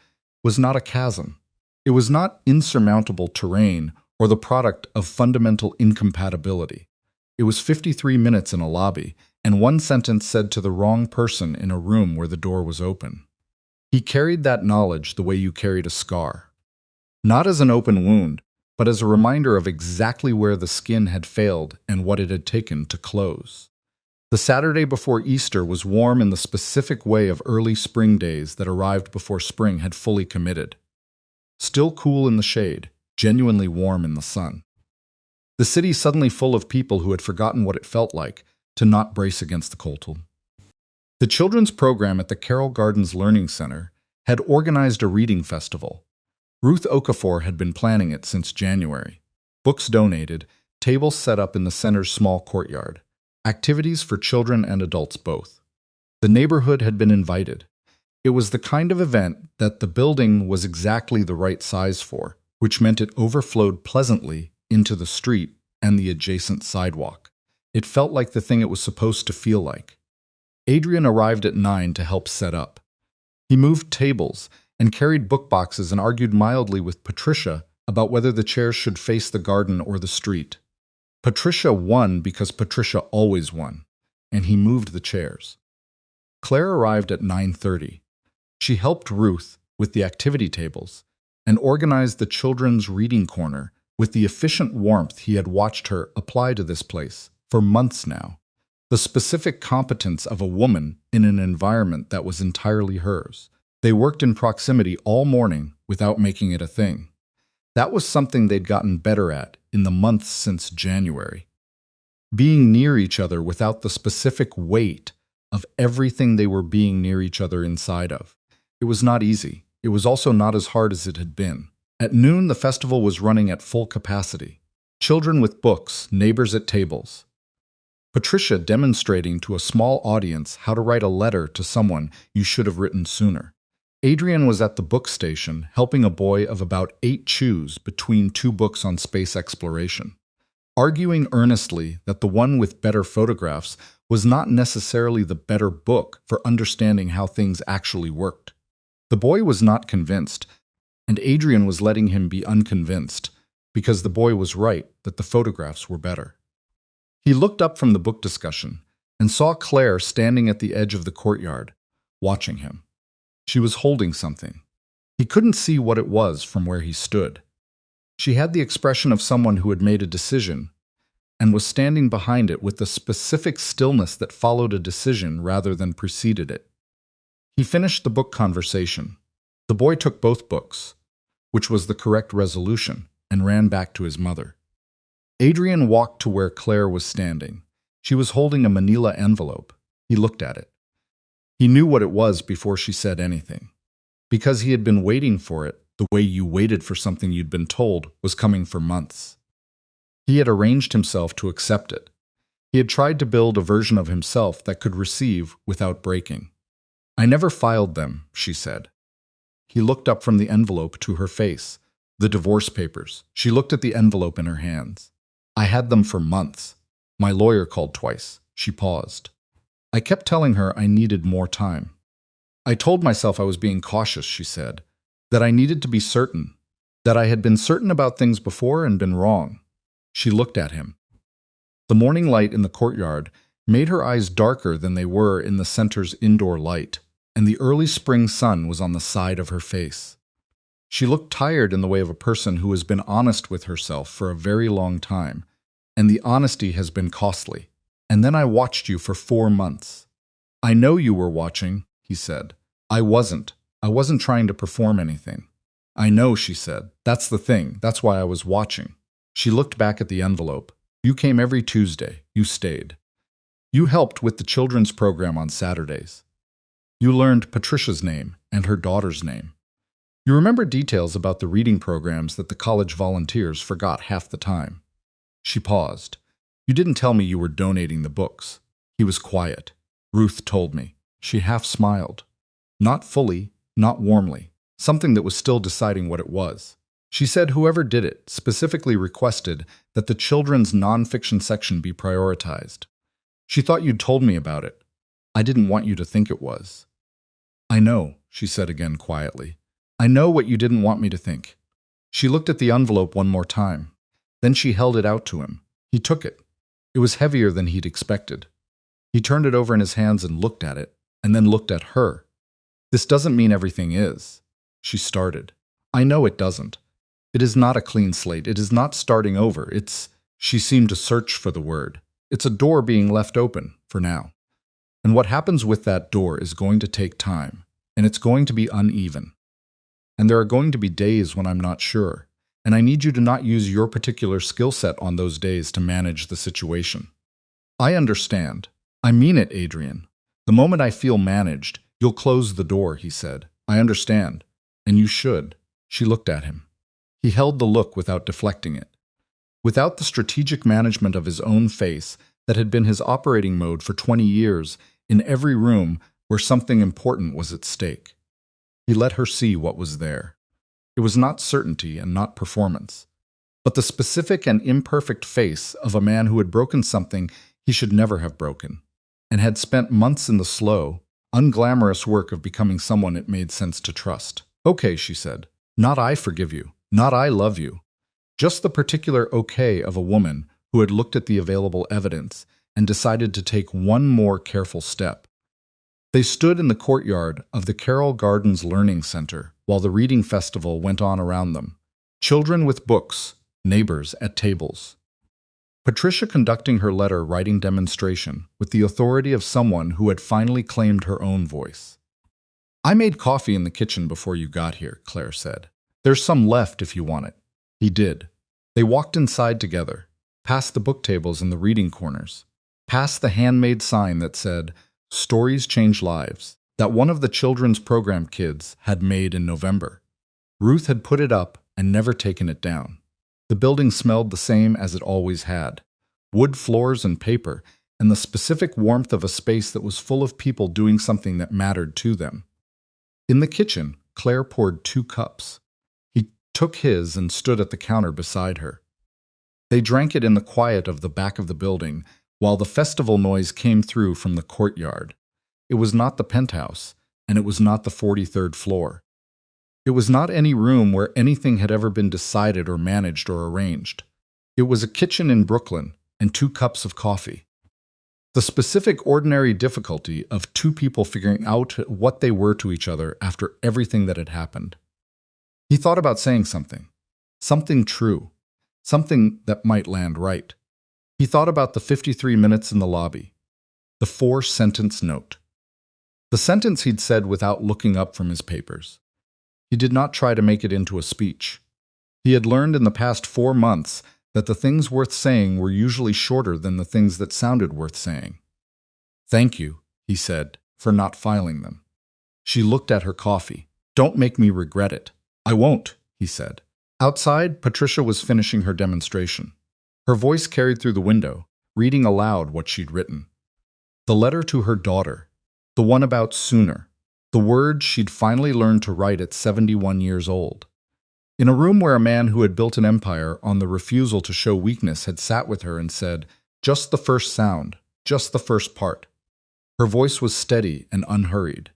Speaker 1: was not a chasm. It was not insurmountable terrain or the product of fundamental incompatibility. It was 53 minutes in a lobby, and one sentence said to the wrong person in a room where the door was open. He carried that knowledge the way you carried a scar. Not as an open wound, but as a reminder of exactly where the skin had failed and what it had taken to close. The Saturday before Easter was warm in the specific way of early spring days that arrived before spring had fully committed. Still cool in the shade, genuinely warm in the sun. The city suddenly full of people who had forgotten what it felt like to not brace against the cold. The children's program at the Carroll Gardens Learning Center had organized a reading festival. Ruth Okafor had been planning it since January. Books donated, tables set up in the center's small courtyard. Activities for children and adults both. The neighborhood had been invited. It was the kind of event that the building was exactly the right size for, which meant it overflowed pleasantly into the street and the adjacent sidewalk. It felt like the thing it was supposed to feel like. Adrian arrived at 9 to help set up. He moved tables and carried book boxes and argued mildly with Patricia about whether the chairs should face the garden or the street. Patricia won because Patricia always won, and he moved the chairs. Claire arrived at 9:30. She helped Ruth with the activity tables and organized the children's reading corner with the efficient warmth he had watched her apply to this place for months now. The specific competence of a woman in an environment that was entirely hers. They worked in proximity all morning without making it a thing. That was something they'd gotten better at in the months since January. Being near each other without the specific weight of everything they were being near each other inside of. It was not easy. It was also not as hard as it had been. At noon, the festival was running at full capacity. Children with books, neighbors at tables. Patricia demonstrating to a small audience how to write a letter to someone you should have written sooner. Adrian was at the book station helping a boy of about 8 choose between 2 books on space exploration, arguing earnestly that the one with better photographs was not necessarily the better book for understanding how things actually worked. The boy was not convinced, and Adrian was letting him be unconvinced, because the boy was right that the photographs were better. He looked up from the book discussion and saw Claire standing at the edge of the courtyard, watching him. She was holding something. He couldn't see what it was from where he stood. She had the expression of someone who had made a decision and was standing behind it with the specific stillness that followed a decision rather than preceded it. He finished the book conversation. The boy took both books, which was the correct resolution, and ran back to his mother. Adrian walked to where Claire was standing. She was holding a manila envelope. He looked at it. He knew what it was before she said anything. Because he had been waiting for it, the way you waited for something you'd been told was coming for months. He had arranged himself to accept it. He had tried to build a version of himself that could receive without breaking. "I never filed them," she said. He looked up from the envelope to her face. The divorce papers. She looked at the envelope in her hands. "I had them for months. My lawyer called twice." She paused. "I kept telling her I needed more time. I told myself I was being cautious," she said, "that I needed to be certain, that I had been certain about things before and been wrong." She looked at him. The morning light in the courtyard made her eyes darker than they were in the center's indoor light, and the early spring sun was on the side of her face. She looked tired in the way of a person who has been honest with herself for a very long time, and the honesty has been costly. "And then I watched you for 4 months. I know you were watching," he said. I wasn't trying to perform anything. I know, she said. That's the thing. That's why I was watching. She looked back at the envelope. You came every Tuesday. You stayed. You helped with the children's program on Saturdays. You learned Patricia's name and her daughter's name. You remember details about the reading programs that the college volunteers forgot half the time. She paused. You didn't tell me you were donating the books. He was quiet. Ruth told me. She half smiled. Not fully, not warmly. Something that was still deciding what it was. She said whoever did it specifically requested that the children's nonfiction section be prioritized. She thought you'd told me about it. I didn't want you to think it was. I know, she said again quietly. I know what you didn't want me to think. She looked at the envelope one more time. Then she held it out to him. He took it. It was heavier than he'd expected. He turned it over in his hands and looked at it, and then looked at her. This doesn't mean everything is. She started. I know it doesn't. It is not a clean slate. It is not starting over. She seemed to search for the word. It's a door being left open, for now. And what happens with that door is going to take time, and it's going to be uneven. And there are going to be days when I'm not sure, and I need you to not use your particular skill set on those days to manage the situation. I understand. I mean it, Adrian. The moment I feel managed, you'll close the door, he said. I understand. And you should. She looked at him. He held the look without deflecting it. Without the strategic management of his own face that had been his operating mode for 20 years in every room where something important was at stake. He let her see what was there. It was not certainty and not performance, but the specific and imperfect face of a man who had broken something he should never have broken, and had spent months in the slow, unglamorous work of becoming someone it made sense to trust. Okay, she said. Not I forgive you. Not I love you. Just the particular okay of a woman who had looked at the available evidence and decided to take one more careful step. They stood in the courtyard of the Carroll Gardens Learning Center while the reading festival went on around them. Children with books, neighbors at tables. Patricia conducting her letter-writing demonstration with the authority of someone who had finally claimed her own voice. I made coffee in the kitchen before you got here, Claire said. There's some left if you want it. He did. They walked inside together, past the book tables in the reading corners, past the handmade sign that said, Stories Change Lives, that one of the children's program kids had made in November. Ruth had put it up and never taken it down. The building smelled the same as it always had, wood floors and paper, and the specific warmth of a space that was full of people doing something that mattered to them. In the kitchen, Claire poured 2 cups. He took his and stood at the counter beside her. They drank it in the quiet of the back of the building, while the festival noise came through from the courtyard. It was not the penthouse, and it was not the 43rd floor. It was not any room where anything had ever been decided or managed or arranged. It was a kitchen in Brooklyn and 2 cups of coffee. The specific ordinary difficulty of 2 people figuring out what they were to each other after everything that had happened. He thought about saying something true, something that might land right. He thought about the 53 minutes in the lobby, the 4-sentence note. The sentence he'd said without looking up from his papers. He did not try to make it into a speech. He had learned in the past 4 months that the things worth saying were usually shorter than the things that sounded worth saying. Thank you, he said, for not filing them. She looked at her coffee. Don't make me regret it. I won't, he said. Outside, Patricia was finishing her demonstration. Her voice carried through the window, reading aloud what she'd written. The letter to her daughter, the one about sooner, the words she'd finally learned to write at 71 years old. In a room where a man who had built an empire on the refusal to show weakness had sat with her and said, just the first sound, just the first part. Her voice was steady and unhurried.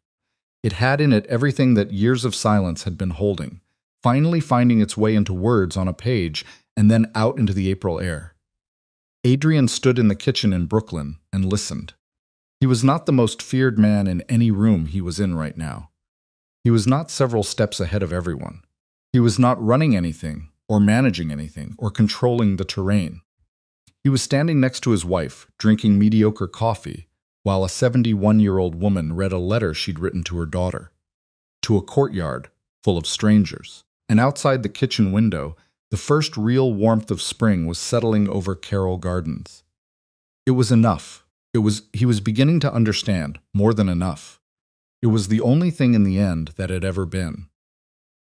Speaker 1: It had in it everything that years of silence had been holding, finally finding its way into words on a page and then out into the April air. Adrian stood in the kitchen in Brooklyn and listened. He was not the most feared man in any room he was in right now. He was not several steps ahead of everyone. He was not running anything, or managing anything, or controlling the terrain. He was standing next to his wife, drinking mediocre coffee, while a 71-year-old woman read a letter she'd written to her daughter. To a courtyard full of strangers. and outside the kitchen window, the first real warmth of spring was settling over Carroll Gardens. It was enough. He was beginning to understand, more than enough. It was the only thing in the end that had ever been.